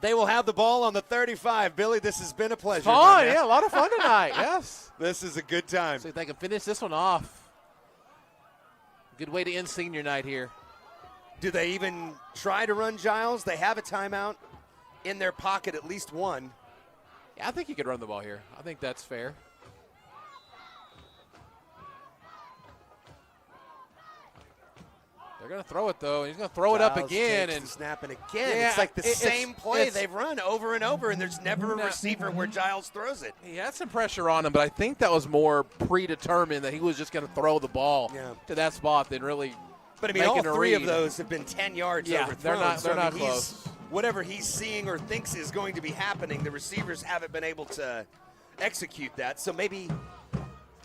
They will have the ball on the 35. Billy, this has been a pleasure. Fun, a lot of fun tonight, yes. This is a good time. See if they can finish this one off. Good way to end senior night here. Do they even try to run Giles? They have a timeout in their pocket, at least one. Yeah, I think you could run the ball here. I think that's fair. They're going to throw it, though. He's going to throw it up again. And snapping again. It's like the same play they've run over and over, and there's never a receiver where Giles throws it. He had some pressure on him, but I think that was more predetermined that he was just going to throw the ball to that spot than really But, I mean, all three of those have been 10 yards overthrown. They're not close. Whatever he's seeing or thinks is going to be happening, the receivers haven't been able to execute that. So maybe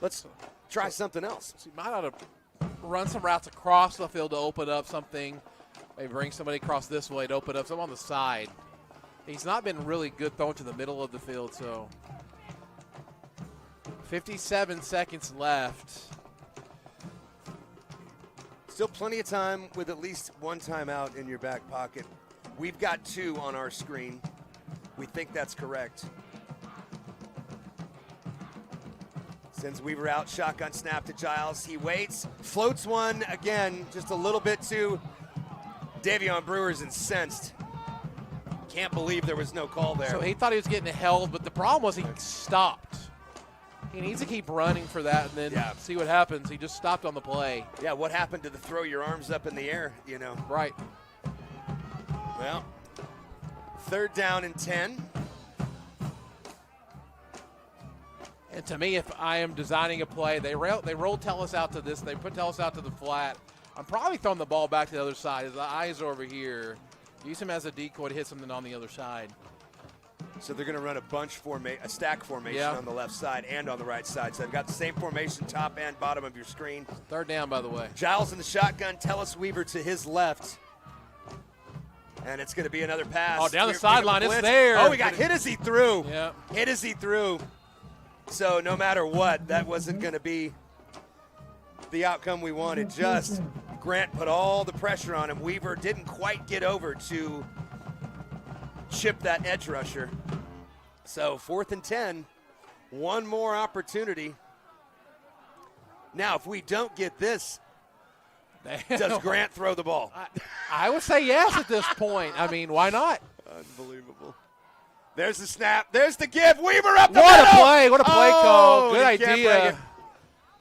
let's try something else. So you might ought to run some routes across the field to open up something. Maybe bring somebody across this way to open up some on the side. He's not been really good throwing to the middle of the field, so 57 seconds left. Still plenty of time with at least one timeout in your back pocket. We've got 2 on our screen. We think that's correct. Sends Weaver out, shotgun snap to Giles. He waits, floats one again, just a little bit too. Davion Brewer's incensed. Can't believe there was no call there. So he thought he was getting held, but the problem was he stopped. He needs to keep running for that and then see what happens. He just stopped on the play. Yeah, what happened to the throw your arms up in the air, Right. Well, 3rd down and 10. And to me, if I am designing a play, they roll Tellis out to this. They put Tellis out to the flat. I'm probably throwing the ball back to the other side. His eyes are over here. Use him as a decoy to hit something on the other side. So they're going to run a stack formation on the left side and on the right side. So they've got the same formation, top and bottom of your screen. 3rd down, by the way. Giles in the shotgun, Tellis Weaver to his left. And it's going to be another pass. Oh, down the sideline, it's there. Oh, he got hit as he threw. Yeah. Hit as he threw. So no matter what, that wasn't going to be the outcome we wanted. Just Grant put all the pressure on him. Weaver didn't quite get over to chip that edge rusher. So 4th and 10, one more opportunity. Now, if we don't get this, does Grant throw the ball? I would say yes at this point. I mean, why not? Unbelievable. There's the snap. There's the give. Weaver up the What middle. a play. What a play call. Good you can't break idea. it.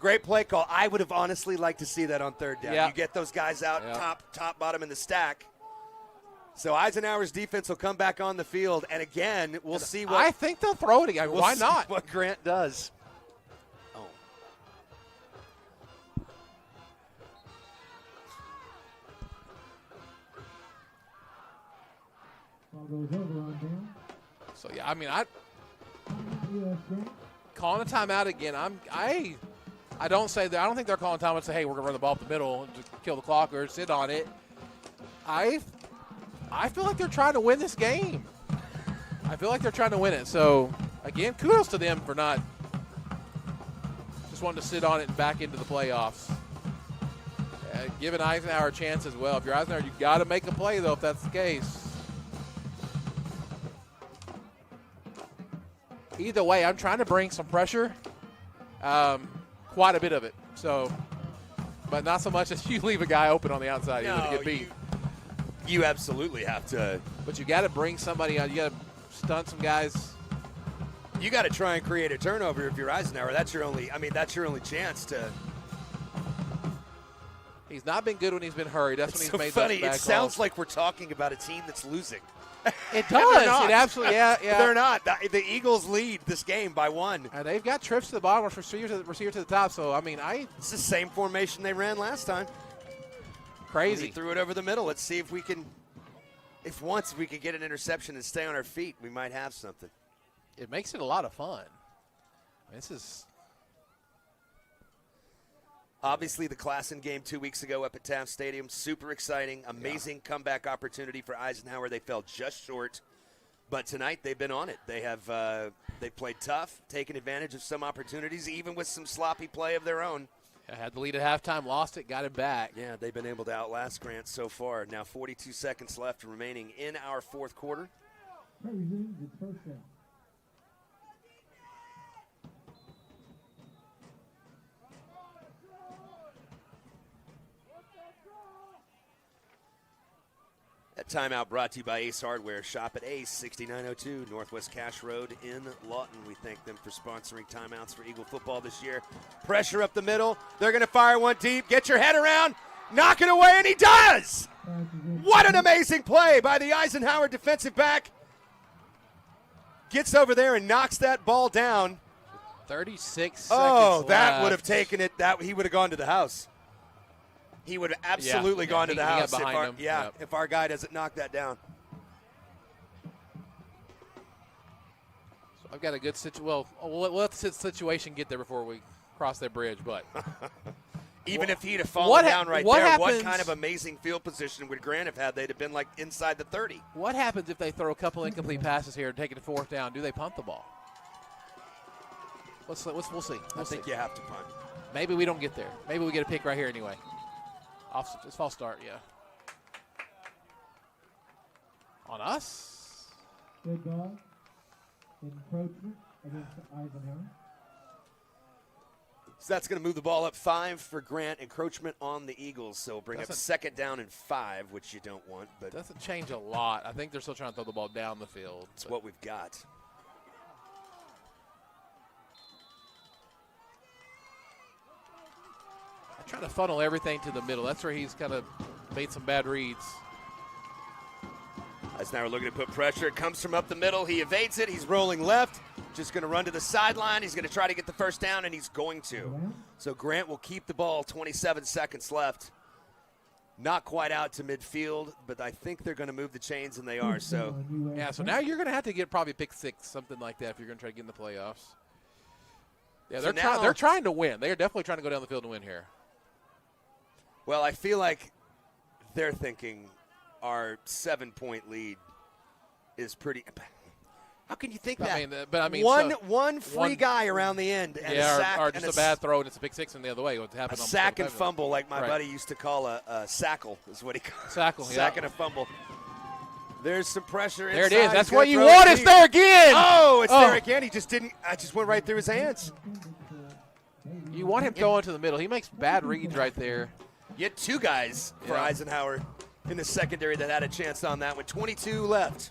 Great play call. I would have honestly liked to see that on 3rd down. Yeah. You get those guys out top, bottom in the stack. So Eisenhower's defense will come back on the field, and again, we'll see what. I think they'll throw it again. Why not? What Grant does. Oh. Ball goes over on down. So yeah, I mean, calling a timeout again. I don't say that. I don't think they're calling timeout and say, hey, we're gonna run the ball up the middle and just kill the clock or sit on it. I feel like they're trying to win this game. I feel like they're trying to win it. So again, kudos to them for not just wanting to sit on it and back into the playoffs. Giving Eisenhower a chance as well. If you're Eisenhower, you got to make a play though. If that's the case. Either way, I'm trying to bring some pressure, quite a bit of it. So, but not so much as you leave a guy open on the outside. He's going to get beat. You absolutely have to. But you got to bring somebody on. You got to stunt some guys. You got to try and create a turnover if you're Eisenhower. That's your only chance to. He's not been good when he's been hurried. That's when he's made funny. those bad It sounds calls. like we're talking about a team that's losing. It does. It absolutely, yeah. They're not. The Eagles lead this game by 1. And they've got trips to the bottom, receiver to the top. So, I mean, it's the same formation they ran last time. Crazy. He threw it over the middle. Let's see if we can, if we can get an interception and stay on our feet, we might have something. It makes it a lot of fun. This is. Obviously, the Klassen game 2 weeks ago up at Taft Stadium, super exciting, amazing comeback opportunity for Eisenhower. They fell just short, but tonight they've been on it. They have they played tough, taken advantage of some opportunities, even with some sloppy play of their own. Had the lead at halftime, lost it, got it back. Yeah, they've been able to outlast Grant so far. Now 42 seconds left remaining in our 4th quarter. Resumes its 1st down. That timeout brought to you by Ace Hardware. Shop at Ace, 6902 Northwest Cash Road in Lawton. We thank them for sponsoring timeouts for Eagle football this year. Pressure up the middle. They're going to fire one deep. Get your head around. Knock it away, and he does! What an amazing play by the Eisenhower defensive back. Gets over there and knocks that ball down. 36 seconds Oh, that left. would have taken it. He would have gone to the house. He would have absolutely gone to the house if our guy doesn't knock that down. So I've got a good situation. Well, we'll let the situation get there before we cross that bridge. But even if he'd have fallen down right there, what kind of amazing field position would Grant have had? They'd have been like inside the 30. What happens if they throw a couple incomplete passes here and take it to 4th down? Do they punt the ball? We'll see. I think you have to punt. Maybe we don't get there. Maybe we get a pick right here anyway. It's false start, yeah. On us? Good ball. Encroachment against Eisenhower. So that's going to move the ball up 5 for Grant. Encroachment on the Eagles, so bring up 2nd down and 5, which you don't want. But doesn't change a lot. I think they're still trying to throw the ball down the field. It's what we've got. trying to funnel everything to the middle. That's where he's kind of made some bad reads. Eisenhower looking to put pressure. It comes from up the middle. He evades it. He's rolling left. Just going to run to the sideline. He's going to try to get the first down, and he's going to. So Grant will keep the ball. 27 seconds left. Not quite out to midfield, but I think they're going to move the chains, and they are. So yeah, so now you're going to have to get probably pick 6, something like that, if you're going to try to get in the playoffs. Yeah, they're trying to win. They're definitely trying to go down the field and win here. Well, I feel like they're thinking our 7-point lead is pretty. How can you think that? One free guy around the end and a sack. Or just a bad throw and it's a pick 6 and the other way. What happened? A sack and fumble, like my buddy used to call a sackle, is what he called it. Sack and a fumble. There's some pressure inside. There it is. That's what you want. It's there again. Oh, it's there again. He just didn't. I just went right through his hands. You want him going to the middle. He makes bad reads right there. You had 2 guys for Eisenhower in the secondary that had a chance on that one. 22 left.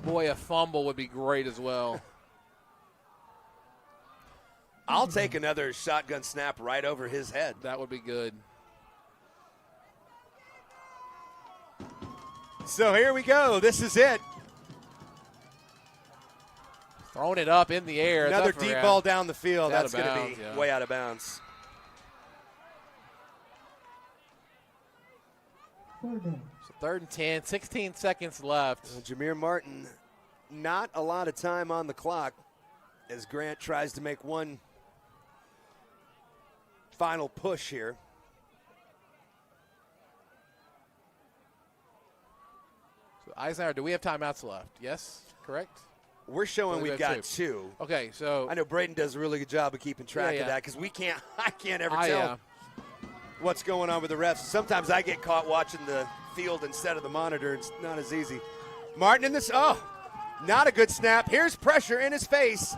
Boy, a fumble would be great as well. I'll take another shotgun snap right over his head. That would be good. So here we go. This is it. Throwing it up in the air. Another deep ball down the field. That's going to be way out of bounds. So 3rd and 10, 16 seconds left. Jameer Martin, not a lot of time on the clock as Grant tries to make one final push here. So Eisenhower, do we have timeouts left? Yes, correct? We're showing we've got 2. Okay, so I know Braden does a really good job of keeping track of that because I can't ever tell what's going on with the refs. Sometimes I get caught watching the field instead of the monitor. It's not as easy. Martin in this. Oh, not a good snap. Here's pressure in his face.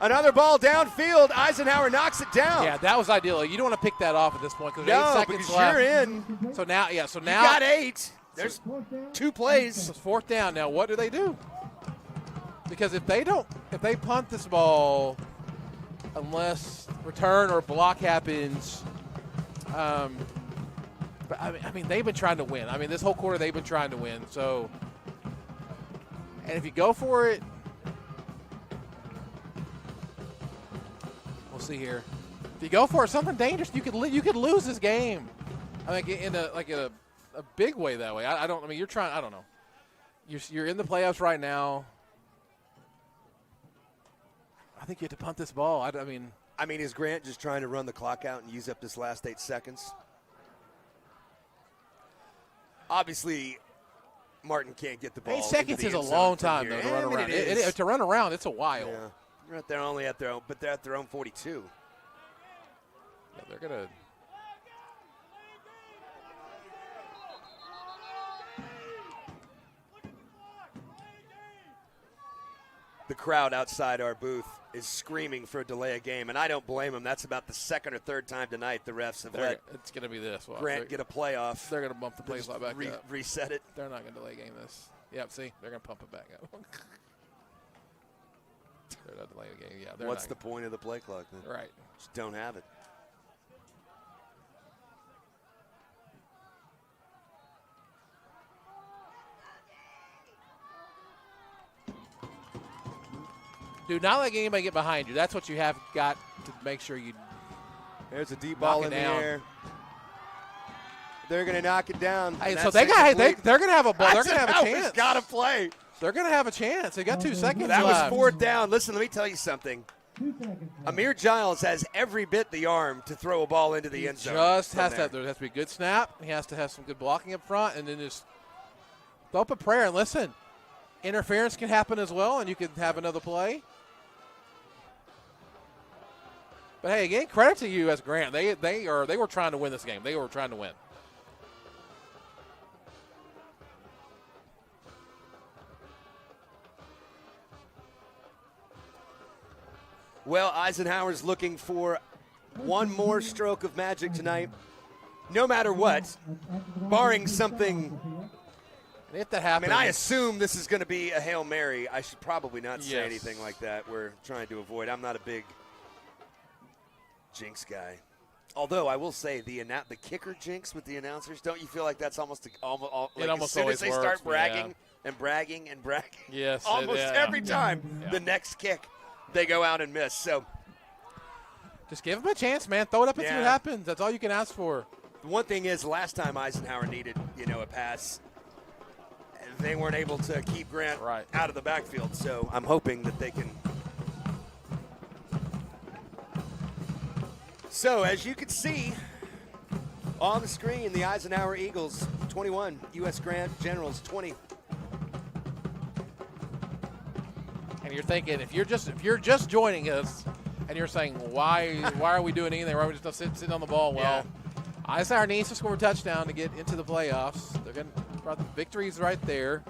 Another ball downfield. Eisenhower knocks it down. Yeah, that was ideal. You don't want to pick that off at this point because 8 seconds because left. You're in. So now, you got 8. There's 2 plays. It's 4th down. Now what do? Because if they punt this ball, unless return or block happens, but I mean they've been trying to win. I mean this whole quarter they've been trying to win. So, and if you go for it, we'll see here. If you go for it, something dangerous, you could lose this game. I mean in a big way that way. I mean you're trying. I don't know. You're in the playoffs right now. I think you have to punt this ball. I mean, is Grant just trying to run the clock out and use up this last 8 seconds? About Martin can't get the ball. 8 seconds is a long time, though, to run around. To run around, it's a while. Yeah. They're at their own, but they're at their own 42. Yeah, they're going to. The crowd outside our booth is screaming for a delay of game, and I don't blame them. That's about the 2nd or 3rd time tonight the refs have let it's going to be this. Grant get a playoff. They're going to bump the plays back up. Reset it. They're not going to delay game this. Yep, see? They're going to pump it back up. They're not delaying the game. Yeah. What's the point of the play clock then? Right. Just don't have it. Do not let anybody get behind you. That's what you have got to make sure you. There's a deep ball in the air. They're going to knock it down. Hey, so they're going to have a ball. They're going to have a chance. Got to play. They're going to have a chance. They got 2 seconds that left. That was 4th down. Listen, let me tell you something. Amir Giles has every bit the arm to throw a ball into the end zone. There has to be a good snap. He has to have some good blocking up front, and then just throw up a prayer and listen. Interference can happen as well, and you can have another play. But hey, again, credit to you as Grant. They were trying to win this game. They were trying to win. Well, Eisenhower's looking for one more stroke of magic tonight. No matter what, barring something And if that happens, I assume this is going to be a Hail Mary. I should probably not say Yes. anything like that. We're trying to avoid. I'm not a big jinx guy. Although I will say the kicker jinx with the announcers, don't you feel like that's almost it as almost soon always as they works, start bragging yeah. and bragging and bragging? Yes, almost every time the next kick they go out and miss. So just give them a chance, man. Throw it up and see what happens. That's all you can ask for. the one thing is, last time Eisenhower needed a pass, they weren't able to keep Grant out of the backfield. So I'm hoping that they can. So as you can see on the screen, the Eisenhower Eagles 21, U.S. Grant Generals 20. And you're thinking, if you're just joining us, and you're saying, why are we doing anything? Why are we just sitting on the ball? Well, Eisenhower needs to score a touchdown to get into the playoffs. They're going to the victory's right there.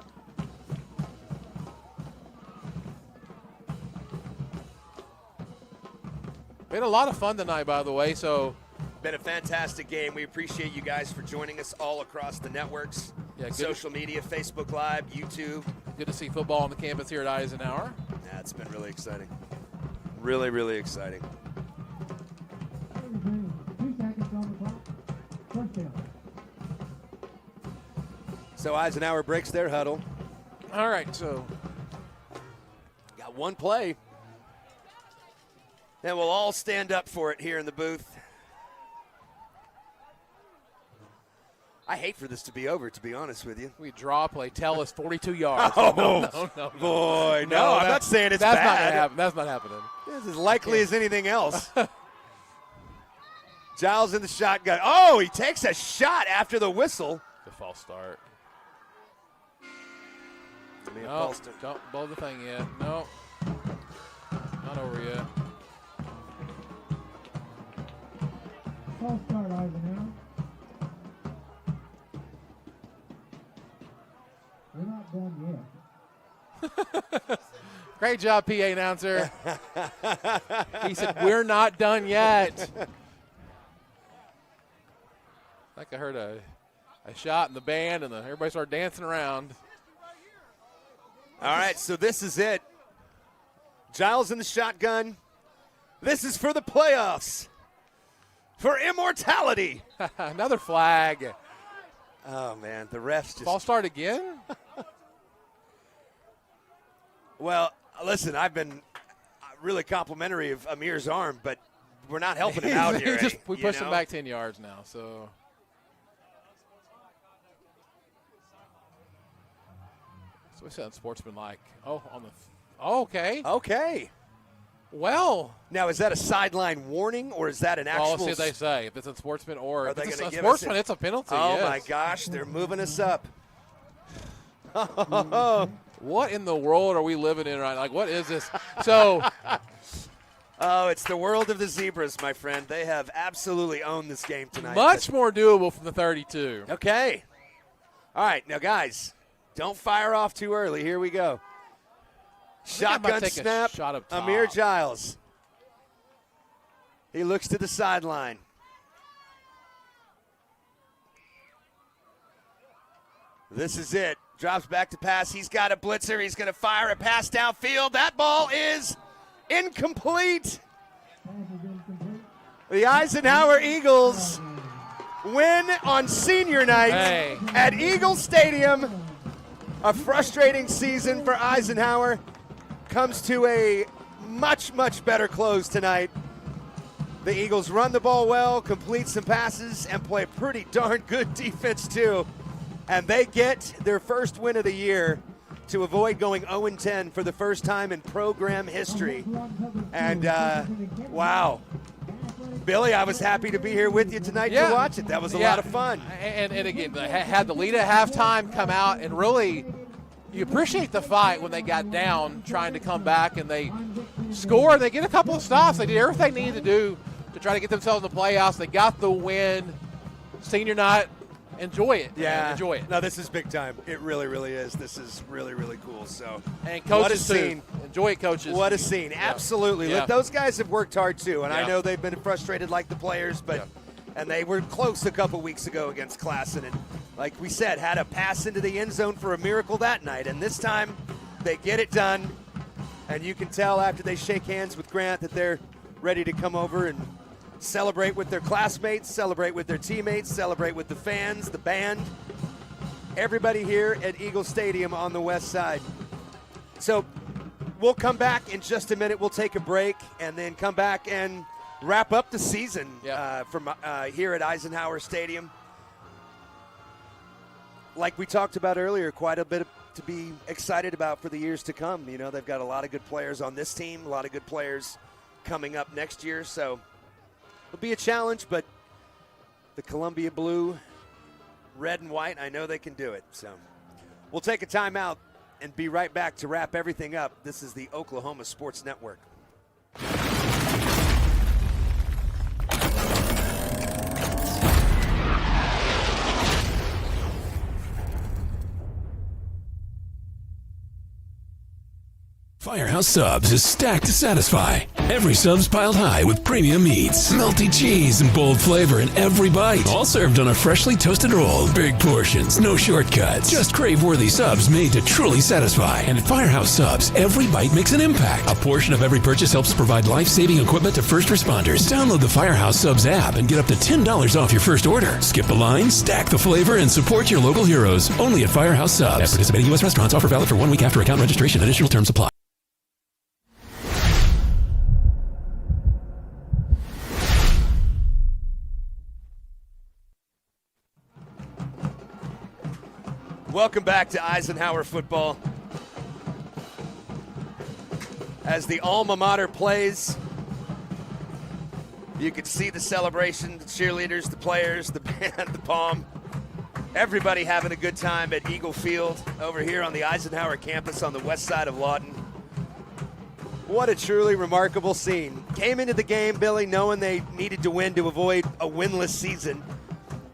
We had a lot of fun tonight, by the way. So, been a fantastic game. We appreciate you guys for joining us all across the networks, social media, Facebook Live, YouTube. Good to see football on the campus here at Eisenhower. Yeah, it's been really exciting. Really, really exciting. So Eisenhower breaks their huddle. All right, so got one play. And we'll all stand up for it here in the booth. I hate for this to be over, to be honest with you. We draw play. Tell us 42 yards. Oh, no. Boy, no, I'm not saying it's bad. Not gonna happen. That's not happening. It's as likely as anything else. Giles in the shotgun. Oh, he takes a shot after the whistle. The false start. No, don't blow the thing yet. No. Not over yet. False start, Eisenhower. We're not done yet. Great job, PA announcer. He said, we're not done yet. I think I heard a shot in the band, and everybody started dancing around. All right, so this is it. Giles in the shotgun. This is for the playoffs. For immortality. Another flag. Oh, man, the refs just... False start again? Well, listen, I've been really complimentary of Amir's arm, but we're not helping him out here. We pushed him back 10 yards now, so... So we said unsportsmanlike. Oh, on the... okay. Okay. Well... Now, is that a sideline warning, or is that an actual... Well, let's see what they say. If it's unsportsman or Are if they it's gonna give unsportsman, us it's a penalty. Oh, yes. my gosh, they're moving us up. What in the world are we living in right now? Like, what is this? So... Oh, it's the world of the zebras, my friend. They have absolutely owned this game tonight. Much more doable from the 32. Okay. All right, now, guys, don't fire off too early. Here we go. Shotgun snap, Amir Giles. He looks to the sideline. This is it. Drops back to pass. He's got a blitzer. He's going to fire a pass downfield. That ball is incomplete. The Eisenhower Eagles win on senior night at Eagle Stadium. A frustrating season for Eisenhower comes to a much, much better close tonight. The Eagles run the ball well, complete some passes, and play pretty darn good defense too. And they get their first win of the year to avoid going 0-10 for the first time in program history. And, wow. Billy, I was happy to be here with you tonight to watch it. That was a lot of fun. And again, they had the lead at halftime come out, and really you appreciate the fight when they got down trying to come back, and they score. They get a couple of stops. They did everything they needed to do to try to get themselves in the playoffs. They got the win. Senior night. Enjoy it. Yeah. Enjoy it. No, this is big time. It really, really is. This is really, really cool. So, and coaches, what a scene. Too. Enjoy it, coaches. What a scene. Yeah. Absolutely. Yeah. Those guys have worked hard, too. And I know they've been frustrated like the players, but and they were close a couple weeks ago against Classen. And like we said, had a pass into the end zone for a miracle that night. And this time they get it done. And you can tell after they shake hands with Grant that they're ready to come over and celebrate with their classmates, celebrate with their teammates, celebrate with the fans, the band, everybody here at Eagle Stadium on the west side. So we'll come back in just a minute. We'll take a break and then come back and wrap up the season from here at Eisenhower Stadium. Like we talked about earlier, quite a bit to be excited about for the years to come. You know, they've got a lot of good players on this team, a lot of good players coming up next year. So it'll be a challenge, but the Columbia Blue, red and white, I know they can do it. So we'll take a timeout and be right back to wrap everything up. This is the Oklahoma Sports Network. Firehouse Subs is stacked to satisfy. Every sub's piled high with premium meats, melty cheese, and bold flavor in every bite. All served on a freshly toasted roll. Big portions, no shortcuts. Just crave-worthy subs made to truly satisfy. And at Firehouse Subs, every bite makes an impact. A portion of every purchase helps provide life-saving equipment to first responders. Download the Firehouse Subs app and get up to $10 off your first order. Skip the line, stack the flavor, and support your local heroes. Only at Firehouse Subs. At participating U.S. restaurants. Offer valid for 1 week after account registration. Additional terms apply. Welcome back to Eisenhower football. As the alma mater plays, you can see the celebration, the cheerleaders, the players, the band, the palm. Everybody having a good time at Eagle Field over here on the Eisenhower campus on the west side of Lawton. What a truly remarkable scene. Came into the game, Billy, knowing they needed to win to avoid a winless season.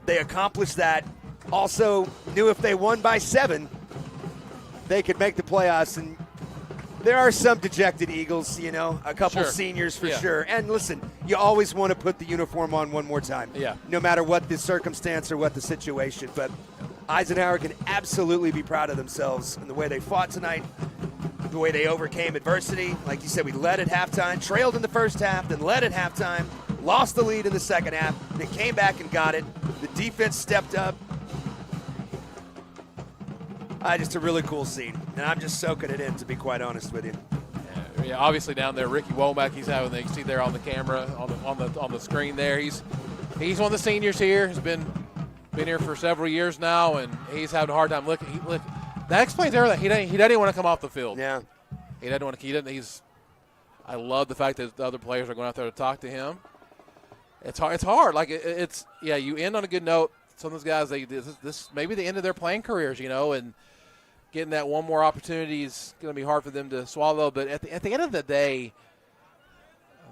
They accomplished that. Also knew if they won by 7, they could make the playoffs. And there are some dejected Eagles, you know, a couple seniors for sure. And listen, you always want to put the uniform on one more time, no matter what the circumstance or what the situation. But Eisenhower can absolutely be proud of themselves and the way they fought tonight, the way they overcame adversity. Like you said, we led at halftime, trailed in the first half, then led at halftime, lost the lead in the second half, then came back and got it. The defense stepped up. Just a really cool scene, and I'm just soaking it in, to be quite honest with you. Yeah, obviously down there, Ricky Womack, he's having the, you see there on the camera, on the screen there. He's one of the seniors here. He's been here for several years now, and he's having a hard time. Look, that explains everything. He doesn't want to come off the field. Yeah, he doesn't want to. I love the fact that the other players are going out there to talk to him. It's hard. Like you end on a good note. Some of those guys, this may be the end of their playing careers, you know, and getting that one more opportunity is going to be hard for them to swallow. But at the end of the day,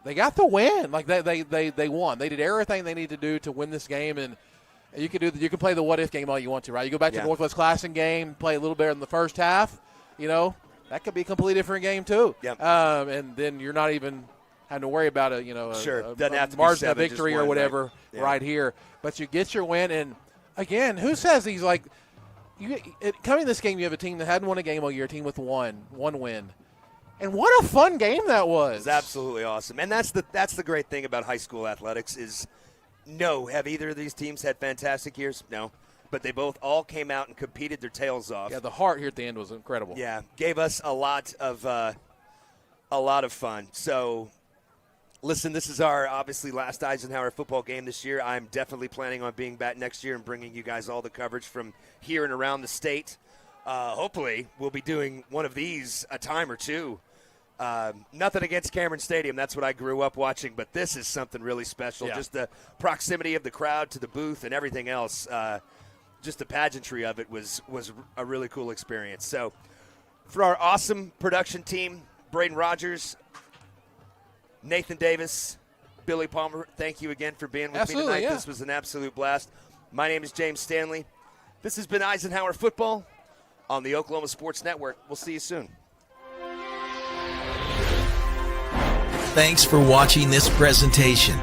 they got the win. Like they won. They did everything they need to do to win this game, and you can play the what if game all you want to, right? You go back to the Northwest Classic game, play a little better in the first half, you know, that could be a completely different game too. Yep. And then you're not even having to worry about a margin of victory or whatever right here. But you get your win, and again, who says these like? Coming this game, you have a team that hadn't won a game all year, a team with one win. And what a fun game that was. It's absolutely awesome. And that's the great thing about high school athletics is, have either of these teams had fantastic years? No. But they both all came out and competed their tails off. Yeah, the heart here at the end was incredible. Yeah, gave us a lot of fun. So, listen, this is our, obviously, last Eisenhower football game this year. I'm definitely planning on being back next year and bringing you guys all the coverage from here and around the state. Hopefully, we'll be doing one of these a time or two. Nothing against Cameron Stadium. That's what I grew up watching, but this is something really special. Yeah. Just the proximity of the crowd to the booth and everything else. Just the pageantry of it was a really cool experience. So, for our awesome production team, Braden Rogers, Nathan Davis, Billy Palmer, thank you again for being with me tonight. Yeah. This was an absolute blast. My name is James Stanley. This has been Eisenhower Football on the Oklahoma Sports Network. We'll see you soon. Thanks for watching this presentation